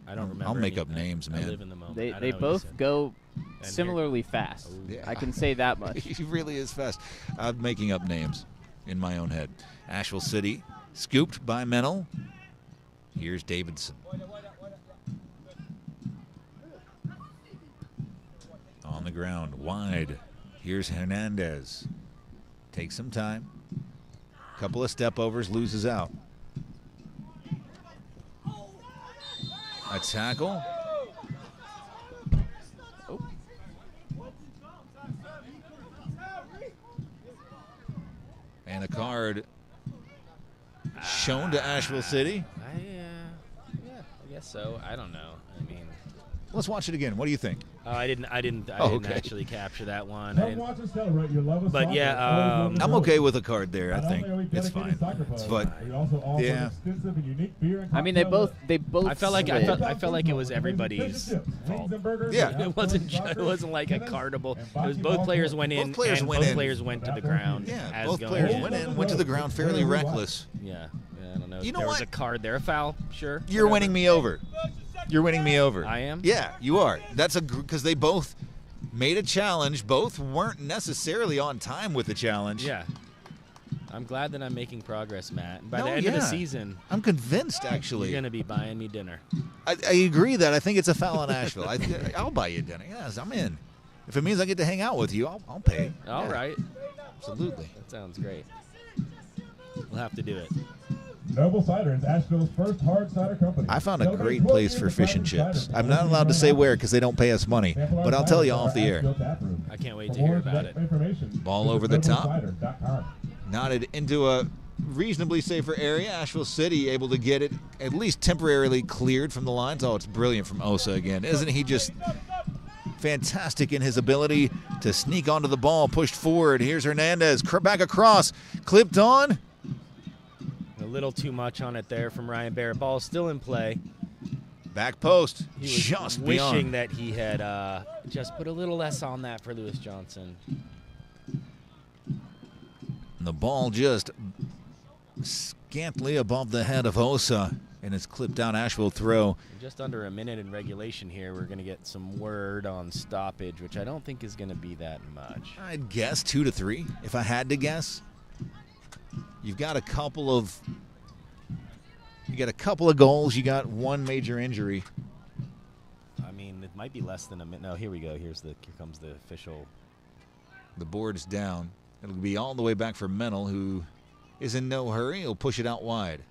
I don't remember. I'll make any- up names, I man. live in the moment. I They don't they know what you both said. go And similarly fast. Yeah. I can say that much. He really is fast. I'm making up names in my own head. Asheville City, scooped by Mennel. Here's Davidson. On the ground, wide. Here's Hernandez. Takes some time. Couple of step overs, loses out. A tackle. And a card shown to Asheville City. Yeah, I guess so. I don't know. I mean, Let's watch it again. What do you think? I didn't Oh, didn't okay. actually capture that one. I Come didn't- watch and celebrate your love of But soccer. yeah, Always love I'm the okay sport. with a card there. I Not think only are we it's dedicated fine. soccer clubs, But we also offer yeah. extensive and unique beer and I mean, they cocktail both. I felt like it was everybody's fault. Yeah. It wasn't like a cardable. It was both players went in. Both players and went both in. players went to the ground. Yeah, as both going players in. went in, went to the ground fairly reckless. Yeah, I don't know. You know there was what? a card there, a foul. Sure. You're whatever. winning me over. You're winning me over. I am? Yeah, you are. That's because they both made a challenge. Both weren't necessarily on time with the challenge. Yeah. I'm glad that I'm making progress, Matt. And by No, the end of the yeah. season, I'm convinced, actually. you're gonna be buying me dinner. I agree that I think it's a foul on Asheville. I'll buy you dinner. Yes, I'm in. If it means I get to hang out with you, I'll pay. All Yeah, right. Absolutely. That sounds great. We'll have to do it. Noble Cider is Asheville's first hard cider company. I found a Celebrate great 12 place years for of fish and cider chips. cider. I'm not allowed to say where because they don't pay us money, Sample our but I'll tell you cider off at the our air. Asheville tap room. I can't wait For to hear more about it. information, Ball visit over the top. noblecider.com. Knotted into a reasonably safer area. Asheville City able to get it at least temporarily cleared from the lines. Oh, it's brilliant from Osa again. Isn't he just fantastic in his ability to sneak onto the ball, pushed forward. Here's Hernandez, back across, clipped on. A little too much on it there from Ryan Barrett. Ball still in play. Back post, He was just wishing beyond. that he had just put a little less on that for Lewis Johnson. And the ball just scantly above the head of Osa, and it's clipped out. Asheville throw. Just under a minute in regulation here, we're going to get some word on stoppage, which I don't think is going to be that much. I'd guess 2 to 3 if I had to guess. You've got a couple of goals. You got one major injury. I mean, it might be less than a minute. No, here we go. Here comes the official. The board's down. It'll be all the way back for Mennel, who is in no hurry. He'll push it out wide.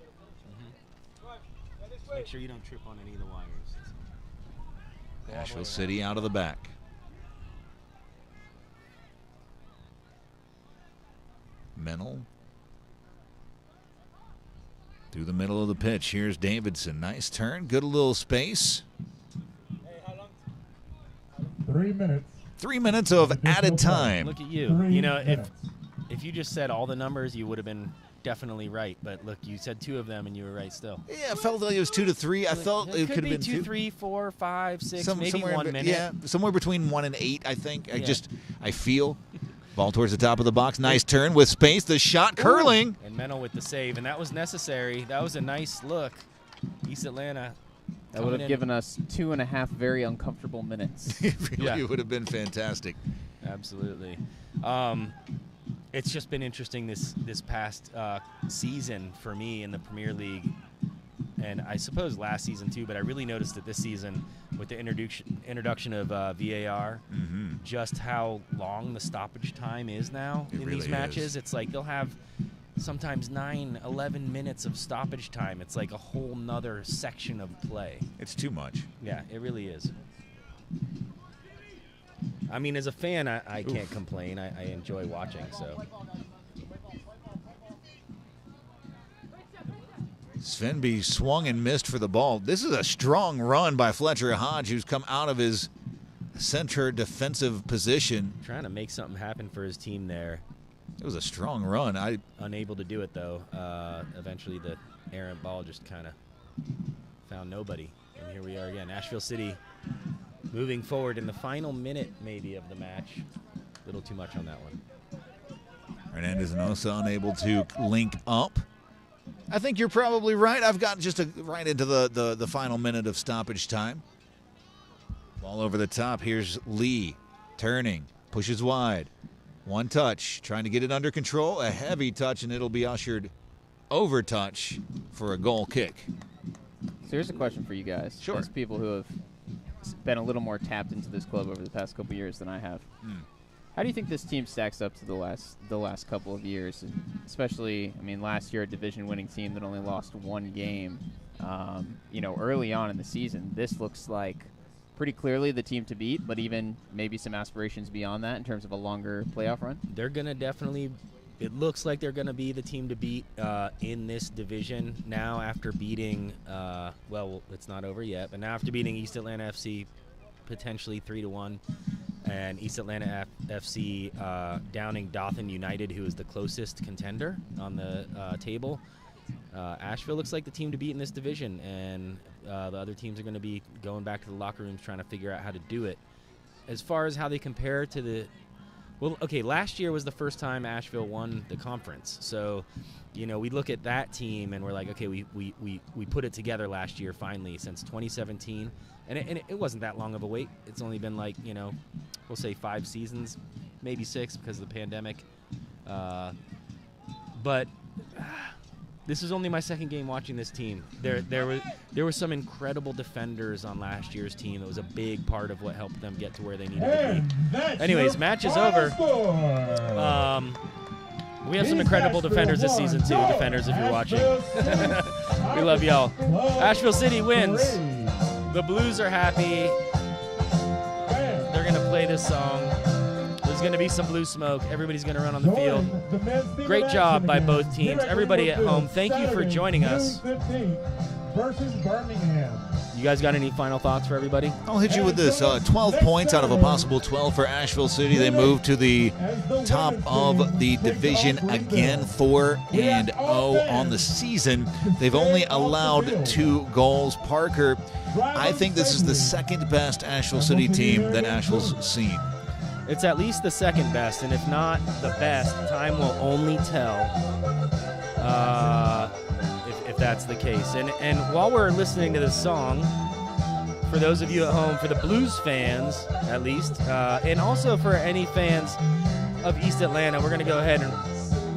Just make sure you don't trip on any of the wires. Asheville City out of the back. Mennel through the middle of the pitch. Here's Davidson. Nice turn. Good little space. 3 minutes. 3 minutes of added time. Look at you. 3 You know, minutes. if you just said all the numbers, you would have been definitely right. But look, you said 2 of them, and you were right still. Yeah, I felt like it was 2 to 3. I felt it could have be been 2, 3, 4, 5, 6, maybe somewhere 1 minute. Yeah, somewhere between 1 and 8. I think. Yeah. I feel. Ball towards the top of the box. Nice turn with space. The shot curling. And Mennel with the save, and that was necessary. That was a nice look. East Atlanta. That would have given us 2.5 very uncomfortable minutes. It really Yeah. would have been fantastic. Absolutely. It's just been interesting this past season for me in the Premier League, and I suppose last season too. But I really noticed it this season with the introduction of VAR, just how long the stoppage time is now It in really these matches. is. It's like they'll have sometimes 9, 11 minutes of stoppage time. It's like a whole nother section of play. It's too much. Yeah, it really is. I mean, as a fan, I can't complain. I enjoy watching, so. Svenby swung and missed for the ball. This is a strong run by Fletcher Hodge, who's come out of his center defensive position. Trying to make something happen for his team there. It was a strong run. Unable to do it, though. Eventually, the errant ball just kind of found nobody. And here we are again. Asheville City moving forward in the final minute, maybe, of the match. A little too much on that one. Hernandez and Osa unable to link up. I think you're probably right. I've got just right into the final minute of stoppage time. Ball over the top. Here's Lee turning, pushes wide. One touch, trying to get it under control. A heavy touch, and it'll be ushered over touch for a goal kick. So here's a question for you guys. Sure. As people who have been a little more tapped into this club over the past couple years than I have. How do you think this team stacks up to the last couple of years? And especially, I mean, last year a division-winning team that only lost one game. You know, early on in the season, this looks like pretty clearly the team to beat, but even maybe some aspirations beyond that in terms of a longer playoff run. They're going to definitely, it looks like they're going to be the team to beat in this division now after beating, well, it's not over yet, but now after beating East Atlanta FC potentially 3-1, and East Atlanta FC downing Dothan United, who is the closest contender on the table. Asheville looks like the team to beat in this division, and the other teams are going to be going back to the locker rooms trying to figure out how to do it. As far as how they compare to the – well, okay, last year was the first time Asheville won the conference. So, you know, we look at that team and we're like, okay, we put it together last year finally since 2017. And it wasn't that long of a wait. It's only been like, you know, we'll say 5 seasons, maybe 6 because of the pandemic. But this is only my second game watching this team. There were some incredible defenders on last year's team. That was a big part of what helped them get to where they needed to be. Anyways, match is over. We have some incredible defenders this season too. Defenders, if you're watching, we love y'all. Asheville City wins. The Blues are happy. They're gonna play this song. There's going to be some blue smoke. Everybody's going to run on the field. Great job by both teams. Everybody at home, thank you for joining us. You guys got any final thoughts for everybody? I'll hit you with this. 12 points out of a possible 12 for Asheville City. They move to the top of the division again, 4-0 on the season. They've only allowed 2 goals. Parker, I think this is the second best Asheville City team that Asheville's seen. It's at least the second best, and if not the best, time will only tell if that's the case. And while we're listening to this song, for those of you at home, for the Blues fans at least, and also for any fans of East Atlanta, we're going to go ahead and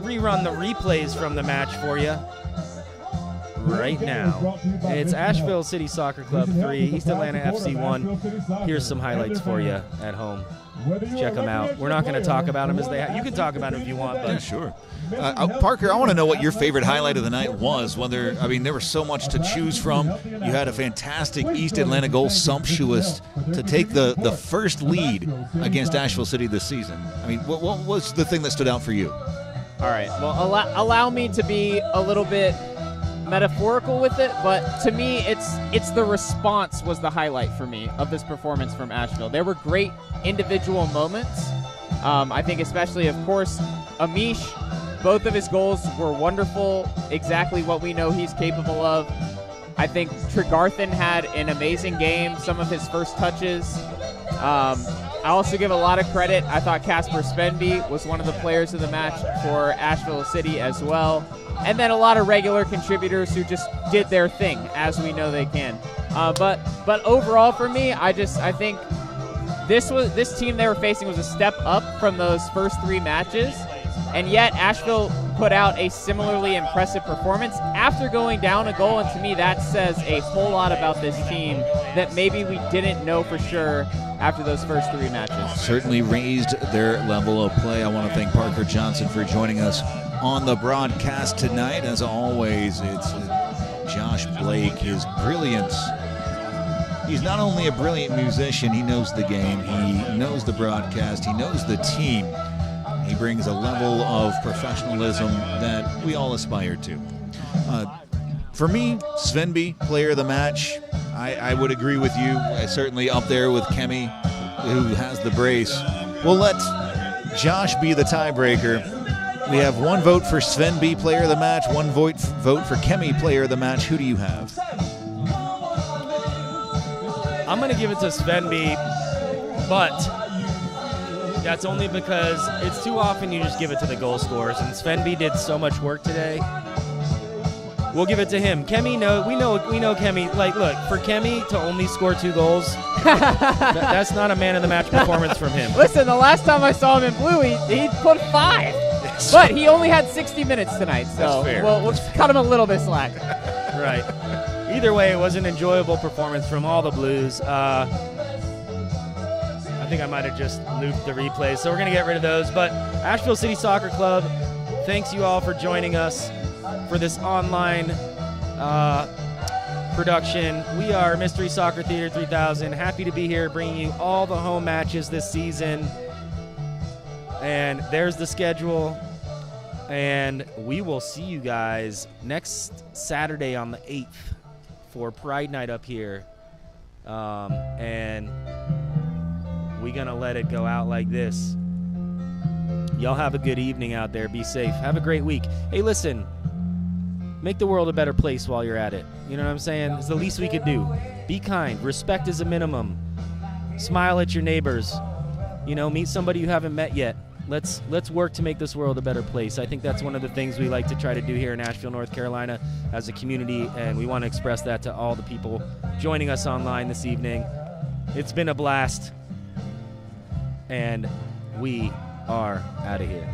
rerun the replays from the match for you right now. It's Asheville City Soccer Club 3, East Atlanta FC 1. Here's some highlights for you at home. Check them out. We're not going to talk about them as they you can talk about them if you want. But yeah, sure. Parker, I want to know what your favorite highlight of the night was. I mean, there was so much to choose from. You had a fantastic East Atlanta goal, sumptuous, to take the first lead against Asheville City this season. I mean, what was the thing that stood out for you? All right. Well, allow me to be a little bit metaphorical with it, but to me it's the response was the highlight for me of this performance from Asheville. There were great individual moments. I think especially, of course, Amish, both of his goals were wonderful, exactly what we know he's capable of. I think Tregarthen had an amazing game, some of his first touches. I also give a lot of credit. I thought Casper Spenby was one of the players of the match for Asheville City as well. And then a lot of regular contributors who just did their thing, as we know they can. But overall for me, I think this team they were facing was a step up from those first 3 matches. And yet Asheville put out a similarly impressive performance after going down a goal. And to me, that says a whole lot about this team that maybe we didn't know for sure after those first 3 matches. Certainly raised their level of play. I want to thank Parker Johnson for joining us on the broadcast tonight. As always, it's Josh Blake, his brilliance. He's not only a brilliant musician, he knows the game, he knows the broadcast, he knows the team. He brings a level of professionalism that we all aspire to. For me, Svenby, player of the match. I would agree with you. Certainly up there with Kemi, who has the brace. We'll let Josh be the tiebreaker. We have 1 vote for Svenby, player of the match, 1 vote for Kemi, player of the match. Who do you have? I'm going to give it to Svenby, but That's only because it's too often you just give it to the goal scorers, and Svenby did so much work today. We'll give it to him. Kemi, we know Kemi. Like, look, for Kemi to only score 2 goals, that's not a man of the match performance from him. Listen, the last time I saw him in blue, he put 5. But he only had 60 minutes tonight, so we'll cut him a little bit slack. Right. Either way, it was an enjoyable performance from all the Blues. I think I might have just looped the replays, so we're going to get rid of those. But Asheville City Soccer Club, thanks you all for joining us for this online production. We are Mystery Soccer Theater 3000. Happy to be here bringing you all the home matches this season. And there's the schedule. And we will see you guys next Saturday on the 8th for Pride Night up here. And we're going to let it go out like this. Y'all have a good evening out there. Be safe. Have a great week. Hey, listen. Make the world a better place while you're at it. You know what I'm saying? It's the least we could do. Be kind. Respect is a minimum. Smile at your neighbors. You know, meet somebody you haven't met yet. Let's work to make this world a better place. I think that's one of the things we like to try to do here in Asheville, North Carolina as a community, and we want to express that to all the people joining us online this evening. It's been a blast, and we are out of here.